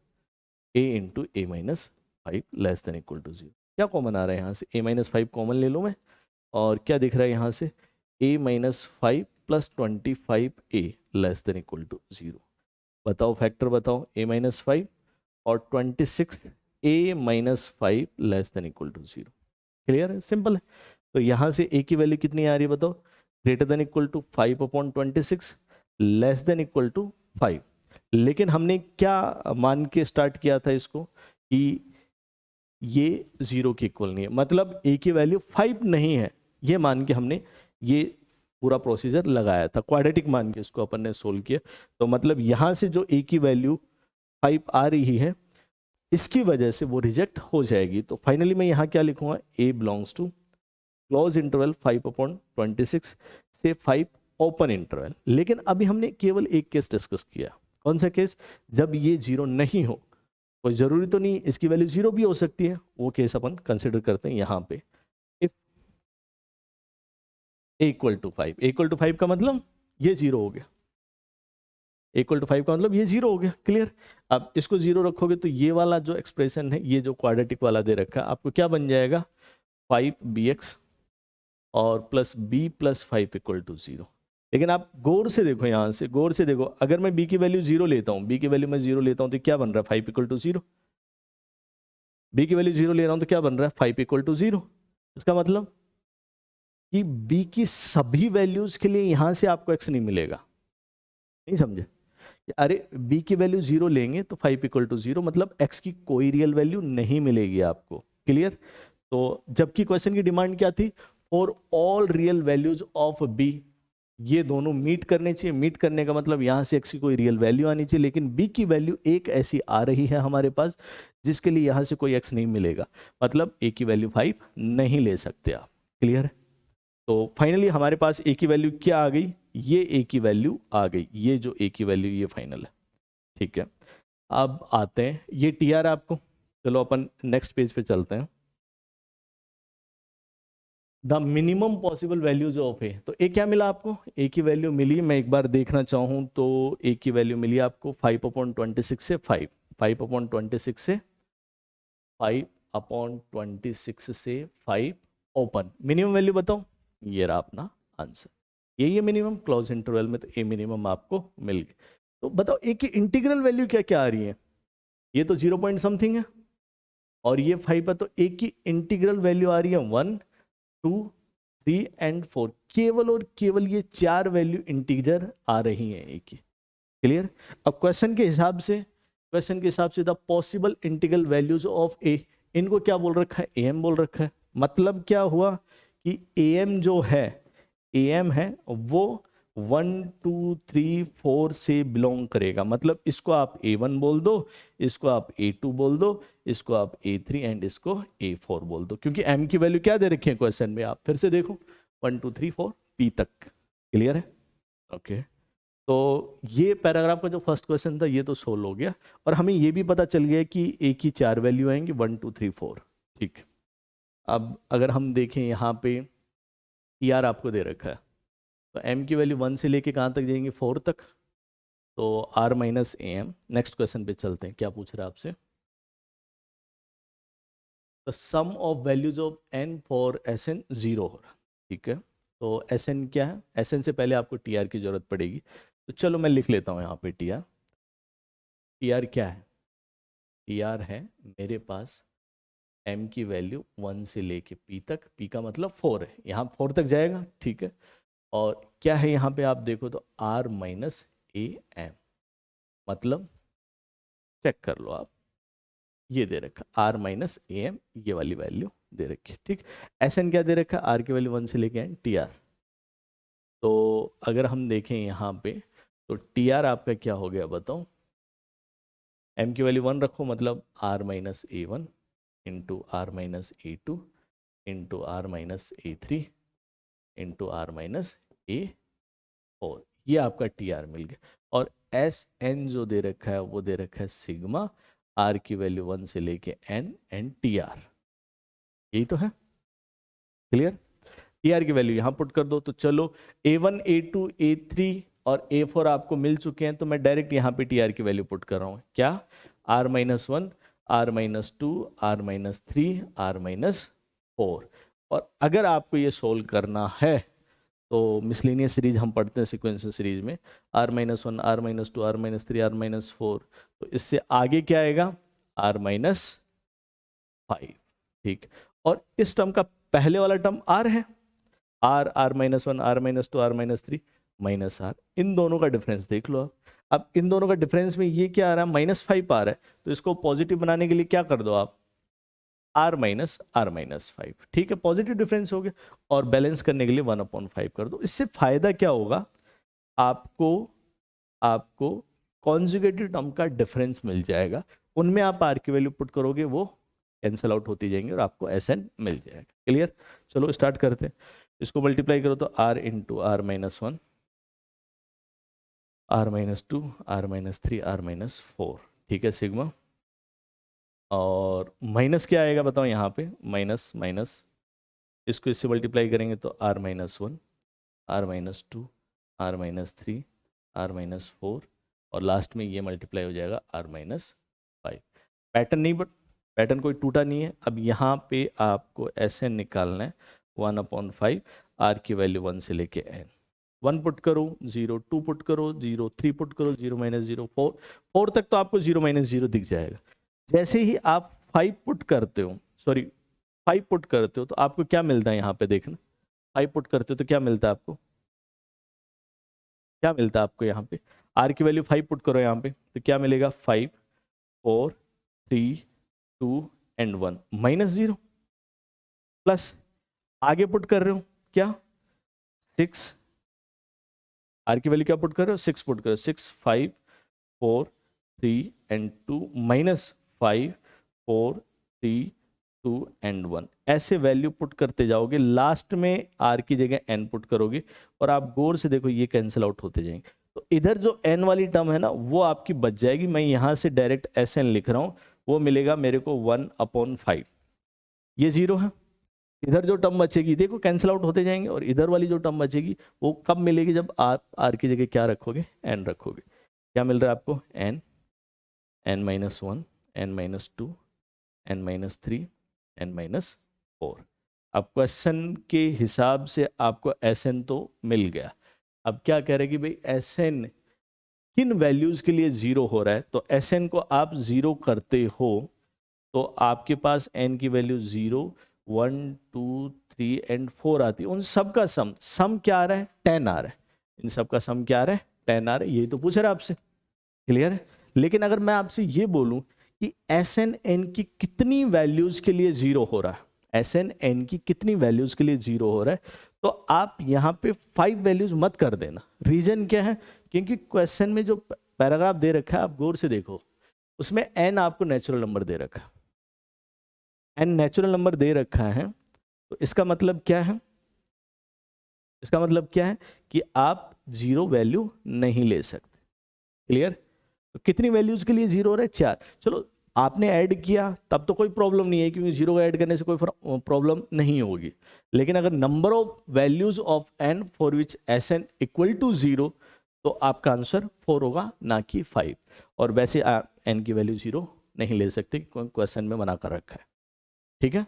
a into a minus 5 less than equal to 0। क्या कॉमन आ रहा है यहाँ से? a माइनस 5 कॉमन ले लो मैं, और क्या दिख रहा है यहाँ से a minus 5 plus 25a less than equal to 0। बताओ फैक्टर बताओ, a माइनस 5 और 26 a minus 5 less than equal to 0। Clear है? सिंपल है। तो यहाँ से a की वैल्यू कितनी आ रही है बताओ? Greater than equal to 5 upon 26 less than equal to 5। लेकिन हमने क्या मान के स्टार्ट किया था इसको कि ये 0 के इक्वल नहीं है, मतलब a की वैल्यू 5 नहीं है, ये मान के हमने ये पूरा प्रोसीजर लगाया था, क्वाड्रेटिक मान के इसको अपन ने सोल्व किया। तो मतलब यहाँ से जो a की वैल्यू 5 आ रही है, इसकी वजह से वो रिजेक्ट हो जाएगी। तो फाइनली मैं यहाँ क्या लिखूंगा, a belongs to close interval 5 upon 26 से 5 ओपन इंटरवल। लेकिन अभी हमने केवल एक केस डिस्कस किया, कौन सा केस? जब ये 0 नहीं हो, कोई जरूरी तो नहीं इसकी वैल्यू 0 भी हो सकती है, वो केस अपन कंसिडर करते हैं यहाँ पे। If a equal to 5, a equal to 5 का मतलब ये 0 हो गया, a इक्वल टू 5 का मतलब ये 0 हो गया। क्लियर? अब इसको 0 रखोगे तो ये वाला जो एक्सप्रेशन है, ये जो क्वाड्रेटिक वाला दे रखा है आपको, क्या बन जाएगा 5bx और plus b plus 5 equal to 0। लेकिन आप गौर से देखो, यहाँ से गौर से देखो, अगर मैं b की वैल्यू 0 लेता हूँ, b की वैल्यू मैं 0 लेता हूँ तो क्या बन रहा है 5 इक्वल टू 0। b की वैल्यू 0 ले रहा हूँ तो क्या बन रहा है 5 इक्वल टू 0। इसका मतलब कि b की सभी वैल्यूज के लिए यहाँ से आपको x नहीं मिलेगा। नहीं समझे? अरे b की वैल्यू 0 लेंगे तो 5 इक्वल टू 0, मतलब x की कोई रियल वैल्यू नहीं मिलेगी आपको। क्लियर? तो जबकि क्वेश्चन की डिमांड क्या थी, for all real values of b, ये दोनों मीट करने चाहिए। मीट करने का मतलब यहाँ से x की कोई रियल वैल्यू आनी चाहिए, लेकिन b की वैल्यू एक ऐसी आ रही है हमारे पास जिसके लिए यहाँ से कोई x नहीं मिलेगा, मतलब a की वैल्यू 5 नहीं ले सकते आप। क्लियर है? तो फाइनली हमारे पास a की वैल्यू क्या आ गई, ये a की वैल्यू आ गई, ये जो a की वैल्यू ये फाइनल है। ठीक है, अब आते हैं ये टीआर आपको, चलो अपन नेक्स्ट पेज पे चलते हैं। The minimum possible values of A, तो ए क्या मिला आपको? ए की वैल्यू मिली, मैं एक बार देखना चाहूँ तो ए की वैल्यू मिली आपको 5 अपॉन 26 से 5 अपॉन 26 से 5 अपॉन 26 से 5 ओपन। मिनिमम वैल्यू बताओ, ये रहा अपना आंसर, ये मिनिमम क्लोज इंटरवल में, तो ए मिनिमम आपको मिल गई। तो बताओ ए की इंटीग्रल वैल्यू क्या क्या आ रही है? ये तो 0 पॉइंट समथिंग है और ये 5 है, तो ए की इंटीग्रल वैल्यू आ रही है 1 2 3 एंड 4, केवल और केवल ये 4 वैल्यू इंटीजर आ रही हैं ए की। क्लियर? अब क्वेश्चन के हिसाब से the possible integral values of A, इनको क्या बोल रखा है? एम बोल रखा है। मतलब क्या हुआ कि एम जो है, एम है वो 1 2 3 4 से बिलोंग करेगा, मतलब इसको आप A1 बोल दो, इसको आप A2 बोल दो, इसको आप A3 एंड इसको A4 बोल दो, क्योंकि m की वैल्यू क्या दे रखी है क्वेश्चन में, आप फिर से देखो 1 2 3 4 P तक। क्लियर है? ओके, तो ये पैराग्राफ का जो फर्स्ट क्वेश्चन था ये तो सोल्व हो गया, और हमें ये भी पता चल गया कि a की 4 वैल्यू आएंगी 1 2 3 4। ठीक, अब अगर हम देखें यहाँ पे टीआर आपको दे रखा है, तो m की वैल्यू 1 से लेके कहाँ तक जाएंगे 4 तक, तो r minus a m. Next question पे चलते हैं, क्या पूछ रहा है आपसे? The sum of values of n for Sn 0 हो रहा। ठीक है, तो Sn क्या है? Sn से पहले आपको टीआर की जरूरत पड़ेगी, तो चलो मैं लिख लेता हूँ यहाँ पे टीआर। टीआर क्या है? टीआर है मेरे पास m की वैल्यू 1 से लेके p तक, p का मतलब 4 है, यहाँ 4 तक जाएगा। ठीक है, और क्या है यहाँ पे आप देखो तो r माइनस ए एम, मतलब चेक कर लो आप, ये दे रखा r माइनस ए एम, ये वाली वैल्यू दे रखी है। ठीक, Sn क्या दे रखा है? r की वैल्यू 1 से लेके एन टीआर। तो अगर हम देखें यहाँ पे तो टीआर आपका क्या हो गया बताओ? m की वैल्यू 1 रखो, मतलब r minus a one into r minus a two into r minus a three into r minus a four, ये आपका टीआर मिल गया। और एस एन जो दे रखा है वो दे रखा है सिग्मा आर की वैल्यू 1 से लेके एन एंड टी आर, यही तो है, क्लियर। टी आर की वैल्यू यहाँ पुट कर दो। तो चलो A1 A2 A3 और A4 आपको मिल चुके हैं, तो मैं डायरेक्ट यहाँ पे टी आर की वैल्यू पुट कर रहा हूँ। क्या? R-1, R-2, R-3, R-4। और अगर आपको ये सोल्व करना है तो मिसलेनियस सीरीज हम पढ़ते हैं सीक्वेंशियल सीरीज में, R-1, R-2, R-3, R-4। तो इससे आगे क्या आएगा? R-5। ठीक, और इस टर्म का पहले वाला टर्म R है, R, R-1, R-2, R-3 minus R, इन दोनों का डिफरेंस देख लो आप। अब इन दोनों का डिफरेंस में ये क्या आ रहा है? -5 आ रहा है, तो इसको पॉजिटिव बनाने के लिए क्या कर दो आप? R-5। ठीक है, पॉजिटिव डिफरेंस हो गया। और बैलेंस करने के लिए 1/5 कर दो। इससे फायदा क्या होगा? आपको कॉन्जुगेटिव टर्म का डिफरेंस मिल जाएगा, उनमें आप R की वैल्यू पुट करोगे, वो कैंसिल आउट होती जाएंगे और आपको SN मिल जाएगा। क्लियर? चलो स्टार्ट करते हैं। इसको मल्टीप्लाई करो तो R into R-1, R-2, R-3, R-4। ठीक है, सिग्मा। और माइनस क्या आएगा बताओ यहाँ पे? माइनस माइनस, इसको इससे मल्टीप्लाई करेंगे तो R-1, R-2, R-3, R-4, और लास्ट में ये मल्टीप्लाई हो जाएगा R-5। पैटर्न नहीं, बट पैटर्न कोई टूटा नहीं है। अब यहाँ पे आपको SN निकालना है 1/5, R की वैल्यू 1 से लेके n। 1 पुट करो 0, 2 पुट करो 0, 3 पुट करो 0 -0, 4 तक तो आपको 0 -0 दिख जाएगा। जैसे ही आप 5 पुट करते हो, सॉरी 5 पुट करते हो, तो आपको क्या मिलता है यहाँ पे देखना। 5 पुट करते हो तो क्या मिलता है आपको? क्या मिलता है आपको यहाँ पे? R की वैल्यू 5 पुट करो यहाँ पे, तो क्या मिलेगा? 5, 4, 3, 2 एंड 1 -0, प्लस आगे पुट कर रहे हो क्या? 6। R की वैल्यू क्या पुट कर रहे हो? 6 पुट कर रहे हो। 6, 5, 4, 3 एंड 2 -5, 4, 3, 2 एंड 1। ऐसे वैल्यू पुट करते जाओगे, लास्ट में R की जगह n पुट करोगे, और आप गौर से देखो ये कैंसिल आउट होते जाएंगे। तो इधर जो n वाली टर्म है ना, वो आपकी बच जाएगी। मैं यहाँ से डायरेक्ट SN लिख रहा हूँ, वो मिलेगा मेरे को 1/5। ये 0 है। इधर जो टर्म बचेगी देखो कैंसिल आउट होते जाएंगे, और इधर वाली जो टर्म बचेगी वो कब मिलेगी? जब आप R की जगह क्या रखोगे? n रखोगे। क्या मिल रहा है आपको? n, n-1, n-2, n-3, n-4। अब क्वेश्चन के हिसाब से आपको SN तो मिल गया। अब क्या कह रहे हैं कि भाई SN किन वैल्यूज के लिए 0 हो रहा है? तो SN को आप 0 करते हो तो आपके पास n की वैल्यू 0, 1, 2, 3 एंड 4 आती है। उन सब का सम क्या आ रहा है? 10 आ रहा है। इन सब का सम क्या आ रहा है? 10 आ रहा है। यही तो पूछ रहा है आपसे, क्लियर है? लेकिन अगर मैं आपसे ये बोलूं कि SN n की कितनी वैल्यूज के लिए 0 हो रहा है, SN n की कितनी वैल्यूज के लिए 0 हो रहा है, तो आप यहाँ पे 5 वैल्यूज मत कर देना। रीजन क्या है? क्योंकि क्वेश्चन में जो पैराग्राफ दे रखा है, आप गौर से देखो, उसमें n आपको नेचुरल नंबर दे रखा है। n नेचुरल नंबर दे रखा है, तो इसका मतलब क्या है? इसका मतलब क्या है कि आप 0 वैल्यू नहीं ले सकते। क्लियर? तो कितनी वैल्यूज के लिए 0 हो रहा है? 4। चलो आपने ऐड किया तब तो कोई प्रॉब्लम नहीं है, क्योंकि 0 को ऐड करने से कोई प्रॉब्लम नहीं होगी। लेकिन अगर number of values of n for which SN equal to 0, तो आपका आंसर 4 होगा, ना कि 5। और वैसे आप n की वैल्यू 0 नहीं ले सकते, क्वेश्चन में मना कर रखा है। ठीक है,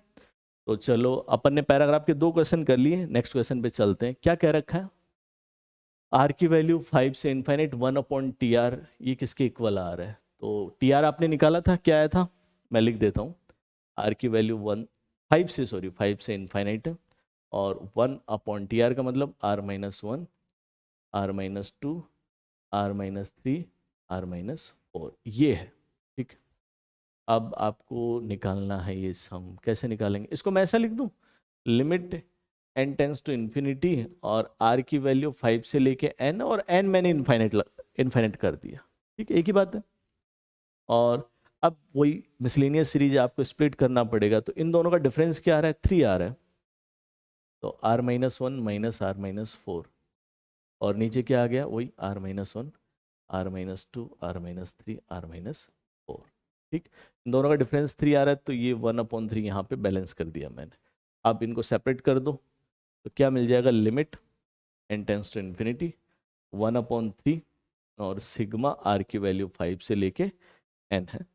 तो चलो अपन ने पैराग्राफ के 2 क्वेश्चन कर लिए। नेक्स्ट क्वेश्चन पे चलते हैं। क्या कह रखा है? R की वैल्यू 5 से इनफाइनाइट 1/TR, ये किसके इक्वल आ रहा है? तो TR आपने निकाला था, क्या आया था? मैं लिख देता हूँ। R की वैल्यू 5 से इनफाइनाइट है, और 1/TR का मतलब R-1, R-2, R-3, R-4, ये है। ठीक, अब आपको निकालना है ये सम। कैसे निकालेंगे इसको? मैं ऐसा लिख दूं, limit n tends to infinity, और r की वैल्यू 5 से लेके n, और n मैंने इनफाइनाइट कर दिया। ठीक है, एक ही बात है। और अब वही मिसलेनियस सीरीज आपको स्प्लिट करना पड़ेगा, तो इन दोनों का डिफरेंस क्या आ रहा है? 3 आ रहा है। तो R-1 माइनस R-4, और नीचे क्या आ गया? वही R-1, R-2, R-3, R-4। ठीक, इन दोनों का डिफरेंस 3 आ रहा है, तो ये 1/3 यहाँ पे बैलेंस कर दिया मैंने। आप इनको सेपरेट कर दो तो क्या मिल जाएगा, limit n tends to infinity 1/3 और सिग्मा r की वैल्यू 5 से लेके n है,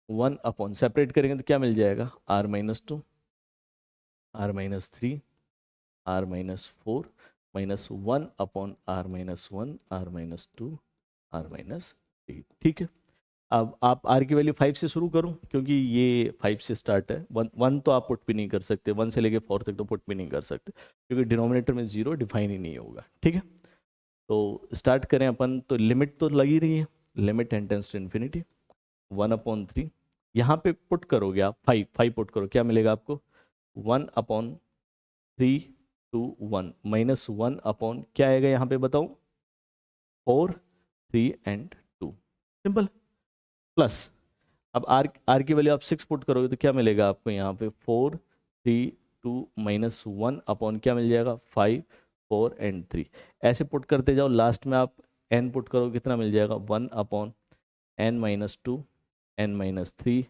1 सेपरेट करेंगे तो क्या मिल जाएगा, r-2 r-3 r-4 -1/r-1 r-2 r-3। ठीक है, अब आप r की वैल्यू 5 से शुरू करो, क्योंकि ये 5 से स्टार्ट है। 1 तो आप पुट भी नहीं कर सकते, 1 से लेके 4 तक तो पुट भी नहीं कर सकते, क्योंकि डिनोमिनेटर में 0 डिफाइन ही नहीं होगा। ठीक है, तो स्टार्ट करें अपन, तो लिमिट तो लगी रही है, limit n tends to infinity 1/3, यहाँ पे पुट करोगे आप 5 पुट करो, क्या मिलेगा आपको, 1/3 to 1 -1 अपॉन क्या आएगा यहाँ पे बताओ, 4 3 and 2, सिंपल, प्लस अब r की वैल्यू आप 6 पुट करोगे तो क्या मिलेगा आपको यहाँ पे, 4 3 2 -1 अपॉन क्या मिल जाएगा, 5 4 and 3। ऐसे पुट करते जाओ, लास्ट में आप n पुट करोगे कितना मिल जाएगा, 1/n-2 n-3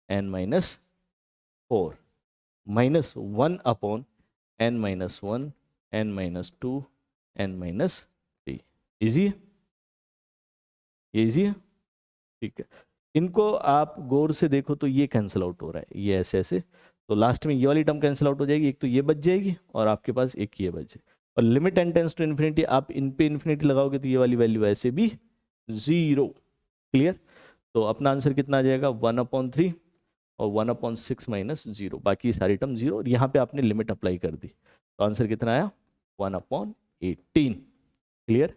n-4 -1/n-1 n-2 n-3। Easy है, इजी है, ठीक है। इनको आप गौर से देखो तो ये कैंसिल आउट हो रहा है, ये ऐसे ऐसे, तो लास्ट में ये वाली टर्म कैंसिल आउट हो जाएगी, एक तो ये बच जाएगी और आपके पास एक ये बच जाए, और limit n tends to infinity आप इन पे इन्फिनिटी लगाओगे तो ये वाली वैल्यू ऐसे भी 0। क्लियर, तो अपना आंसर कितना आ जाएगा, 1/3 और 1/6 -0, बाकी सारी टर्म 0, और यहाँ पे आपने लिमिट अप्लाई कर दी, तो आंसर कितना आया, 1/18। क्लियर,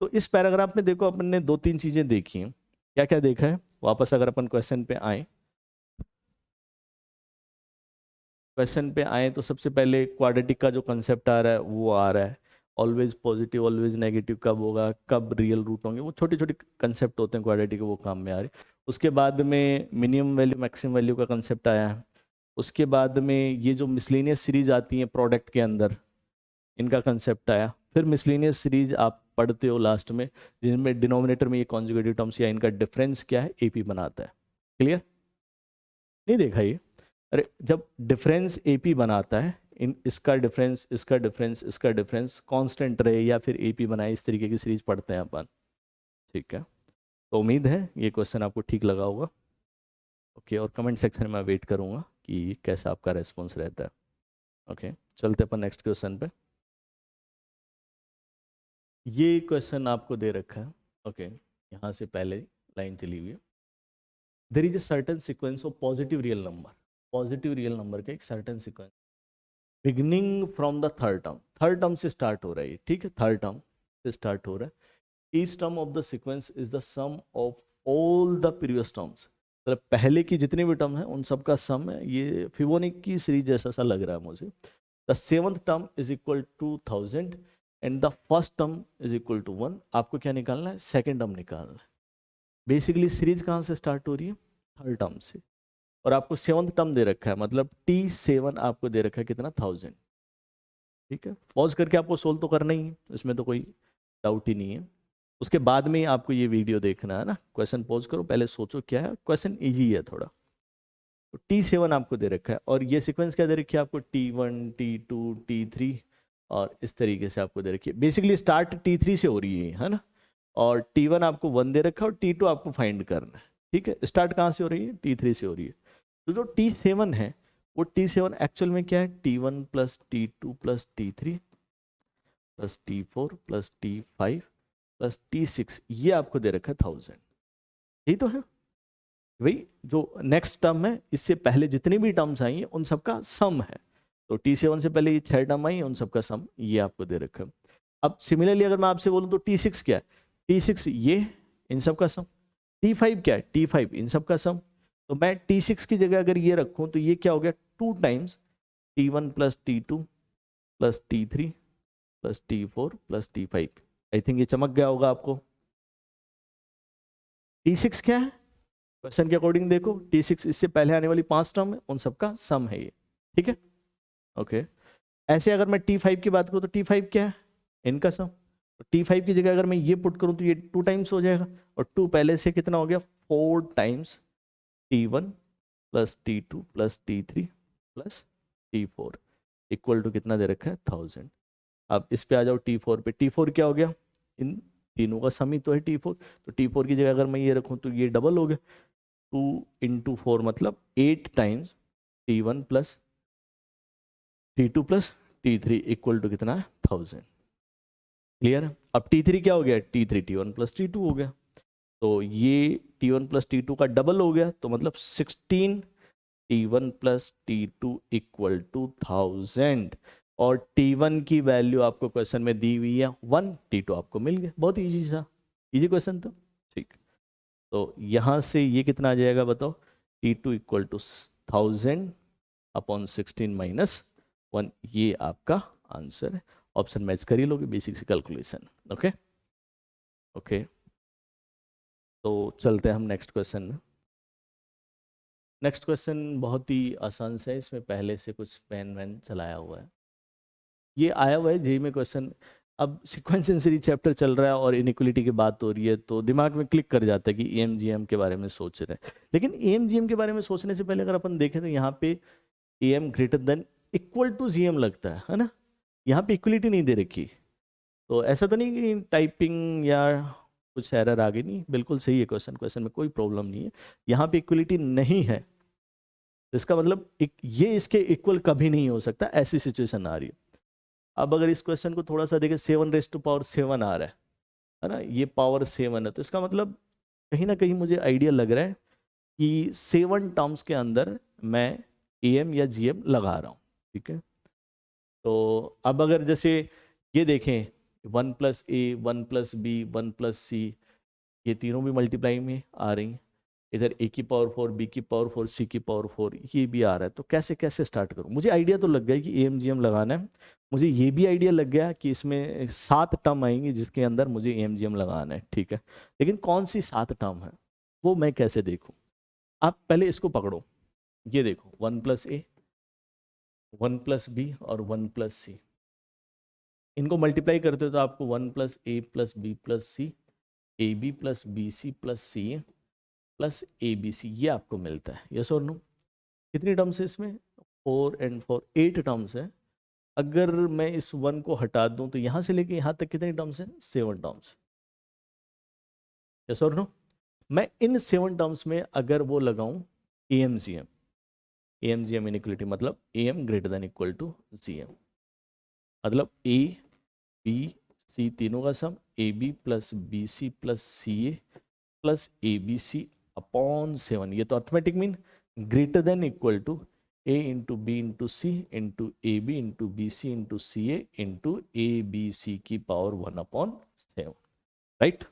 तो इस पैराग्राफ में देखो अपन ने 2-3 चीजें देखी हैं। क्या क्या देखा है, वापस अगर अपन क्वेश्चन पे आए, तो सबसे पहले क्वाड्रेटिक का जो कंसेप्ट आ रहा है वो आ रहा है, ऑलवेज पॉजिटिव ऑलवेज नेगेटिव कब होगा, कब रियल रूट होंगे, वो छोटे छोटे कंसेप्ट होते हैं क्वाड्रेटिक के, वो काम में आ रहे। उसके बाद में मिनिमम वैल्यू मैक्सिमम वैल्यू का कंसेप्ट आया है। उसके बाद में ये जो मिसलेनियस सीरीज आती है प्रोडक्ट के अंदर, इनका कंसेप्ट आया। फिर मिसलेनियस सीरीज आप पढ़ते हो लास्ट में, जिनमें डिनोमिनेटर में ये कॉन्जुगेटिव टर्म्स या इनका डिफरेंस क्या है, एपी बनाता है। क्लियर, नहीं देखा ये, अरे जब डिफरेंस एपी बनाता है, इन इसका डिफरेंस इसका डिफरेंस इसका डिफरेंस कांस्टेंट रहे या फिर एपी बनाए, इस तरीके की सीरीज पढ़ते हैं अपन। ठीक है, तो उम्मीद है ये क्वेश्चन आपको ठीक लगा होगा। ओके, और कमेंट सेक्शन में मैं वेट करूंगा कि कैसा आपका रेस्पॉन्स रहता है। ओके, चलते अपन नेक्स्ट क्वेश्चन पे। ये क्वेश्चन आपको दे रखा है, ओके, यहाँ से पहले लाइन चली हुई है, there is a certain sequence of positive real number, positive real number का एक certain sequence beginning from the third term से स्टार्ट हो रहा है, ठीक है, थर्ड टर्म से स्टार्ट हो रहा है। Each term of the sequence is the sum of all the previous terms, मतलब पहले की जितनी भी टर्म है उन सब का सम है। ये फिबोनाची की सीरीज जैसा सा लग रहा है मुझे। The seventh term is equal to 1000 and the first term is equal to 1। आपको क्या निकालना है, सेकेंड टर्म निकालना है। बेसिकली सीरीज कहाँ से स्टार्ट हो रही है, थर्ड टर्म से, और आपको सेवंथ टर्म दे रखा है, मतलब T7 आपको दे रखा है कितना, 1000। ठीक है, पॉज करके आपको सोल्व तो करना ही है, इसमें तो कोई डाउट ही नहीं है। उसके बाद में ही आपको ये वीडियो देखना है ना, क्वेश्चन पॉज करो, पहले सोचो क्या है, क्वेश्चन इजी है थोड़ा। तो T7 आपको दे रखा है, और ये सीक्वेंस क्या दे रखी है आपको, T1 T2 T3, और इस तरीके से आपको दे रखी है। बेसिकली स्टार्ट T3 से हो रही है ना, और T1 आपको 1 दे रखा है और T2 आपको फाइंड करना है। ठीक है, स्टार्ट कहाँ से हो रही है, T3 से हो रही है। तो जो T7 है वो T7 एक्चुअल में क्या है, T1 plus T2 plus T3 plus T4 plus T5 plus T6, ये आपको दे रखा है 1000। यही तो है वही जो नेक्स्ट टर्म है, इससे पहले जितनी भी टर्म्स आई हैं उन सबका सम है। तो T7 से पहले ये 6 टर्म आई, उन सबका सम ये आपको दे रखा है। अब सिमिलरली अगर मैं आपसे बोलूं तो T6 क्या है, T6 ये इन सबका सम, T5 क्या है, T5 इन सबका सम। तो मैं T6 की जगह अगर ये रखूं तो ये क्या हो गया, 2 times T1 plus T2 plus T3 plus T4 plus T5। I think ये चमक गया होगा आपको। T6 क्या है, क्वेश्चन के अकॉर्डिंग देखो, T6 इससे पहले आने वाली 5 टर्म है, उन सबका सम है ये। ठीक है, ओके। ऐसे अगर मैं T5 की बात करूं तो T5 क्या है, इनका सम। तो T5 की जगह अगर मैं ये पुट करूं तो ये 2 टाइम्स हो जाएगा, और 2 पहले से कितना हो गया 4 times T1 plus T2 plus T3 plus T4 equal to कितना दे रखा है 1000। अब इस पे आ जाओ T4 पे, T4 क्या हो गया, इन तीनों का सम ही तो है T4, तो T4 की जगह अगर मैं ये रखूं तो ये डबल हो गया, 2 × 4 मतलब 8 times T1 plus T2 plus T3 equal to कितना है 1000। क्लियर है। अब T3 क्या हो गया, T3 T1 प्लस T2 हो गया, तो ये T1 प्लस T2 का डबल हो गया, तो मतलब 16 T1 plus T2 equal to 1000, और T1 की वैल्यू आपको क्वेश्चन में दी हुई है 1, T2 आपको मिल गया। बहुत इजी सा, इजी क्वेश्चन था। ठीक, तो यहां से ये कितना आ जाएगा बताओ, T2 equal to 1000 upon 16 minus 1, ये आपका आंसर है। ऑप्शन मैच कर ही लोगे, बेसिक से कैलकुलेशन। ओके ओके, तो चलते हैं हम नेक्स्ट क्वेश्चन में। नेक्स्ट क्वेश्चन बहुत ही आसान सा है, इसमें पहले से कुछ पेन वैन चलाया हुआ है, ये आया हुआ है जेई में क्वेश्चन। अब सीक्वेंस एंड सीरीज चैप्टर चल रहा है और इनइक्वलिटी की बात हो रही है, तो दिमाग में क्लिक कर जाता है कि एएमजीएम के बारे में सोच रहे हैं। लेकिन एएमजीएम के बारे में सोचने से पहले अगर अपन देखें तो यहाँ पे AM greater than equal to GM लगता है ना, यहाँ पे इक्वलिटी नहीं दे रखी। तो ऐसा तो नहीं कि टाइपिंग या कुछ एरर आ गई, नहीं, बिल्कुल सही है क्वेश्चन, क्वेश्चन में कोई प्रॉब्लम नहीं है। यहाँ पे इक्वलिटी नहीं है, तो इसका मतलब ये इसके इक्वल कभी नहीं हो सकता, ऐसी सिचुएशन आ रही है। अब अगर इस क्वेश्चन को थोड़ा सा देखें, 7⁻7 आ रहा है ना, ये पावर 7 है, तो इसका मतलब कहीं ना कहीं मुझे आइडिया लग रहा है कि 7 टर्म्स के अंदर मैं एएम या जीएम लगा रहा हूँ। ठीक है, तो अब अगर जैसे ये देखें 1 + A 1 + B 1 + C, ये तीनों भी मल्टीप्लाई में आ रही हैं, इधर A की पावर 4 B की पावर 4 C की पावर 4 ये भी आ रहा है, तो कैसे कैसे स्टार्ट करूं। मुझे आइडिया तो लग गया कि एएम जीएम लगाना है, मुझे ये भी आइडिया लग गया कि इसमें 7 टर्म आएंगी जिसके अंदर मुझे एएम जीएम लगाना है। ठीक है, लेकिन कौन सी 7 टर्म है वो मैं कैसे देखूं। आप पहले इसको पकड़ो, ये देखो 1 + A 1 + B और 1 + C, इनको मल्टीप्लाई करते हो तो आपको 1 + A + B + C AB + BC + CA + ABC ये आपको मिलता है। यस और नो, कितनी टर्म्स है इसमें, 4 and 4 8 टर्म्स है। अगर मैं इस 1 को हटा दूं तो यहां से लेके यहां तक कितनी टर्म्स हैं, 7 टर्म्स। यस और नो, मैं इन 7 टर्म्स में अगर वो लगाऊं एएमजीएम, एएमजीएम इनइक्वलिटी मतलब AM greater than equal to GM, मतलब ए बी सी तीनों का sum AB + BC + CA + ABC upon 7, ये तो arithmetic mean greater than equal to A × B × C × AB × BC × CA × ABC की power 1/7, right,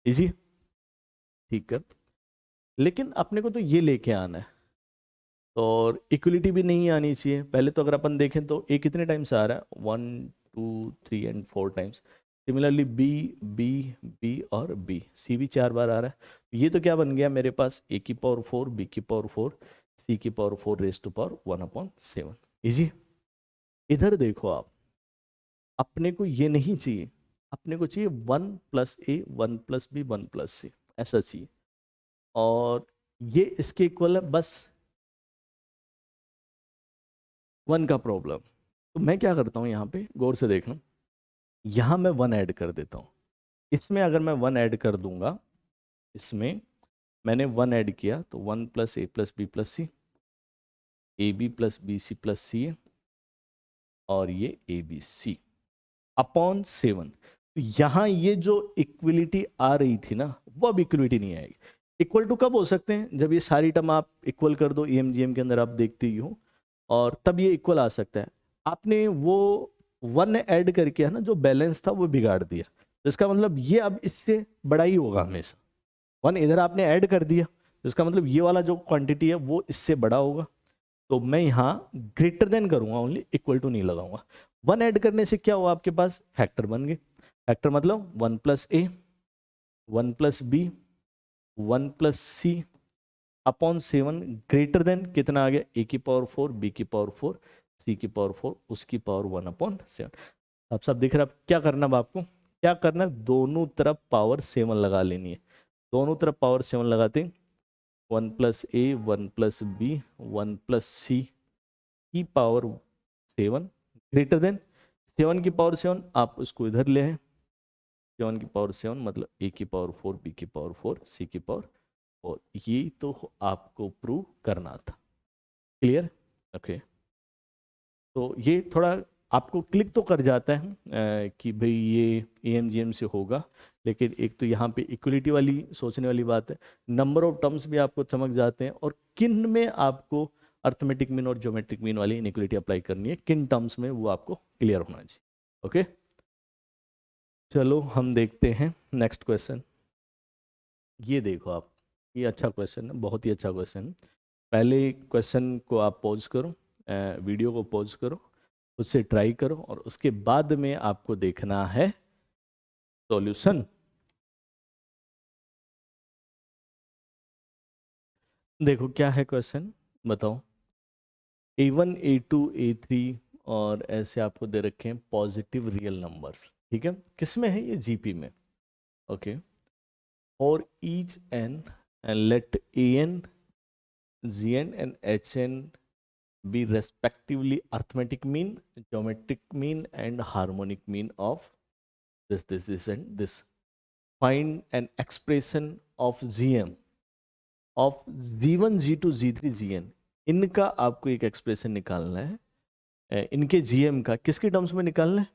easy. ठीक है, लेकिन अपने को तो ये लेके आना है, और इक्वलिटी भी नहीं आनी चाहिए। पहले तो अगर अपन देखें तो A कितने टाइम्स आ रहा है, 1 2 3 and 4 times. Similarly B B B और B C भी 4 बार आ रहा है। ये तो क्या बन गया मेरे पास, A की पावर 4 B की पावर 4 C की power 4 raise to power 1/7, easy. इधर देखो आप, अपने को ये नहीं चाहिए, अपने को चाहिए 1 + A 1 + B 1 + C, ऐसा चाहिए, और ये इसके इक्वल है, बस 1 का प्रॉब्लम। तो मैं क्या करता हूँ, यहाँ पे गौर से देखना, यहाँ मैं 1 ऐड कर देता हूँ। इसमें अगर मैं 1 ऐड कर दूंगा, इसमें मैंने 1 ऐड किया तो 1 + A + B + C AB + BC + CA और ये ABC अपॉन 7। तो यहाँ ये जो इक्वलिटी आ रही थी ना, वो अब इक्वलिटी नहीं आएगी। इक्वल टू कब हो सकते हैं, जब ये सारी टर्म आप इक्वल कर दो, एएमजीएम के अंदर आप देखते ही हो, और तब ये इक्वल आ सकता है। आपने वो 1 ऐड करके है ना, जो बैलेंस था वो बिगाड़ दिया, तो इसका मतलब ये अब इससे बड़ा ही होगा हमेशा। 1 इधर आपने ऐड कर दिया, तो इसका मतलब ये वाला जो क्वांटिटी है वो इससे बड़ा होगा, तो मैं यहाँ ग्रेटर देन करूंगा, ओनली इक्वल टू नहीं लगाऊंगा। 1 ऐड करने से क्या हुआ, आपके पास फैक्टर बन गए। फैक्टर मतलब 1 + A 1 + B 1 + C upon 7 greater than कितना आ गया, A की पावर 4 B की पावर 4 C की पावर 4 उसकी पावर 1/7। अब सब दिख रहा है, क्या करना अब आपको, क्या करना है, दोनों तरफ पावर 7 लगा लेनी है। दोनों तरफ पावर 7 लगाते, 1+a 1+b 1+c की पावर 7 ग्रेटर देन 7 की पावर 7, आप उसको इधर ले हैं, 7 की पावर 7 मतलब a की पावर 4 b की पावर 4 c की पावर 4। ये तो आपको प्रूव करना था। क्लियर? ओके। तो ये थोड़ा आपको क्लिक तो कर जाता है कि भाई ये AMGM से होगा, लेकिन एक तो यहाँ पे इक्वलिटी वाली सोचने वाली बात है, नंबर ऑफ टर्म्स भी आपको समझ जाते हैं, और किन में आपको अर्थमेटिक मीन और ज्योमेट्रिक मीन वाली इनइक्वलिटी अप्लाई करनी है, किन टर्म्स में, वो आपको क्लियर होना चाहिए। ओके, चलो हम देखते हैं नेक्स्ट क्वेश्चन। ये देखो आप, ये अच्छा क्वेश्चन है, बहुत ही अच्छा क्वेश्चन है। पहले क्वेश्चन को आप पॉज करो, वीडियो को पॉज करो, उससे ट्राई करो, और उसके बाद में आपको देखना है सॉल्यूशन। देखो क्या है क्वेश्चन, बताओ। A1 A2 A3 और ऐसे आपको दे रखे हैं पॉजिटिव रियल नंबर्स, ठीक है, किसमें है ये, जीपी में। ओके, और each n and let AN GN and HN be respectively arithmetic mean, geometric mean and harmonic mean of this and this. Find an expression of GM of G1 G2 G3 GN। इनका आपको एक expression निकालना है, इनके GM का किसके terms में निकालना है,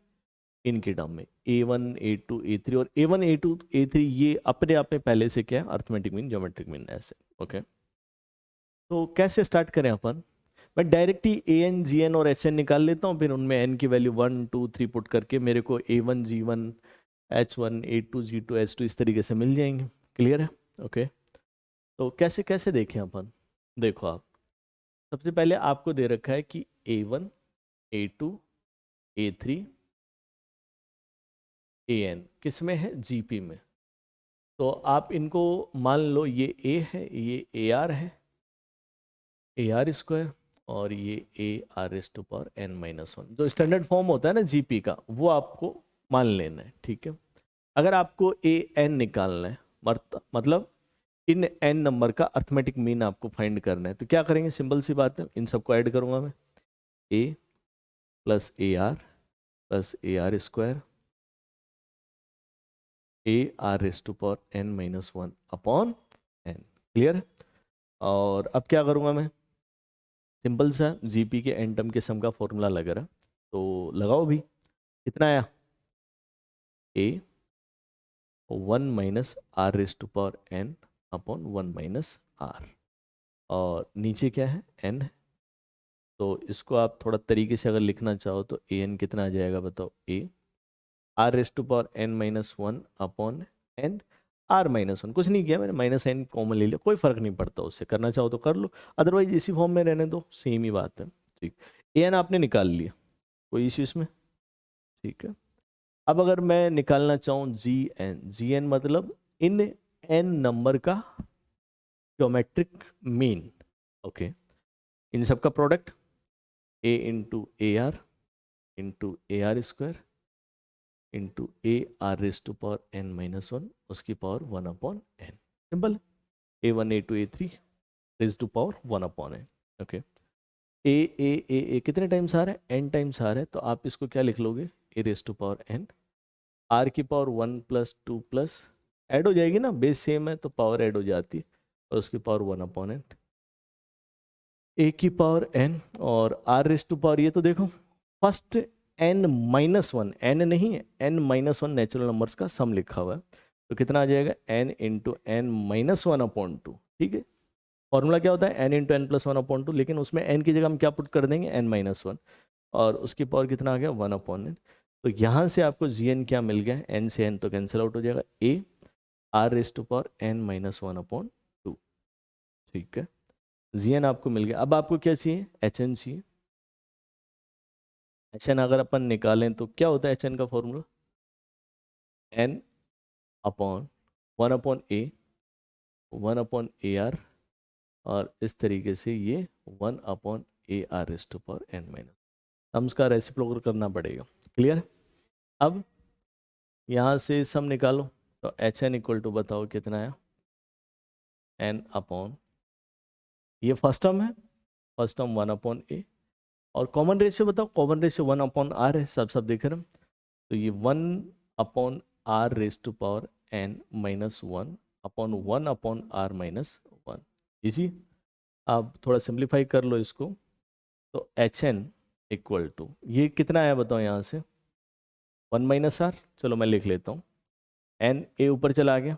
इनके टर्म में, A1 A2 A3, और A1 A2 A3 ये अपने आप में पहले से क्या है, अर्थमेटिक मीन ज्योमेट्रिक मीन ऐसे। ओके, तो कैसे स्टार्ट करें अपन, मैं डायरेक्ट ही AN GN और HN निकाल लेता हूँ, फिर उनमें n की वैल्यू 1 2 3 पुट करके मेरे को A1 G1 H1 A2 G2 H2 इस तरीके से मिल जाएंगे। क्लियर है? ओके, तो कैसे कैसे देखें अपन, देखो आप, सबसे पहले आपको दे रखा है कि A1 A2 A3 AN किस में है, GP में। तो आप इनको मान लो, ये A है, ये AR है, AR स्क्वायर, और ये AR⁻n−1, जो स्टैंडर्ड फॉर्म होता है ना जीपी का, वो आपको मान लेना है, ठीक है। अगर आपको AN निकालना है, मतलब इन n नंबर का अर्थमेटिक मीन आपको फाइंड करना है, तो क्या करेंगे, सिंपल सी बात है, इन सबको ऐड करूंगा मैं, A plus AR plus AR square AR⁻n−1 upon n। Clear है? और अब क्या करूंगा मैं, सिंपल सा जीपी के एन टर्म के सम का फॉर्मूला लग रहा, तो लगाओ भी, कितना आया, A 1 - R⁻n अपॉन 1 - R, और नीचे क्या है, n है। तो इसको आप थोड़ा तरीके से अगर लिखना चाहो तो AN कितना आ जाएगा, बताओ, A R⁻n−1 upon n R-1, कुछ नहीं किया मैंने, -n कॉमन ले लिया, कोई फर्क नहीं पड़ता, उससे करना चाहो तो कर लो, अदरवाइज इसी फॉर्म में रहने दो, सेम ही बात है। ठीक, AN आपने निकाल लिया, कोई इश्यू इसमें? ठीक है, अब अगर मैं निकालना चाहूँ GN मतलब इन n नंबर का ज्योमेट्रिक मीन। ओके, इन सब का product A into AR into AR square into AR⁻n−1 उसकी power 1/n, simple. A1 A2 A3 raise to power 1/n। Okay, A कितने टाइम्स आ रहा है, n टाइम्स आ रहा है, तो आप इसको क्या लिख लोगे, A⁻n, R की पावर 1 + 2 प्लस ऐड हो जाएगी ना, बेस सेम है तो पावर ऐड हो जाती है, और उसकी पावर 1/n, A की पावर n, और R⁻, ये तो देखो फर्स्ट n-1, n नहीं है, n-1 नेचुरल नंबर्स का सम लिखा हुआ है, तो कितना आ जाएगा, n इंटू n-1/2। ठीक है, फॉर्मूला क्या होता है, n इंटू n+1/2, लेकिन उसमें n की जगह हम क्या पुट कर देंगे, n-1, और उसकी पावर कितना आ गया, 1/n। तो यहाँ से आपको gn क्या मिल गया, n से n तो कैंसिल आउट हो जाएगा, a R⁻n-1/2। ठीक है, gn आपको मिल गया। अब आपको क्या चाहिए, hn चाहिए। hn अगर अपन निकालें तो क्या होता है hn का फॉर्मूला, n/1/a 1/ar, और इस तरीके से ये 1/AR⁻n-, टर्म्स का रेसिप्रोकल करना पड़ेगा। क्लियर? अब यहाँ से सम निकालो, तो एच एन इक्वल टू बताओ कितना है, एन अपॉन, ये फर्स्ट टर्म है, फर्स्ट टर्म 1 अपॉन ए, और कॉमन रेशियो बताओ, कॉमन रेशियो 1 अपॉन आर है, सब देख रहे हैं हम। तो ये 1/r⁻n-1/1/r-1 इजी। अब थोड़ा सिंप्लीफाई कर लो इसको, तो एच एन इक्वल टू, ये कितना आया बताओ यहाँ से, 1 - r, चलो मैं लिख लेता हूँ, एन ए ऊपर चला गया,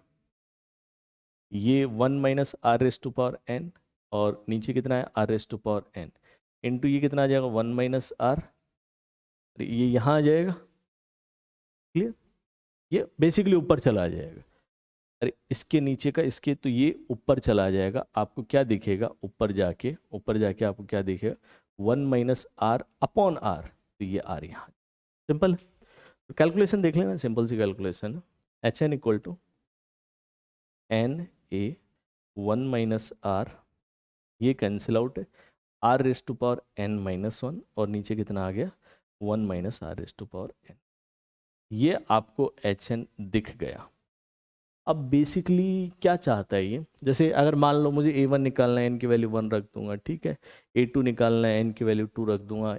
ये 1 - r⁻n, और नीचे कितना है r⁻n, इंटू ये कितना आ जाएगा 1 - r, ये यहाँ आ जाएगा, क्लियर, ये बेसिकली ऊपर चला जाएगा। अरे इसके नीचे का इसके, तो ये ऊपर चला जाएगा, आपको क्या दिखेगा ऊपर जाके आपको क्या दिखेगा, 1 - r/r, तो ये r यहाँ, सिंपल है। तो कैलकुलेशन देख लेना, सिंपल सी कैलकुलेशन है, h n equal to n a 1 - r, ये कैंसिल आउट है, r⁻n-1, और नीचे कितना आ गया 1 - r⁻n, ये आपको एच एन दिख गया। अब बेसिकली क्या चाहता है ये, जैसे अगर मान लो मुझे a1 निकालना है, n की वैल्यू 1 रख दूंगा, ठीक है, a2 निकालना है, n की वैल्यू 2 रख दूंगा,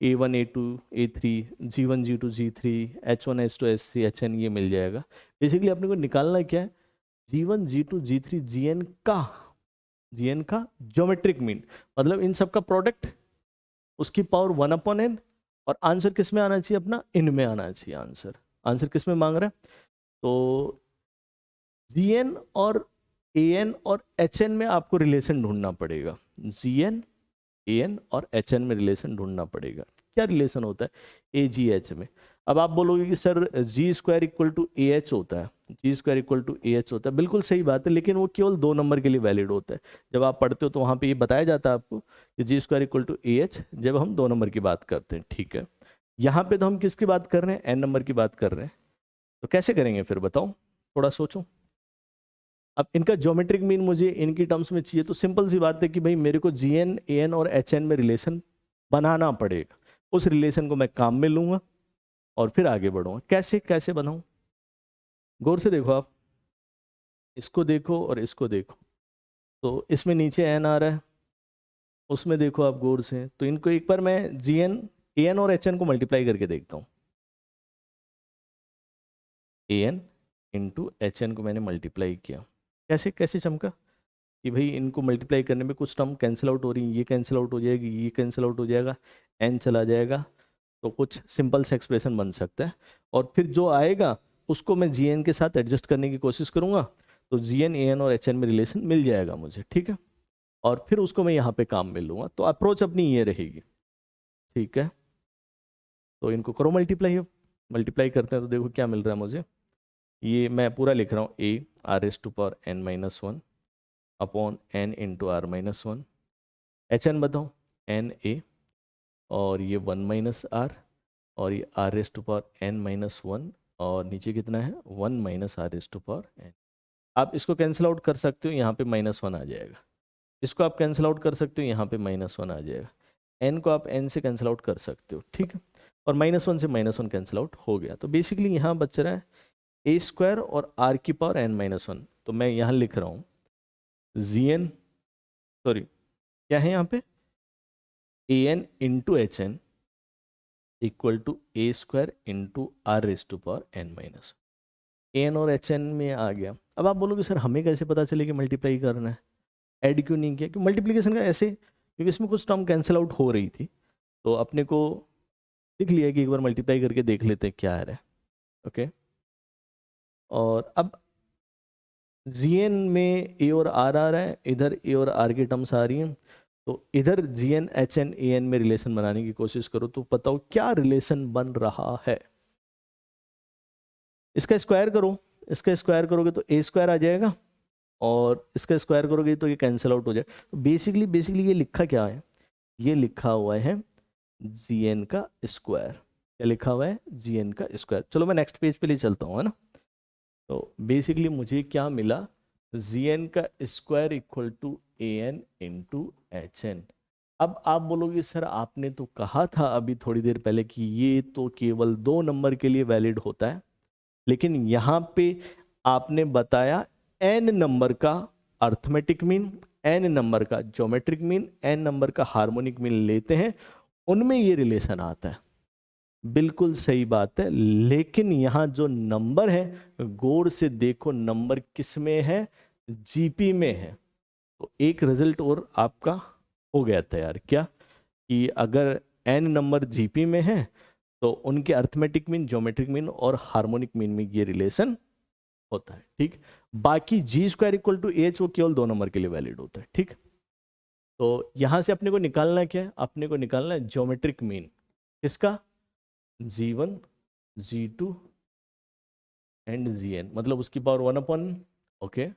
a1 a2 a3 g1 g2 g3 h1 h2 h3 hn, ये मिल जाएगा। बेसिकली अपने को निकालना क्या है, g1 g2 g3 gn का ज्योमेट्रिक मीन, मतलब इन सब का प्रोडक्ट, उसकी पावर 1/n, और आंसर किस में आना चाहिए अपना, इन में आना चाहिए आंसर। आंसर किस में मांग रहा है, तो gn और an और hn में आपको रिलेशन ढूंढना पड़ेगा, gn an और hn में रिलेशन ढूंढना पड़ेगा। क्या रिलेशन होता है agh में, अब आप बोलोगे कि sir g² equal to ah होता है, g² इक्वल टू ah होता है, बिल्कुल सही बात है, लेकिन वो केवल 2 नंबर के लिए वैलिड होता है। जब आप पढ़ते हो तो वहाँ पे ये बताया जाता है आपको कि g² इक्वल टू ah, जब हम 2 नंबर की बात करते हैं, ठीक है। यहाँ पे तो हम किसकी बात कर रहे हैं, n नंबर की बात कर रहे हैं, तो कैसे करेंगे फिर बताओ, थोड़ा सोचो। अब इनका ज्योमेट्रिक मीन मुझे इनकी टर्म्स में चाहिए, तो सिंपल सी बात है कि भाई मेरे को gn an और hn में रिलेशन बनाना पड़ेगा, उस रिलेशन को मैं काम में लूंगा और फिर आगे बढ़ूंगा। कैसे कैसे बनाऊं, गौर से देखो आप, इसको देखो और इसको देखो, तो इसमें नीचे n आ रहा है, उसमें देखो आप गौर से, तो इनको एक बार मैं gn an और hn को मल्टीप्लाई करके देखता हूँ, an इंटू hn को मैंने मल्टीप्लाई किया, कैसे कैसे चमका कि भाई इनको मल्टीप्लाई करने में कुछ टर्म कैंसिल आउट हो रही है, ये कैंसिल आउट हो जाएगी, ये कैंसिल आउट हो जाएगा, n चला जाएगा, तो कुछ सिंपल से एक्सप्रेशन बन सकता है, और फिर जो आएगा उसको मैं gn के साथ एडजस्ट करने की कोशिश करूंगा, तो gn an और hn में रिलेशन मिल जाएगा मुझे, ठीक है, और फिर उसको मैं यहाँ पे काम में लूँगा, तो अप्रोच अपनी ये रहेगी, ठीक है। तो इनको करो मल्टीप्लाई, अब मल्टीप्लाई करते हैं तो देखो क्या मिल रहा है मुझे, ये मैं पूरा लिख रहा हूँ, a r⁻n-1 upon n into r-1, hn बताओ na, और ये 1 - r, और ये r⁻n-1, और नीचे कितना है 1 - r⁻n। आप इसको कैंसिल आउट कर सकते हो, यहाँ पे -1 आ जाएगा, इसको आप कैंसिल आउट कर सकते हो, यहाँ पे -1 आ जाएगा, n को आप n से कैंसिल आउट कर सकते हो, ठीक है, और -1 से -1 कैंसिल आउट हो गया, तो बेसिकली यहाँ बच रहा है a² और r⁻n-1, तो मैं यहाँ लिख रहा हूँ gn, सॉरी क्या है यहाँ पे, an into hn equal to a² into r⁻n-1, an और hn में आ गया। अब आप बोलोगे सर हमें कैसे पता चले कि मल्टीप्लाई करना है, ऐड क्यों नहीं किया, क्योंकि मल्टीप्लिकेशन का ऐसे, क्योंकि इसमें कुछ टर्म कैंसिल आउट हो रही थी, तो अपने को दिख लिया कि एक बार मल्टीप्लाई करके देख लेते हैं क्या आ रहा है, ओके। और अब gn में a और r आ रहा है, इधर a और r की टर्म्स आ रही हैं, तो इधर gn hn an में रिलेशन बनाने की कोशिश करो, तो बताओ क्या रिलेशन बन रहा है, इसका स्क्वायर करो, इसका स्क्वायर करोगे तो a² आ जाएगा, और इसका स्क्वायर करोगे तो ये कैंसिल आउट हो जाएगा, तो बेसिकली ये लिखा क्या है, ये लिखा हुआ है gn का स्क्वायर, क्या लिखा हुआ है gn का स्क्वायर। चलो मैं नेक्स्ट पेज पे ले चलता हूँ, है ना, तो बेसिकली मुझे क्या मिला, gn का square equal to an into hn। अब आप बोलोगे सर आपने तो कहा था अभी थोड़ी देर पहले कि ये तो केवल 2 नंबर के लिए वैलिड होता है, लेकिन यहाँ पे आपने बताया n नंबर का अर्थमेटिक मीन, n नंबर का ज्योमेट्रिक मीन, n नंबर का हार्मोनिक मीन लेते हैं, उनमें ये रिलेशन आता है। बिल्कुल सही बात है, लेकिन यहाँ जो नंबर है, गौर से देखो नंबर किस में है, जीपी में है। तो एक रिजल्ट और आपका हो गया तैयार, क्या कि अगर n नंबर जीपी में है तो उनके अर्थमेटिक मीन, ज्योमेट्रिक मीन और हार्मोनिक मीन में ये रिलेशन होता है। ठीक, बाकी जी स्क्वायर इक्वल टू एच वो केवल 2 नंबर के लिए वैलिड होता है। ठीक, तो यहां से अपने को निकालना क्या है, अपने को निकालना है ज्योमेट्रिक मीन किसका, g1 g2 एंड gn, मतलब उसकी पावर 1/, ओके।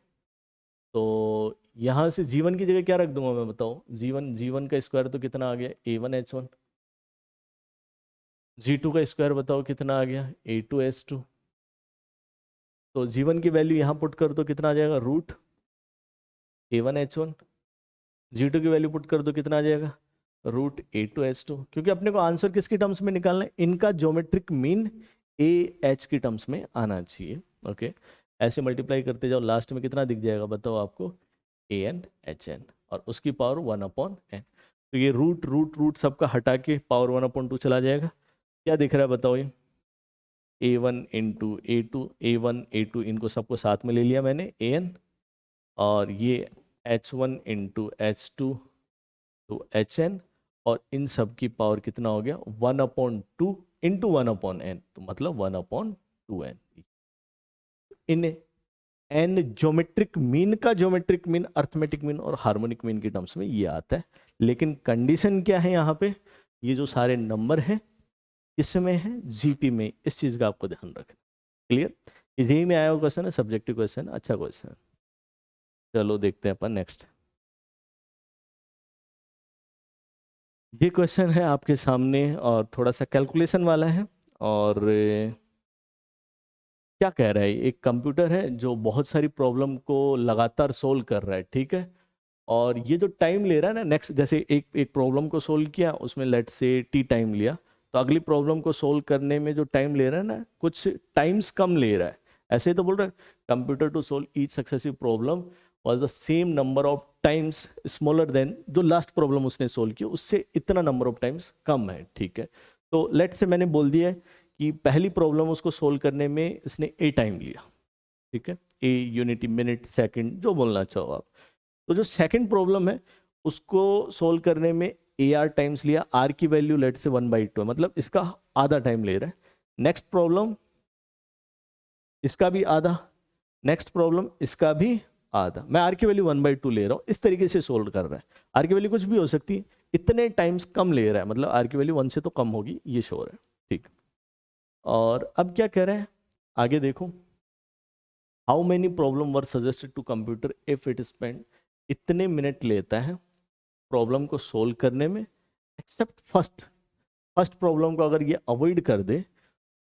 तो यहां से g1 की जगह क्या रख दूंगा मैं, बताओ, g1 का स्क्वायर तो कितना आ गया, a1h1, g2 का स्क्वायर बताओ कितना आ गया, a2h2। तो g1 की वैल्यू यहाँ पुट कर दो, कितना आ जाएगा, रूट a1h1। g2 की वैल्यू पुट कर दो, कितना आ जाएगा, रूट a2h2। क्योंकि अपने को आंसर किसकी टर्म्स में निकालना है, इनका ज्योमेट्रिक मीन ए एच की टर्म्स में आना चाहिए। ओके, ऐसे मल्टीप्लाई करते जाओ, लास्ट में कितना दिख जाएगा बताओ आपको, an और उसकी पावर 1/n। तो ये रूट रूट रूट सबका हटा के पावर 1/2 चला जाएगा। क्या दिख रहा है बताओ, ये a1 इंटू a2 इनको सबको साथ में ले लिया मैंने an, और ये h1 into h2 to hn, और इन सब की पावर कितना हो गया, 1/2 इंटू 1/n, तो मतलब 1/2n। In an geometric mean का ज्योमेट्रिक मीन, अर्थमेटिक मीन और हार्मोनिक मीन की टर्म्स में ये आता है। लेकिन कंडीशन क्या है यहाँ पे, ये जो सारे नंबर हैं किसमें है, जीपी में। इस चीज का आपको ध्यान रखना। क्लियर, यही में आया हुआ क्वेश्चन है, सब्जेक्टिव क्वेश्चन, अच्छा क्वेश्चन है। चलो देखते हैं अपन नेक्स्ट। ये क्वेश्चन है आपके सामने और थोड़ा सा कैलकुलेशन वाला है। और क्या कह रहा है, एक कंप्यूटर है जो बहुत सारी प्रॉब्लम को लगातार सोल्व कर रहा है। ठीक है, और ये जो टाइम ले रहा है ना, नेक्स्ट जैसे एक एक प्रॉब्लम को सोल्व किया, उसमें लेट से टी टाइम लिया, तो अगली प्रॉब्लम को सोल्व करने में जो टाइम ले रहा है ना, कुछ टाइम्स कम ले रहा है। ऐसे ही तो बोल रहा है, computer to solve each successive problem was the same number of times smaller than जो लास्ट प्रॉब्लम उसने सोल्व की, उससे इतना नंबर ऑफ टाइम्स कम है। ठीक है, तो लेट से मैंने बोल दिया है कि पहली प्रॉब्लम उसको सोल्व करने में इसने ए टाइम लिया। ठीक है, ए यूनिट मिनट सेकंड जो बोलना चाहो आप। तो जो सेकंड प्रॉब्लम है उसको सोल्व करने में ए आर टाइम्स लिया, आर की वैल्यू लेट से 1/2 है, मतलब इसका आधा टाइम ले रहा है। नेक्स्ट प्रॉब्लम इसका भी आधा, नेक्स्ट प्रॉब्लम इसका भी आधा, मैं आर की वैल्यू 1/2 ले रहा हूँ। इस तरीके से सोल्व कर रहा है। आर की वैल्यू कुछ भी हो सकती है, इतने टाइम्स कम ले रहा है, मतलब आर की वैल्यू 1 से तो कम होगी, ये श्योर है। ठीक, और अब क्या कह रहा है आगे देखो, how many problem were suggested to computer if it spend, इतने मिनट लेता है प्रॉब्लम को सोल्व करने में, एक्सेप्ट फर्स्ट प्रॉब्लम को अगर ये अवॉइड कर दे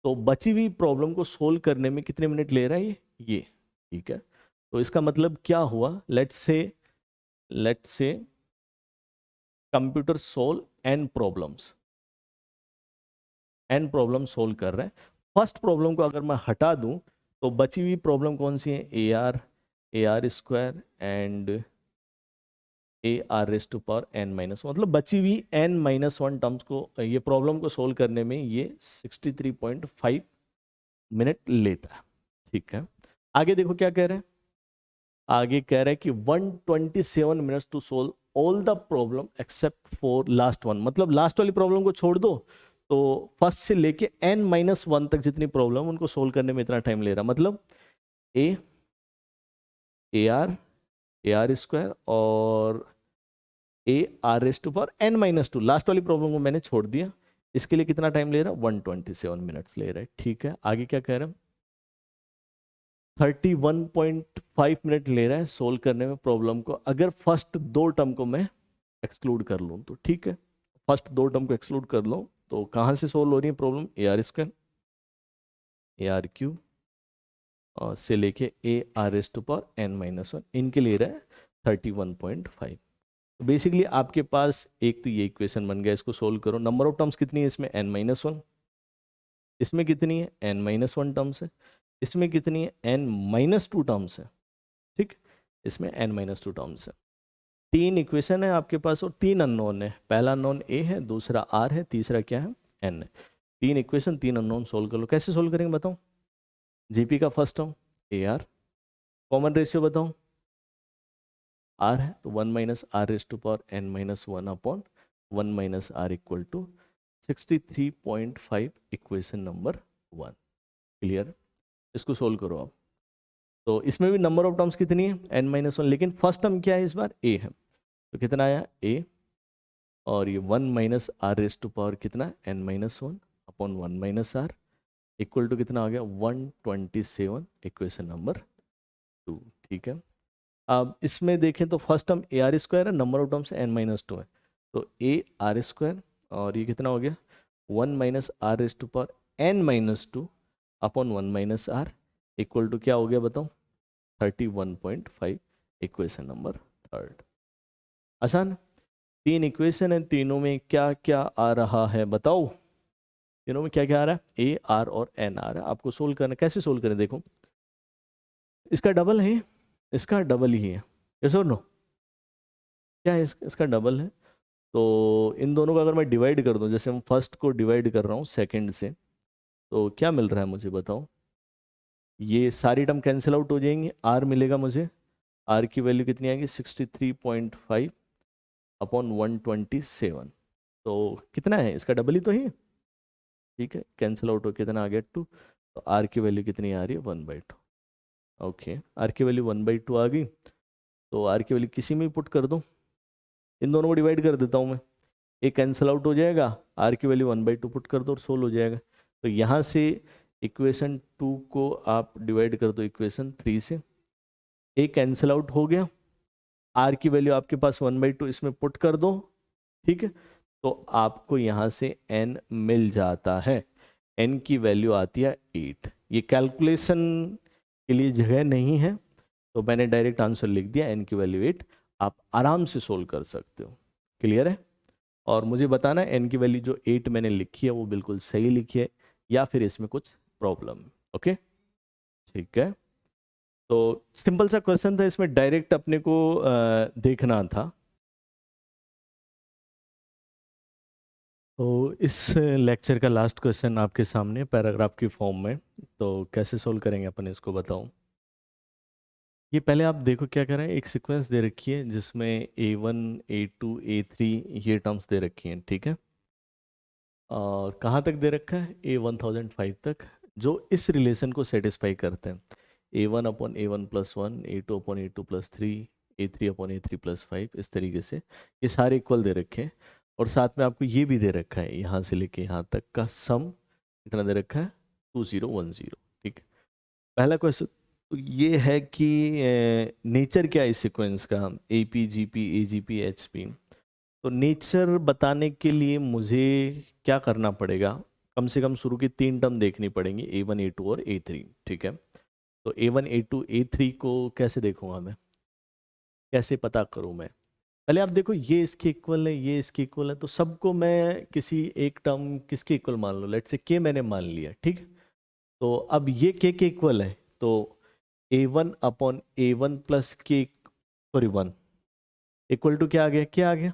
तो बची हुई प्रॉब्लम को सोल्व करने में कितने मिनट ले रहा है ये। ठीक है, तो इसका मतलब क्या हुआ, let's say computer solve n problem solve कर रहा है। फर्स्ट प्रॉब्लम को अगर मैं हटा दूं तो बची हुई प्रॉब्लम कौन सी है, a r square and a r raise to power n minus, मतलब बची हुई n-1 टर्म्स को, ये प्रॉब्लम को सोल्व करने में ये 63.5 मिनट लेता है। ठीक है, आगे देखो क्या कह रहे हैं, आगे कह रहा है कि 127 minutes to solve all the problem except for last one, मतलब लास्ट वाली प्रॉब्लम को छोड़ दो तो फर्स्ट से लेके n-1 तक जितनी प्रॉब्लम उनको सोल्व करने में इतना टाइम ले रहा, मतलब ए आर स्क्वायर और a r raise to power n-2, last वाली प्रॉब्लम को मैंने छोड़ दिया। इसके लिए कितना टाइम ले रहा है, 127 मिनट्स ले रहा है। ठीक है, आगे क्या कह रहा है, 31.5 मिनट ले रहा है सोल्व करने में प्रॉब्लम को, अगर फर्स्ट दो टर्म को मैं एक्सक्लूड कर लूँ तो। ठीक है, फर्स्ट दो टर्म को एक्सक्लूड कर लो तो कहाँ से सोल्व हो रही है problem, a r square a r cube और से लेके a r raise to power n-1, इनके ले रहा है 31.5। बेसिकली आपके पास एक तो ये इक्वेशन बन गया, इसको सोल्व करो। नंबर ऑफ टर्म्स कितनी है इसमें, n-1, इसमें कितनी है n-1 टर्म्स है। इसमें कितनी है, n-2 टर्म्स है, ठीक। इसमें n-2 टर्म्स है। 3 इक्वेशन है आपके पास और 3 अननोन है। पहला अननोन a है, दूसरा r है, तीसरा क्या है, n है। 3 इक्वेशन 3 अननोन सोल्व कर लो। कैसे सोल्व करेंगे बताओ। जीपी का first term AR, common ratio बताओ, r है तो 1 minus r raise to power n-1 upon 1 minus r equal to 63.5 equation number 1। Clear. इसको सोल्व करो आप। तो इसमें भी नंबर ऑफ टर्म्स कितनी है, n-1, लेकिन फर्स्ट टर्म क्या है इस बार, a है, तो कितना आया a, और ये 1 minus r raise to power कितना, n-1 upon 1 minus r equal to कितना आ गया, 127 इक्वेशन नंबर 2। ठीक है। अब इसमें देखें तो फर्स्ट टर्म ए आर स्क्वायर है, नंबर ऑफ टर्म्स n-2 है, तो ए आर स्क्वायर और ये कितना हो गया 1 minus r raise to power n-2 upon 1 minus r equal to क्या हो गया बताओ, 31.5 इक्वेशन नंबर 3। आसान। 3 इक्वेशन है, तीनों में क्या क्या आ रहा है बताओ। तीनों में क्या क्या आ रहा है, ए आर और एन आ रहा है। आपको सोल्व करना, कैसे सोल्व करें देखो, इसका डबल है, इसका डबल ही है, यस और नो, क्या है इसका डबल है। तो इन दोनों को अगर मैं डिवाइड कर दूं, जैसे हम फर्स्ट को डिवाइड कर रहा हूँ सेकंड से, तो क्या मिल रहा है मुझे बताओ। ये सारी टर्म कैंसिल आउट हो जाएंगी, आर मिलेगा मुझे, आर की वैल्यू कितनी आएगी 63.5 अपॉन 127। तो कितना है, इसका डबल ही तो है, ठीक है। कैंसिल आउट हो कितना आ गया 2, तो आर की वैल्यू कितनी आ रही है 1/2। ओके, आर की वैल्यू 1/2 आ गई, तो आर की वैल्यू किसी में भी पुट कर दो, इन दोनों को डिवाइड कर देता हूँ मैं, एक कैंसिल आउट हो जाएगा, आर की वैल्यू 1/2 पुट कर दो और सोल्व हो जाएगा। तो यहाँ से इक्वेशन 2 को आप डिवाइड कर दो इक्वेशन 3 से, एक कैंसिल आउट हो गया, आर की वैल्यू आपके पास 1/2 इसमें पुट कर दो, ठीक है। तो आपको यहाँ से n मिल जाता है, n की वैल्यू आती है 8। ये कैलकुलेशन के लिए जगह नहीं है, तो मैंने डायरेक्ट आंसर लिख दिया, n की वैल्यू 8। आप आराम से सोल्व कर सकते हो। क्लियर है। और मुझे बताना n की वैल्यू जो 8 मैंने लिखी है वो बिल्कुल सही लिखी है या फिर इसमें कुछ प्रॉब्लम है। ओके, ठीक है। तो सिंपल सा क्वेश्चन था, इसमें डायरेक्ट अपने को देखना था। तो इस लेक्चर का लास्ट क्वेश्चन आपके सामने पैराग्राफ की फॉर्म में, तो कैसे सोल्व करेंगे अपन इसको बताओ। ये पहले आप देखो क्या कर रहे हैं, एक सीक्वेंस दे रखी है जिसमें A1 A2 A3 ये टर्म्स दे रखी हैं, ठीक है। और कहाँ तक दे रखा है, A1005 तक, जो इस रिलेशन को सेटिस्फाई करते हैं। A1 upon A1 plus 1, A2 upon A2 plus 3, A3 upon A3 plus 5, इस तरीके से ये सारे इक्वल दे रखे हैं। और साथ में आपको ये भी दे रखा है, यहाँ से लेके यहाँ तक का सम कितना दे रखा है 2010। ठीक है। पहला क्वेश्चन तो ये है कि नेचर क्या है इस सीक्वेंस का, AP GP AGP HP। तो नेचर बताने के लिए मुझे क्या करना पड़ेगा, कम से कम शुरू की 3 टर्म देखनी पड़ेंगी, A1 A2 और A3, ठीक है। तो A1 A2 A3 को कैसे देखूंगा मैं, कैसे पता करूं मैं। पहले आप देखो, ये इसके इक्वल है, ये इसके इक्वल है, तो सबको मैं किसी एक टर्म किसके इक्वल मान लूँ, लेट्स से के मैंने मान लिया, ठीक। तो अब ये के इक्वल है, तो A1 अपॉन A1 प्लस के, सॉरी 1 इक्वल टू क्या आ गया, क्या आ गया।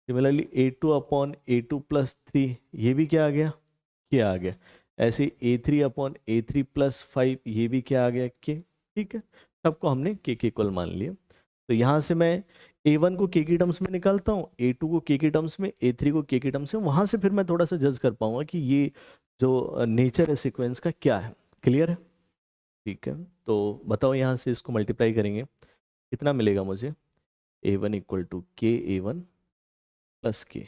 Similarly A2 upon A2 plus 3, ये भी क्या आ गया, क्या आ गया। ऐसे A3 अपॉन A3 प्लस 5, ये भी क्या आ गया, के। ठीक है, सबको हमने के इक्वल मान लिया। तो यहाँ से मैं A1 को के की टर्म्स में निकालता हूँ, A2 को के की टर्म्स में, A3 को के की टर्म्स में, वहाँ से फिर मैं थोड़ा सा जज कर पाऊंगा कि ये जो नेचर है सीक्वेंस का क्या है। क्लियर है। ठीक है, तो बताओ यहाँ से इसको मल्टीप्लाई करेंगे कितना मिलेगा मुझे, A1 इक्वल टू के A1 प्लस के।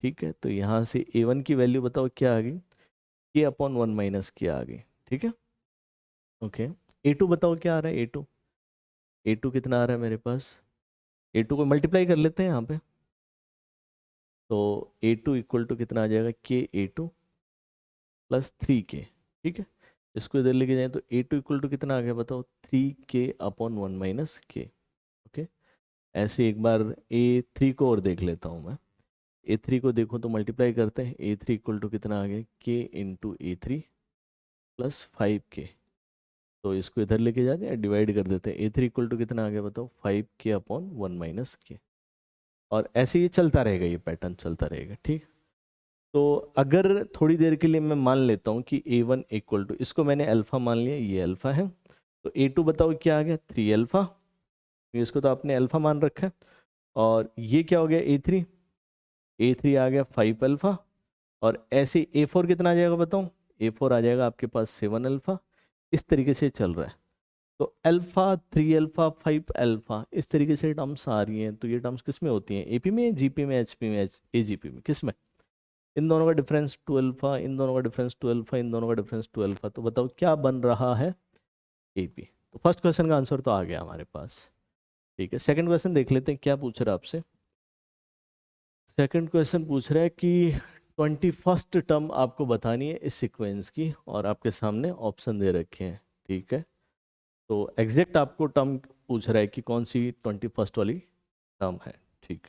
ठीक है, तो यहाँ से A1 की वैल्यू बताओ क्या आ गई, के अपॉन 1 माइनस के आ गई, ठीक है। ओके, A2 बताओ क्या आ रहा है, A2 कितना आ रहा है मेरे पास, A2 को मल्टीप्लाई कर लेते हैं यहाँ पे। तो A2 इक्वल टू कितना आ जाएगा, के A2 प्लस 3K, ठीक है। इसको इधर लेके जाएं तो A2 इक्वल टू कितना आ गया बताओ, 3K अपॉन 1 माइनस के। ओके, ऐसे एक बार A3 को और देख लेता हूँ मैं। A3 को देखो तो मल्टीप्लाई करते हैं, A3 इक्वल टू कितना आ गया, K into A3 plus 5K। तो इसको इधर लेके जाते हैं, डिवाइड कर देते हैं। A3 इक्वल टू कितना आ गया बताओ, 5k/1 - k। और ऐसे ये चलता रहेगा, ये पैटर्न चलता रहेगा, ठीक। तो अगर थोड़ी देर के लिए मैं मान लेता हूँ कि A1 इक्वल टू, इसको मैंने अल्फ़ा मान लिया, ये अल्फ़ा है, तो A2 बताओ क्या आ गया, 3 अल्फ़ा, इसको तो आपने अल्फ़ा मान रखा है। और ये क्या हो गया A3 आ गया 5 अल्फ़ा। और ऐसे A4 कितना आ जाएगा बताओ, A4 आ जाएगा आपके पास 7 अल्फ़ा। इस तरीके से चल रहा है। तो अल्फ़ा, 3 अल्फ़ा, 5 अल्फ़ा, इस तरीके से टर्म्स आ रही हैं। तो ये टर्म्स किस में होती हैं, AP में, GP में, HP में, AGP में, किस में? इन दोनों का डिफरेंस 2 अल्फ़ा, इन दोनों का डिफरेंस 2 अल्फ़ा, इन दोनों का डिफरेंस 2 अल्फ़ा। तो बताओ क्या बन रहा है, AP। तो फर्स्ट क्वेश्चन का आंसर तो आ गया हमारे पास, ठीक है। सेकंड क्वेश्चन देख लेते हैं, क्या पूछ रहा है आपसे। सेकंड क्वेश्चन पूछ रहा है कि 21st टर्म आपको बतानी है इस सीक्वेंस की, और आपके सामने ऑप्शन दे रखे हैं, ठीक है। तो एग्जैक्ट आपको टर्म पूछ रहा है कि कौन सी 21st वाली टर्म है, ठीक।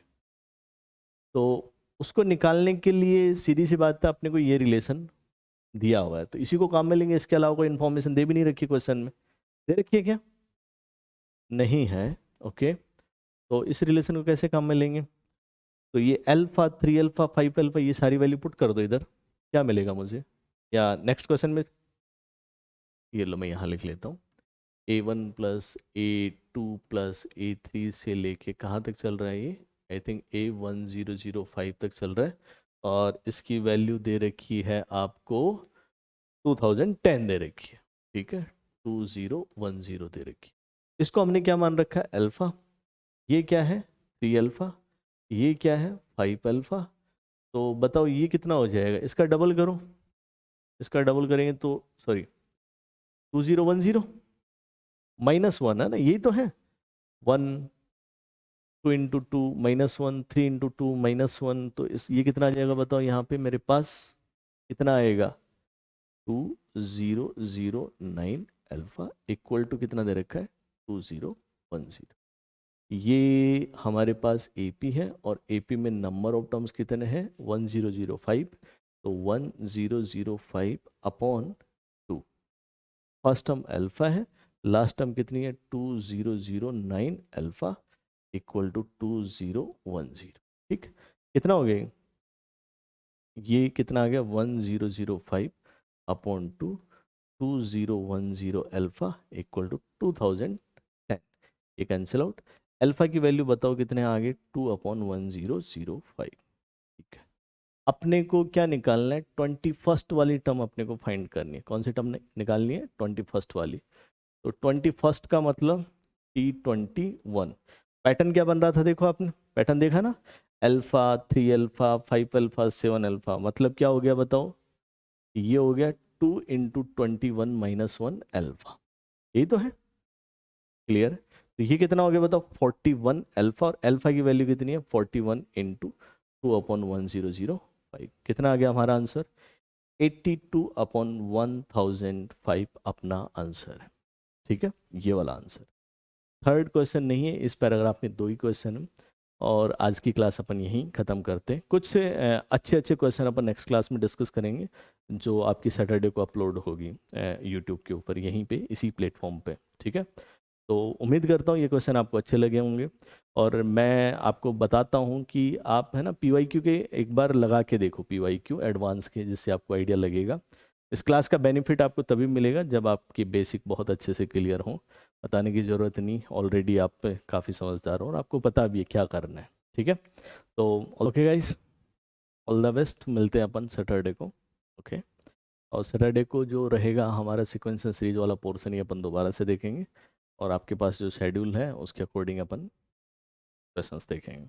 तो उसको निकालने के लिए सीधी सी बात है, अपने को ये रिलेशन दिया हुआ है, तो इसी को काम में लेंगे। इसके अलावा कोई इन्फॉर्मेशन दे भी नहीं रखी क्वेश्चन में, दे रखी है क्या, नहीं है, ओके। तो इस रिलेशन को कैसे काम में लेंगे, तो ये अल्फा, 3 अल्फा, 5 अल्फा, ये सारी वैल्यू पुट कर दो इधर, क्या मिलेगा मुझे। या नेक्स्ट क्वेश्चन में, ये लो मैं यहाँ लिख लेता हूँ, A1 + A2 + A3 से लेके कहाँ तक चल रहा है ये, आई थिंक A1005 तक चल रहा है। और इसकी वैल्यू दे रखी है आपको 2010 दे रखी है, ठीक है, 2010 दे रखी है। इसको हमने क्या मान रखा है, अल्फ़ा। ये क्या है, 3 अल्फ़ा। ये क्या है, 5 अल्फ़ा। तो बताओ ये कितना हो जाएगा, इसका डबल करो, इसका डबल करेंगे तो सॉरी 2010 -1 है ना, यही तो है। 1, 2 × 2 -1, 3 × 2 -1, तो इस ये कितना आ जाएगा बताओ, यहाँ पे मेरे पास कितना आएगा, 2009 अल्फ़ा इक्वल टू कितना दे रखा है, 2010। ये हमारे पास AP है, और AP में नंबर ऑफ टर्म्स कितने हैं, 1005। तो 1005/2, फर्स्ट टर्म अल्फ़ा है, लास्ट टर्म कितनी है, 2009 अल्फ़ा इक्वल टू 2010, ठीक। कितना हो गया, ये कितना आ गया, 1005/2, 2010 अल्फ़ा इक्वल टू 2010। ये कैंसिल आउट। अल्फ़ा की वैल्यू बताओ कितने आ गए, 2/1005, ठीक है। अपने को क्या निकालना है, 21st वाली टर्म अपने को फाइंड करनी है। कौन सी टर्म निकालनी है, 21st वाली। तो 21st का मतलब T21। पैटर्न क्या बन रहा था, देखो आपने पैटर्न देखा ना, अल्फ़ा, 3 अल्फ़ा, 5 अल्फ़ा, 7 अल्फ़ा, मतलब क्या हो गया बताओ, ये हो गया 2 × 21 - 1 अल्फ़ा, यही तो है, क्लियर। तो ये कितना हो गया बताओ, 41 अल्फ़ा, और अल्फ़ा की वैल्यू कितनी है, 41 × 2/1005। कितना आ गया हमारा आंसर, 82/1005 अपना आंसर है, ठीक है, ये वाला आंसर। थर्ड क्वेश्चन नहीं है, इस पैराग्राफ में 2 ही क्वेश्चन है। और आज की क्लास अपन यहीं ख़त्म करते हैं। कुछ अच्छे अच्छे क्वेश्चन अपन नेक्स्ट क्लास में डिस्कस करेंगे, जो आपकी सैटरडे को अपलोड होगी यूट्यूब के ऊपर, यहीं पे इसी प्लेटफॉर्म पे, ठीक है। तो उम्मीद करता हूँ ये क्वेश्चन आपको अच्छे लगे होंगे। और मैं आपको बताता हूँ कि आप है ना PYQ के एक बार लगा के देखो, PYQ एडवांस के, जिससे आपको आइडिया लगेगा। इस क्लास का बेनिफिट आपको तभी मिलेगा जब आपकी बेसिक बहुत अच्छे से क्लियर हो। बताने की ज़रूरत नहीं, ऑलरेडी आप काफ़ी समझदार हो और आपको पता भी है क्या करना है, ठीक है। तो okay guys, all the best, मिलते हैं अपन सैटरडे को, ओके। और सैटरडे को जो रहेगा हमारा सीक्वेंस सीरीज वाला पोर्शन, ये अपन दोबारा से देखेंगे। और आपके पास जो शेड्यूल है उसके अकॉर्डिंग अपन क्वेश्चंस देखेंगे।